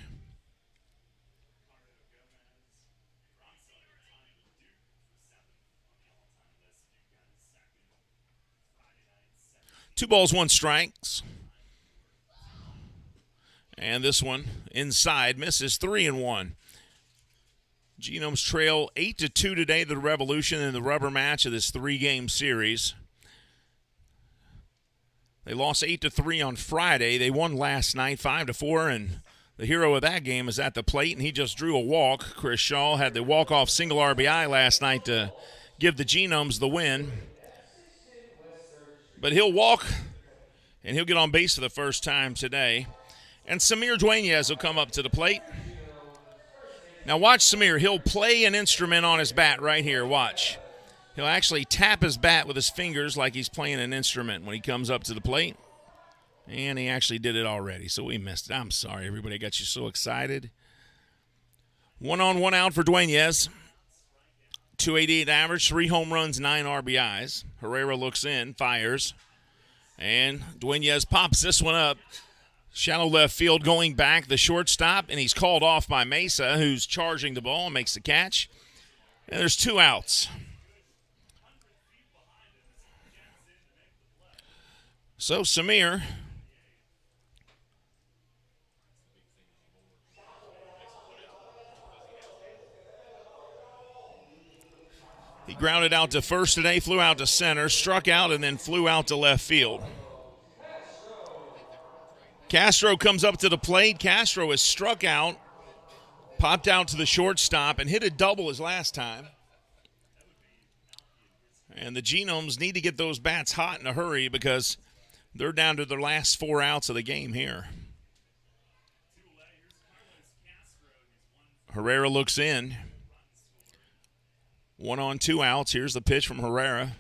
Two balls, 1 strikes. And this one inside misses, 3-1. Genomes trail 8-2 today to the Revolution in the rubber match of this 3-game series. They lost 8-3 on Friday. They won last night 5-4, and the hero of that game is at the plate, and he just drew a walk. Chris Shaw had the walk-off single RBI last night to give the Genomes the win. But he'll walk, and he'll get on base for the first time today. And Samir Dueñez will come up to the plate. Now watch Samir. He'll play an instrument on his bat right here. Watch. He'll actually tap his bat with his fingers like he's playing an instrument when he comes up to the plate. And he actually did it already, so we missed it. I'm sorry, everybody. I got you so excited. 1 on, 1 out for Dueñez. 288 average, 3 home runs, 9 RBIs. Herrera looks in, fires. And Dueñez pops this one up. Shallow left field going back, the shortstop, and he's called off by Mesa, who's charging the ball and makes the catch. And there's 2 outs. So Samir he grounded out to first today, flew out to center, struck out, and then flew out to left field. Castro comes up to the plate. Castro is struck out, popped out to the shortstop, and hit a double his last time. And the Genomes need to get those bats hot in a hurry because they're down to their last 4 outs of the game here. Herrera looks in. 1 on, 2 outs. Here's the pitch from Herrera.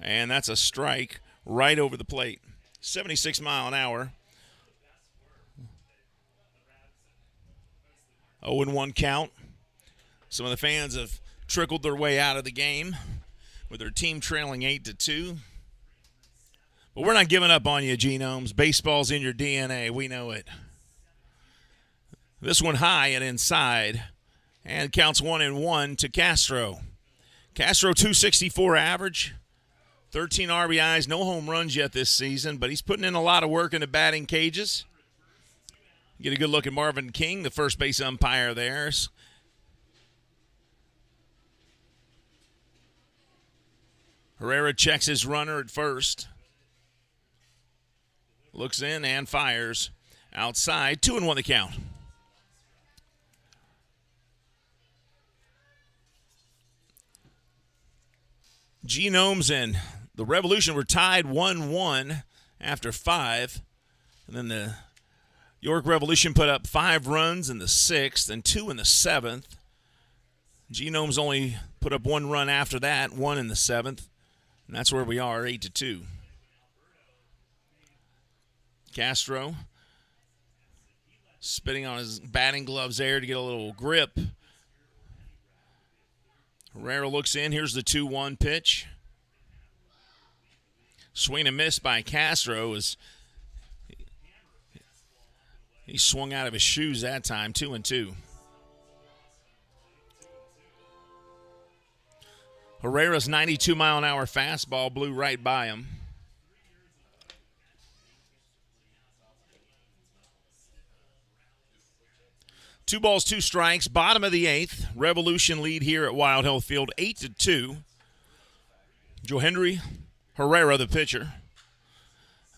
And that's a strike right over the plate. 76 mile an hour. 0-1 count. Some of the fans have trickled their way out of the game with their team trailing 8-2. But we're not giving up on you, Genomes. Baseball's in your DNA. We know it. This one high and inside. And counts 1-1 to Castro. Castro 264 average. 13 RBIs, no home runs yet this season, but he's putting in a lot of work in the batting cages. Get a good look at Marvin King, the first base umpire there. Herrera checks his runner at first. Looks in and fires. Outside, 2-1 the count. Genomes and the Revolution were tied 1-1 after 5. And then the York Revolution put up 5 runs in the 6th and 2 in the 7th. Genomes only put up 1 run after that, 1 in the 7th. And that's where we are, 8-2. Castro spitting on his batting gloves there to get a little grip. Herrera looks in. Here's the 2-1 pitch. Swing and miss by Castro. He swung out of his shoes that time, 2-2. Herrera's 92 mile an hour fastball blew right by him. 2 balls, 2 strikes, bottom of the 8th. Revolution lead here at Wild Health Field, 8-2. Johendry Herrera, the pitcher.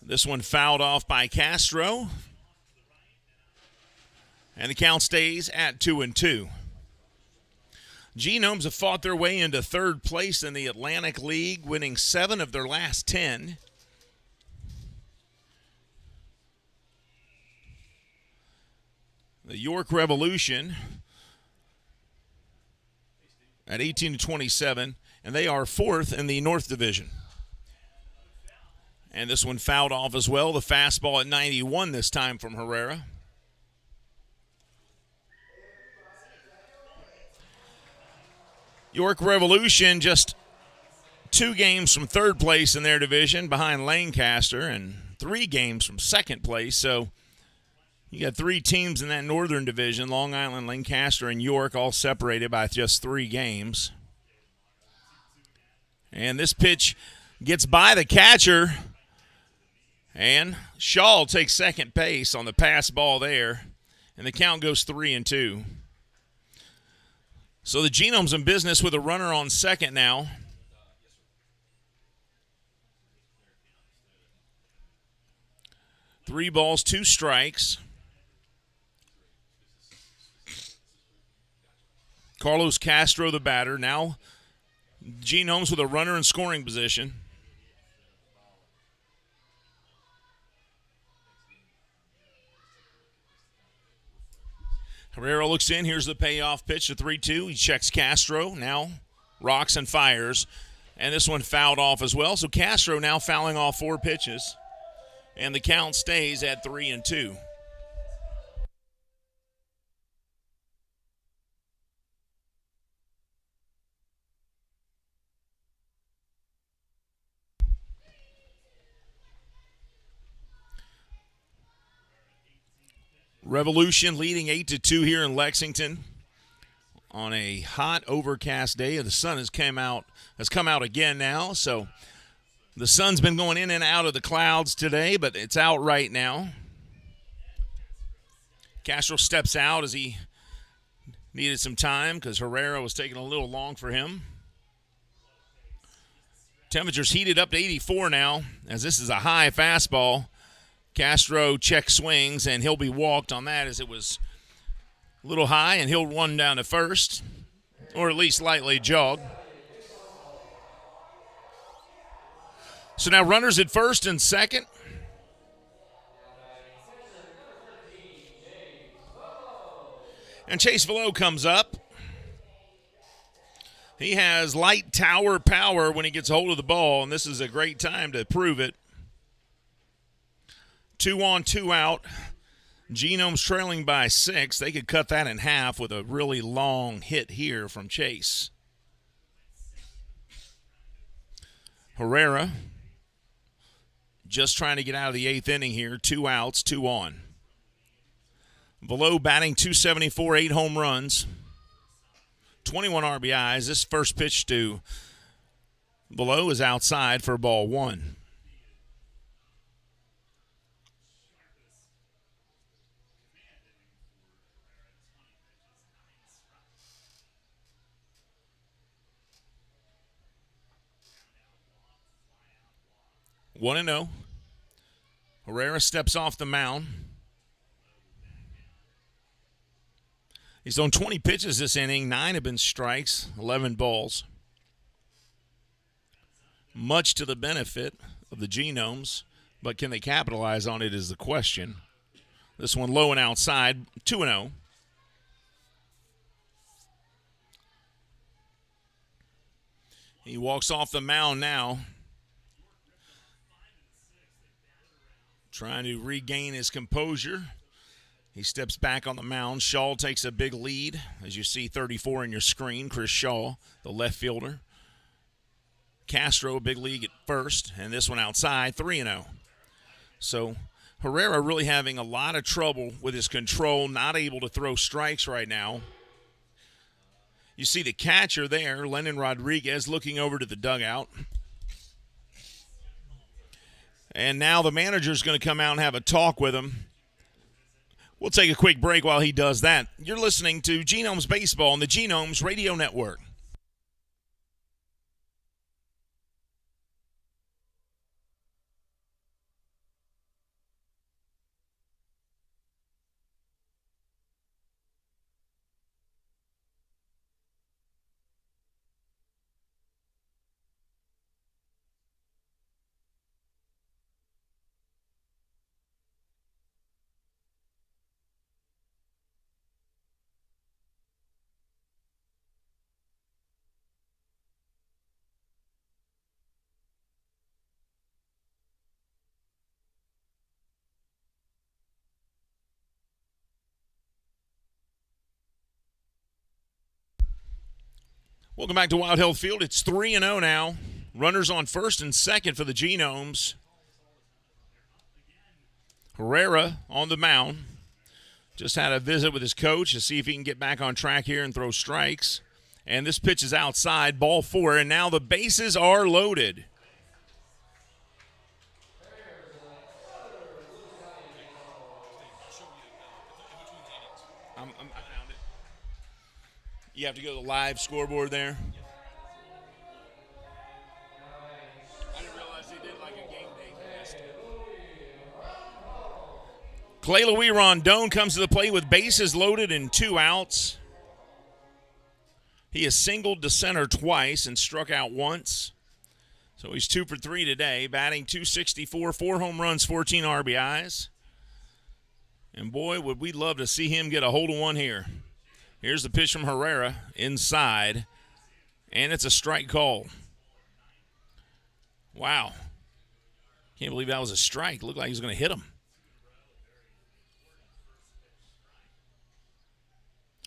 This one fouled off by Castro. And the count stays at 2-2. Genomes have fought their way into 3rd place in the Atlantic League, winning 7 of their last 10. The York Revolution at 18-27, and they are 4th in the North Division. And this one fouled off as well. The fastball at 91 this time from Herrera. York Revolution just 2 games from 3rd place in their division behind Lancaster and 3 games from 2nd place. So you got 3 teams in that northern division, Long Island, Lancaster, and York, all separated by just 3 games. And this pitch gets by the catcher, and Shaw takes second base on the pass ball there, and the count goes 3-2. So the Genomes in business with a runner on second now. Three balls, 2 strikes. Carlos Castro, the batter. Now Genomes with a runner in scoring position. Herrera looks in. Here's the payoff pitch to 3-2. He checks Castro. Now rocks and fires. And this one fouled off as well. So Castro now fouling off 4 pitches. And the count stays at 3-2. Revolution leading 8-2 here in Lexington on a hot, overcast day. The sun has come out again now, so the sun's been going in and out of the clouds today, but it's out right now. Castro steps out as he needed some time because Herrera was taking a little long for him. Temperatures heated up to 84 now, as this is a high fastball. Castro check swings, and he'll be walked on that as it was a little high, and he'll run down to first, or at least lightly jog. So now runners at first and second. And Chase Velo comes up. He has light tower power when he gets a hold of the ball, and this is a great time to prove it. 2 on, 2 out. Genomes trailing by 6. They could cut that in half with a really long hit here from Chase. Herrera just trying to get out of the 8th inning here. 2 outs, 2 on. Velo batting .274, 8 home runs, 21 RBIs. This first pitch to Velo is outside for ball 1. One and 0. Herrera steps off the mound. He's thrown 20 pitches this inning. 9 have been strikes, 11 balls. Much to the benefit of the Genomes, but can they capitalize on it is the question. This one low and outside, 2-0. He walks off the mound now, trying to regain his composure. He steps back on the mound. Shaw takes a big lead, as you see 34 in your screen. Chris Shaw, the left fielder. Castro, a big lead at first, and this one outside, 3-0. So Herrera really having a lot of trouble with his control, not able to throw strikes right now. You see the catcher there, Lennon Rodriguez, looking over to the dugout. And now the manager's going to come out and have a talk with him. We'll take a quick break while he does that. You're listening to Genomes Baseball on the Genomes Radio Network. Welcome back to Wild Health Field. It's 3-0 now. Runners on first and second for the Genomes. Herrera on the mound. Just had a visit with his coach to see if he can get back on track here and throw strikes. And this pitch is outside, ball 4, and now the bases are loaded. I found it. You have to go to the live scoreboard there. I didn't realize they did like a game day test. Clay Louis Rondon comes to the plate with bases loaded and 2 outs. He has singled to center twice and struck out once. So he's 2 for 3 today, batting .264, 4 home runs, 14 RBIs. And boy, would we love to see him get a hold of one here. Here's the pitch from Herrera inside, and it's a strike call. Wow. Can't believe that was a strike. Looked like he was going to hit him.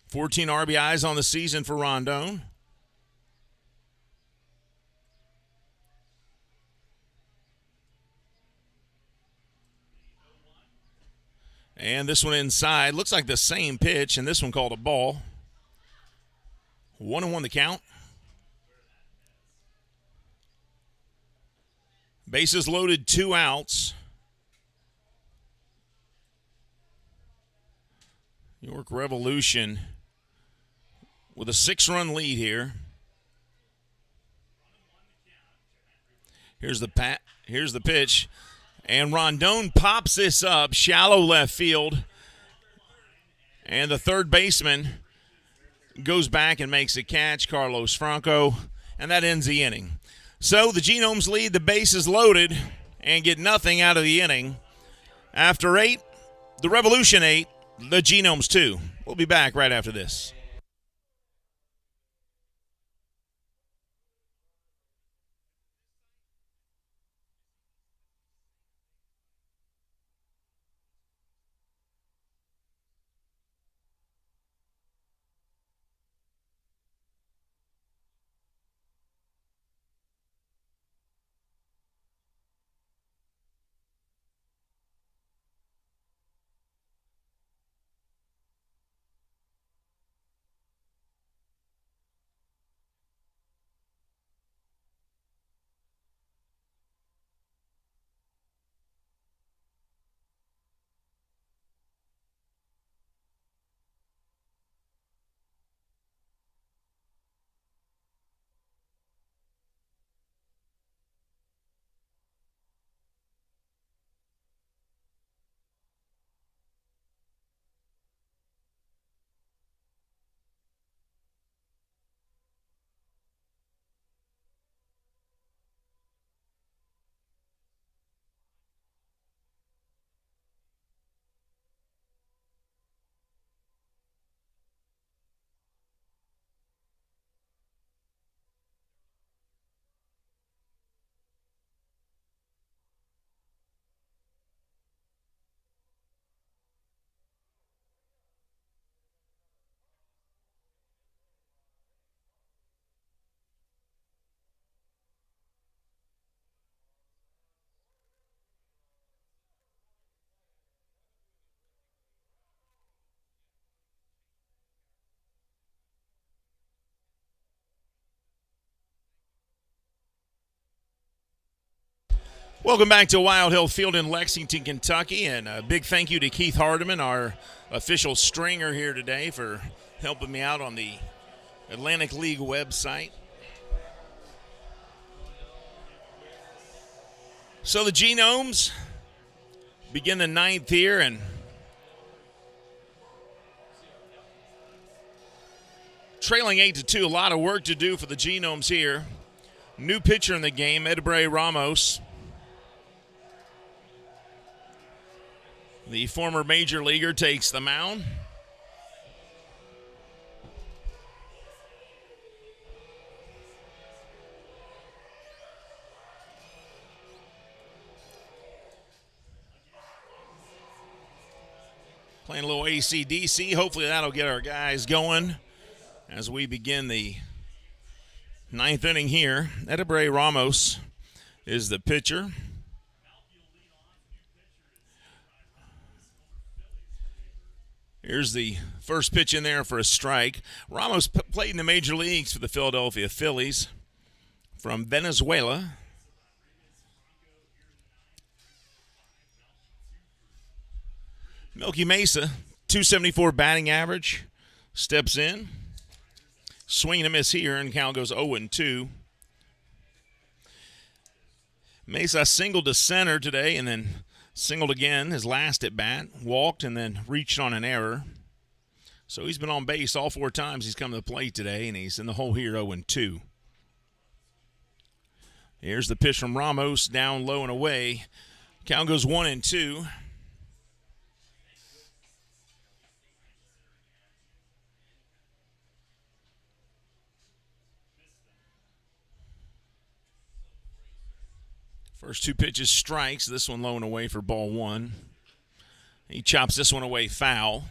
14 RBIs on the season for Rondon. And this one inside. Looks like the same pitch, and this one called a ball. 1-1 the count. Bases loaded, 2 outs. York Revolution with a 6-run lead here. Here's the pitch. And Rondon pops this up, shallow left field. And the third baseman goes back and makes a catch, Carlos Franco, and that ends the inning. So the Genomes lead, the bases loaded, and get nothing out of the inning. After 8, the Revolution 8, the Genomes 2. We'll be back right after this. Welcome back to Wild Hill Field in Lexington, Kentucky, and a big thank you to Keith Hardiman, our official stringer here today, for helping me out on the Atlantic League website. So the Genomes begin the ninth here, and trailing 8-2. A lot of work to do for the Genomes here. New pitcher in the game, Edebray Ramos. The former major leaguer takes the mound. Playing a little AC/DC. Hopefully that'll get our guys going as we begin the ninth inning here. Edebray Ramos is the pitcher. Here's the first pitch in there for a strike. Ramos played in the major leagues for the Philadelphia Phillies from Venezuela. Milky Mesa, 274 batting average, steps in. Swing and a miss here, and count goes 0-2. Mesa singled to center today and then singled again his last at bat, walked and then reached on an error. So he's been on base all 4 times he's come to the plate today, and he's in the hole here 0-2. Here's the pitch from Ramos, down low and away. Count goes 1-2. First 2 pitches strikes, this one low and away for ball 1. He chops this one away foul.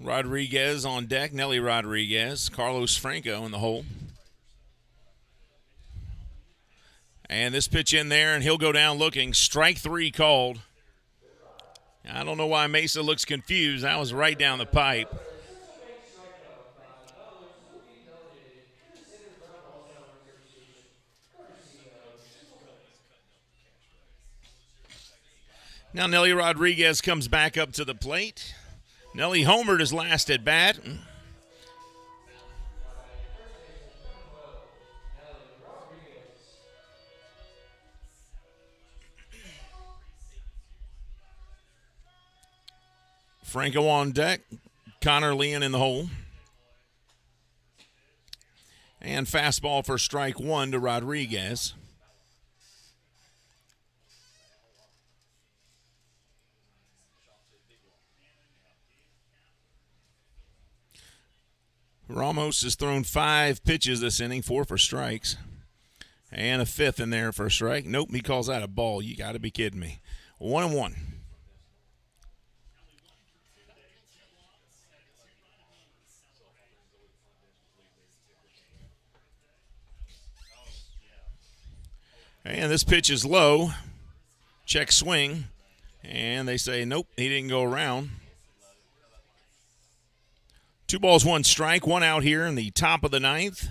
Rodriguez on deck, Nelly Rodriguez, Carlos Franco in the hole. And this pitch in there, and he'll go down looking. Strike 3 called. I don't know why Mesa looks confused. That was right down the pipe. Now Nelly Rodriguez comes back up to the plate. Nelly homered his last at bat. Franco on deck. Connor Leon in the hole. And fastball for strike 1 to Rodriguez. Ramos has thrown 5 pitches this inning, 4 for strikes. And a 5th in there for a strike. Nope, he calls that a ball. You got to be kidding me. 1-1. And this pitch is low. Check swing. And they say, nope, he didn't go around. 2 balls, 1 strike. 1 out here in the top of the ninth.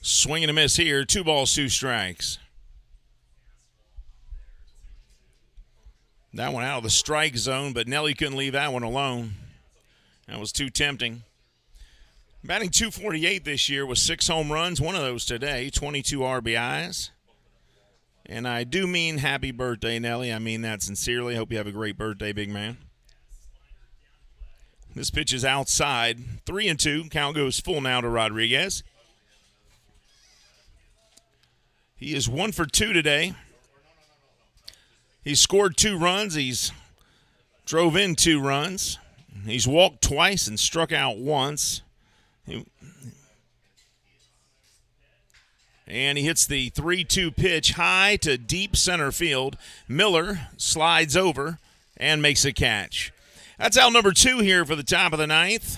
Swing and a miss here. 2 balls, 2 strikes. That one out of the strike zone, but Nelly couldn't leave that one alone. That was too tempting. Batting .248 this year with 6 home runs, 1 of those today, 22 RBIs. And I do mean happy birthday, Nelly. I mean that sincerely. Hope you have a great birthday, big man. This pitch is outside. 3-2. Count goes full now to Rodriguez. He is 1 for 2 today. He's scored 2 runs. He's drove in 2 runs. He's walked twice and struck out once. And he hits the 3-2 pitch high to deep center field. Miller slides over and makes a catch. That's out number 2 here for the top of the ninth.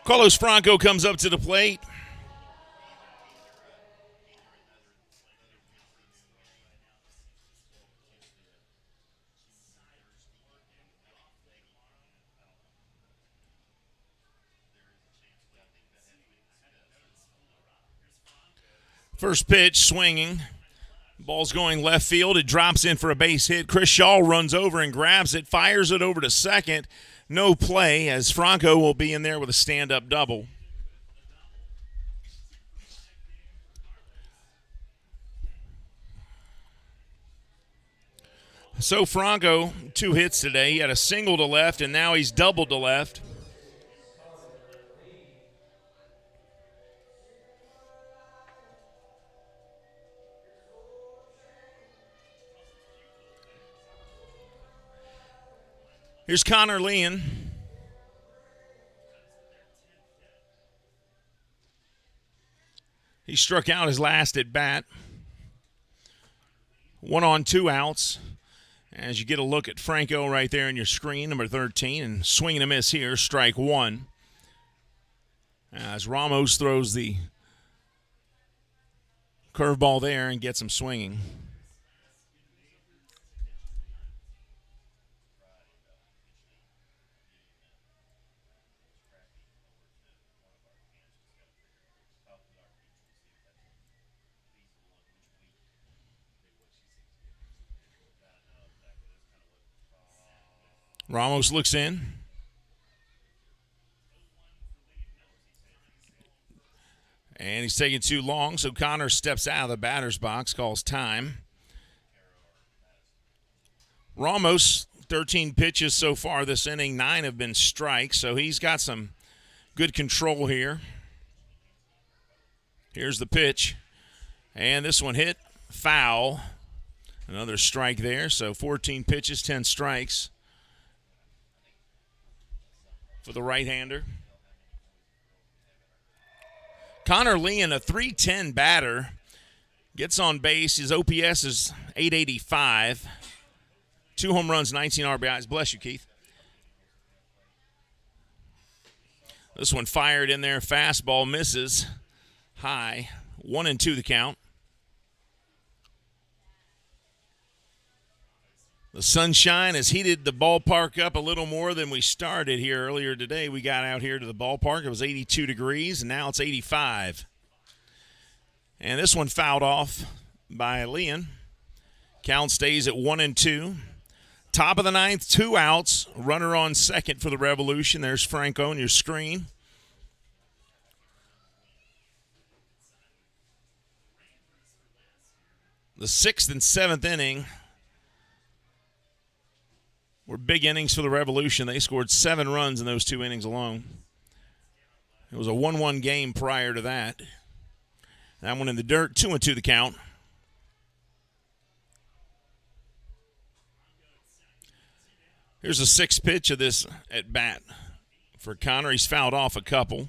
Carlos Franco comes up to the plate. First pitch, swinging. Ball's going left field. It drops in for a base hit. Chris Shaw runs over and grabs it, fires it over to second. No play, as Franco will be in there with a stand-up double. So Franco, 2 hits today. He had a single to left, and now he's doubled to left. Here's Connor Leon. He struck out his last at bat. 1 on 2 outs. As you get a look at Franco right there on your screen, number 13, and swing and a miss here, strike 1. As Ramos throws the curveball there and gets him swinging. Ramos looks in. And he's taking too long, so Connor steps out of the batter's box, calls time. Ramos, 13 pitches so far this inning, 9 have been strikes, so he's got some good control here. Here's the pitch. And this one hit foul. Another strike there, so 14 pitches, 10 strikes for the right-hander. Connor Leon, a .310 batter, gets on base. His OPS is .885. 2 home runs, 19 RBIs. Bless you, Keith. This one fired in there. Fastball misses high. 1-2 the count. The sunshine has heated the ballpark up a little more than we started here earlier today. We got out here to the ballpark. It was 82 degrees, and now it's 85. And this one fouled off by Leon. Count stays at 1-2. Top of the ninth, 2 outs. Runner on second for the Revolution. There's Franco on your screen. The 6th and 7th inning were big innings for the Revolution. They scored 7 runs in those 2 innings alone. It was a 1-1 game prior to that. That one in the dirt, 2-2 the count. Here's the 6th pitch of this at bat for Connor. He's fouled off a couple.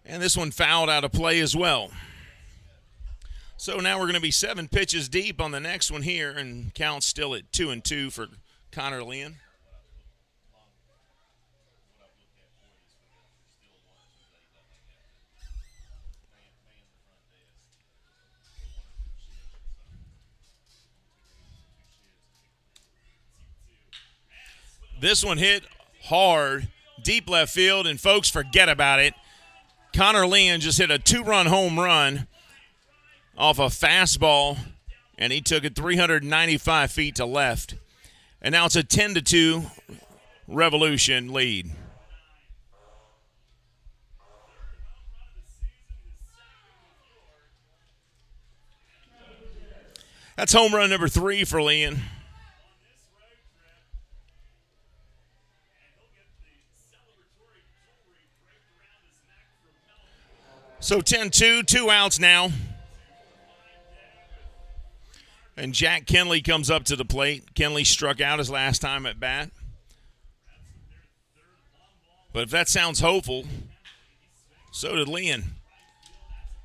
And this one fouled out of play as well. So now we're going to be 7 pitches deep on the next one here, and count still at 2-2 for Connor Leon. This one hit hard, deep left field, and folks, forget about it. Connor Leon just hit a 2-run home run off a fastball, and he took it 395 feet to left. And now it's a 10-2 Revolution lead. That's home run number 3 for Leon. So 10-2, 2 outs now. And Jack Kenley comes up to the plate. Kenley struck out his last time at bat. But if that sounds hopeful, so did Leon.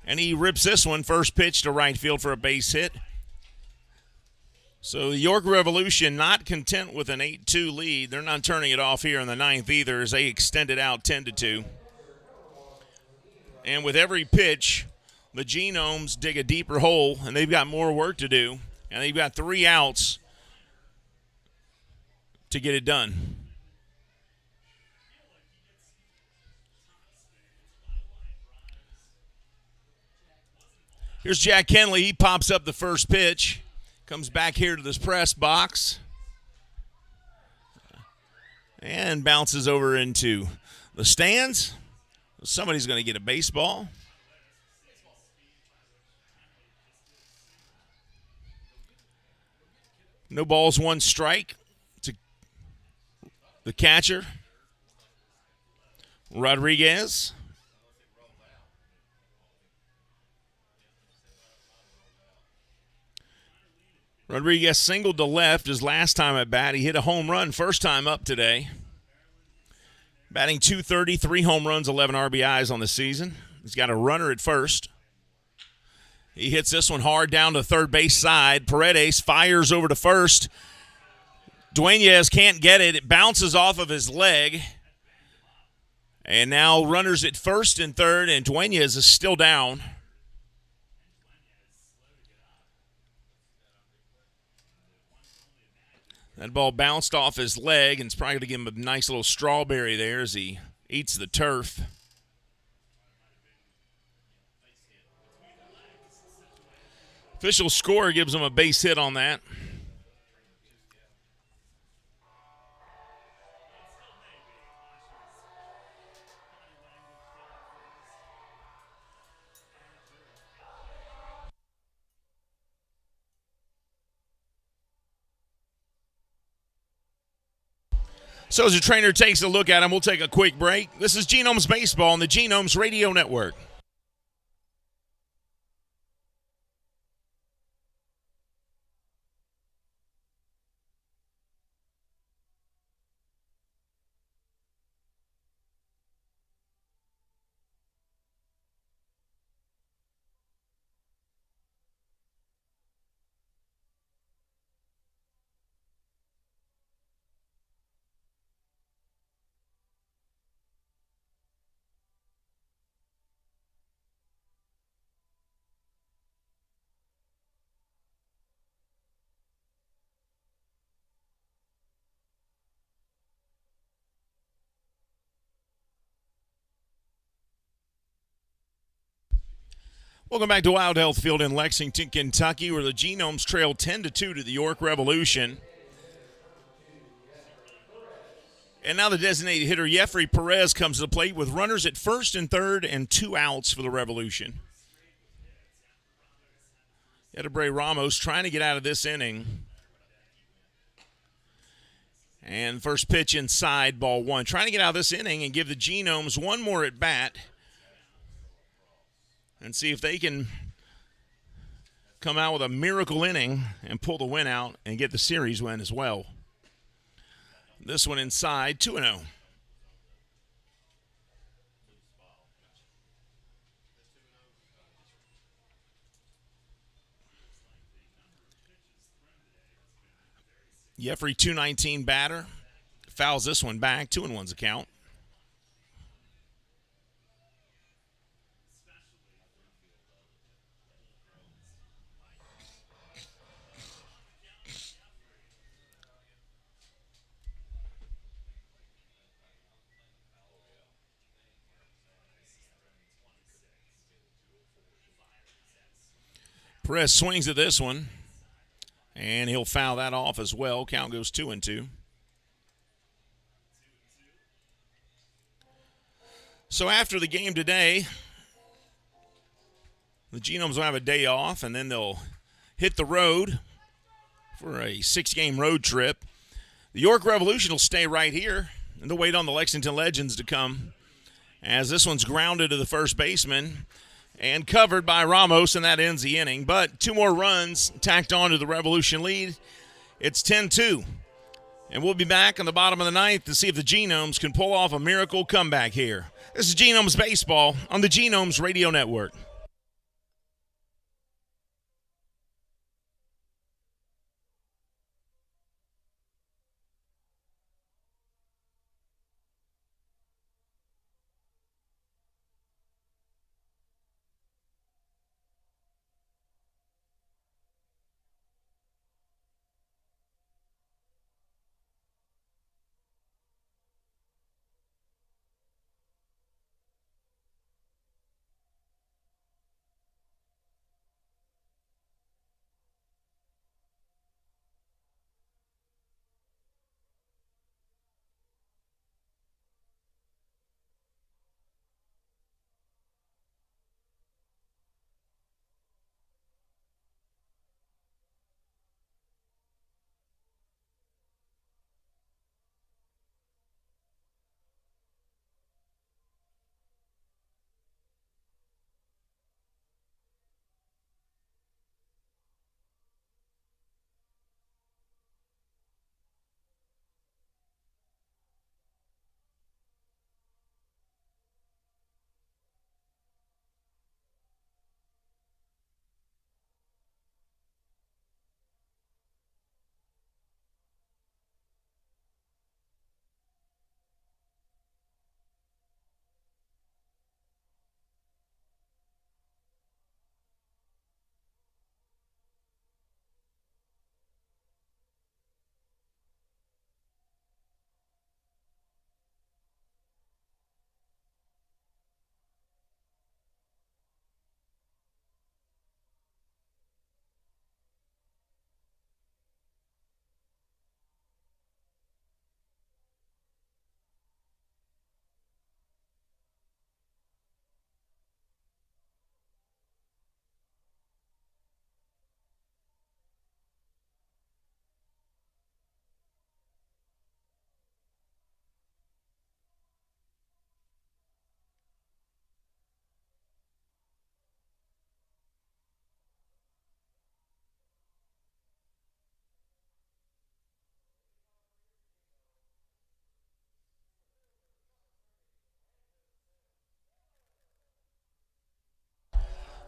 And he rips this one, first pitch to right field for a base hit. So the York Revolution not content with an 8-2 lead. They're not turning it off here in the ninth either as they extend it out 10-2. And with every pitch, the Genomes dig a deeper hole, and they've got more work to do. And they've got 3 outs to get it done. Here's Jack Kenley. He pops up the first pitch. Comes back here to this press box. And bounces over into the stands. Somebody's going to get a baseball. No balls, 1 strike to the catcher, Rodriguez. Rodriguez singled to left his last time at bat. He hit a home run first time up today. Batting .230, 3 home runs, 11 RBIs on the season. He's got a runner at first. He hits this one hard down to third base side. Paredes fires over to first. Dueñas can't get it. It bounces off of his leg. And now runners at first and third, and Dueñas is still down. That ball bounced off his leg, and it's probably going to give him a nice little strawberry there as he eats the turf. Official score gives him a base hit on that. So as the trainer takes a look at him, we'll take a quick break. This is Genomes Baseball on the Genomes Radio Network. Welcome back to Wild Health Field in Lexington, Kentucky, where the Genomes trail 10-2 to the York Revolution. And now the designated hitter, Jeffrey Perez, comes to the plate with runners at first and third and 2 outs for the Revolution. Edebre Ramos trying to get out of this inning. And first pitch inside, ball 1. Trying to get out of this inning and give the Genomes one more at bat and see if they can come out with a miracle inning and pull the win out and get the series win as well. This one inside, 2-0. Jeffrey, 219 batter. Fouls this one back. 2-1's a count. Perez swings at this one, and he'll foul that off as well. Count goes 2-2. So after the game today, the Genomes will have a day off, and then they'll hit the road for a 6-game road trip. The York Revolution will stay right here, and they'll wait on the Lexington Legends to come, as this one's grounded to the first baseman. and covered by Ramos, and that ends the inning. But 2 more runs tacked on to the Revolution lead. It's 10-2. And we'll be back in the bottom of the ninth to see if the Genomes can pull off a miracle comeback here. This is Genomes Baseball on the Genomes Radio Network.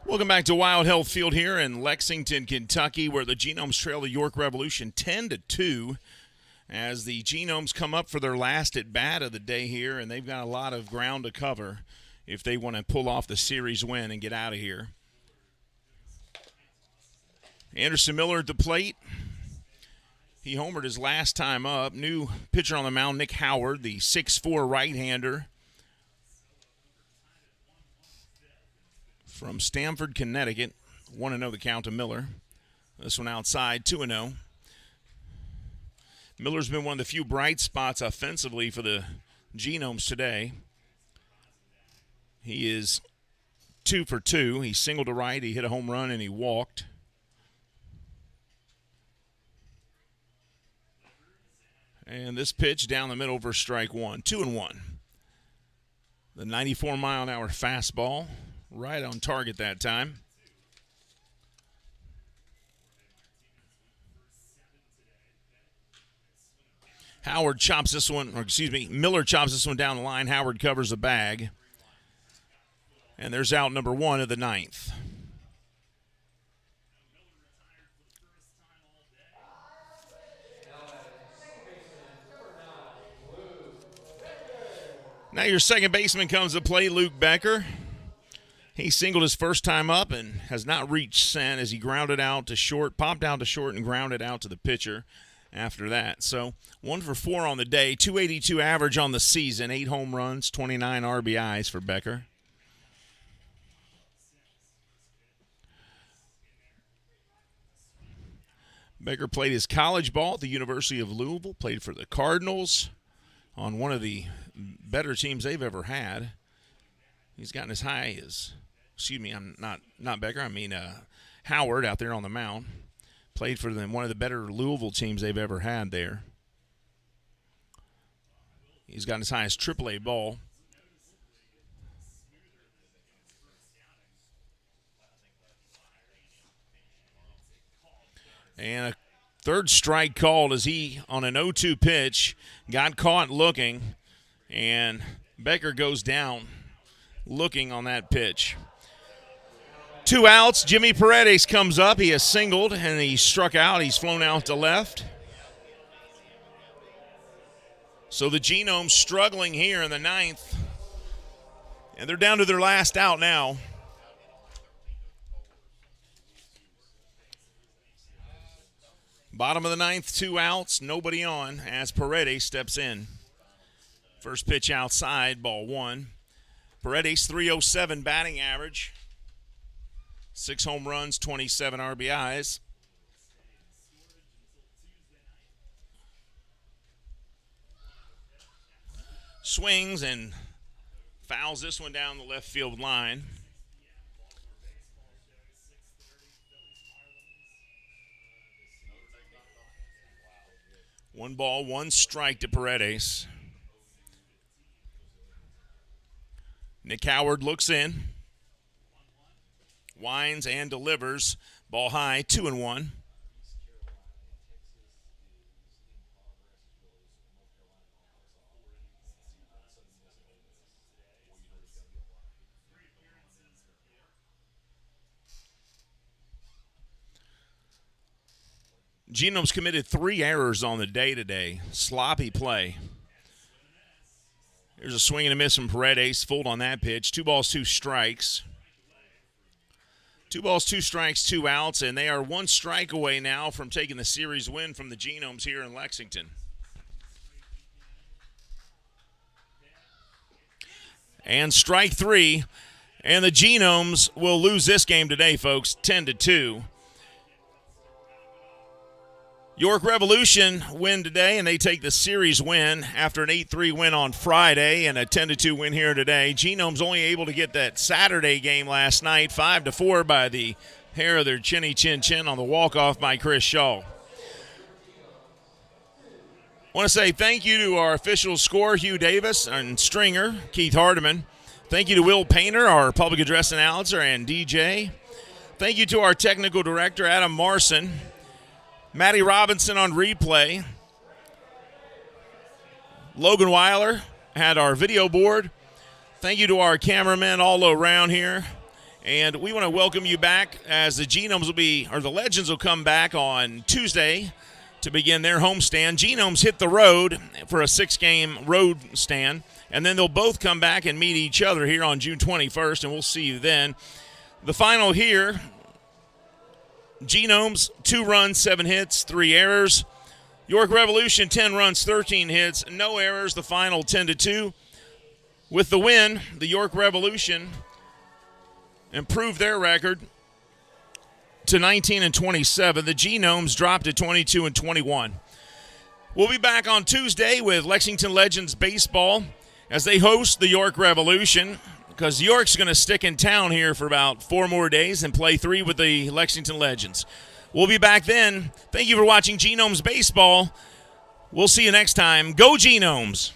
Welcome back to Wild Health Field here in Lexington, Kentucky, where the Genomes trail the York Revolution 10-2 as the Genomes come up for their last at bat of the day here, and they've got a lot of ground to cover if they want to pull off the series win and get out of here. Anderson Miller at the plate. He homered his last time up. New pitcher on the mound, Nick Howard, the 6'4" right-hander from Stamford, Connecticut. 1-0 the count to Miller. This one outside, 2-0. Miller's been one of the few bright spots offensively for the Genomes today. He is 2 for 2. He singled to right, he hit a home run, and he walked. And this pitch down the middle for strike one. 2-1. The 94-mile-an-hour fastball. Right on target that time. Miller chops this one down the line. Howard covers the bag. And there's out number 1 of the ninth. Now your second baseman comes to play, Luke Becker. He singled his first time up and has not reached center as he grounded out to short, popped out to short, and grounded out to the pitcher after that. So 1 for 4 on the day, 282 average on the season, 8 home runs, 29 RBIs for Becker. Becker played his college ball at the University of Louisville, played for the Cardinals on one of the better teams they've ever had. He's gotten as high as, I'm not Becker, Howard out there on the mound. Played for them, one of the better Louisville teams they've ever had there. He's gotten as high as AAA ball. And a third strike called as he, on an 0-2 pitch, got caught looking, and Becker goes down looking on that pitch. 2 outs. Jimmy Paredes comes up. He has singled, and he struck out. He's flown out to left. So the Genomes struggling here in the 9th, and they're down to their last out now. Bottom of the 9th, 2 outs, nobody on as Paredes steps in. First pitch outside, ball 1. Paredes, 307 batting average. 6 home runs, 27 RBIs. Swings and fouls this one down the left field line. One ball, one strike to Paredes. Nick Howard looks in. Winds and delivers. Ball high, 2-1. Genomes committed 3 errors on the day today. Sloppy play. There's a swing and a miss from Paredes. Fooled on that pitch. 2 balls, 2 strikes. 2 balls, 2 strikes, 2 outs, and they are 1 strike away now from taking the series win from the Genomes here in Lexington. And strike 3, and the Genomes will lose this game today, folks, 10-2. York Revolution win today, and they take the series win after an 8-3 win on Friday and a 10-2 win here today. Genomes only able to get that Saturday game last night, 5-4 by the hair of their chinny chin chin on the walk-off by Chris Shaw. I want to say thank you to our official scorer, Hugh Davis, and stringer, Keith Hardiman. Thank you to Will Painter, our public address announcer and DJ. Thank you to our technical director, Adam Marson. Matty Robinson on replay. Logan Weiler had our video board. Thank you to our cameramen all around here. And we want to welcome you back as the Genomes the Legends will come back on Tuesday to begin their homestand. Genomes hit the road for a 6-game road stand, and then they'll both come back and meet each other here on June 21st, and we'll see you then. The final here, Genomes, 2 runs, 7 hits, 3 errors. York Revolution, 10 runs, 13 hits, no errors. The final 10-2. With the win, the York Revolution improved their record to 19-27. The Genomes dropped to 22-21. We'll be back on Tuesday with Lexington Legends baseball as they host the York Revolution, because York's going to stick in town here for about 4 more days and play 3 with the Lexington Legends. We'll be back then. Thank you for watching Genomes Baseball. We'll see you next time. Go Genomes!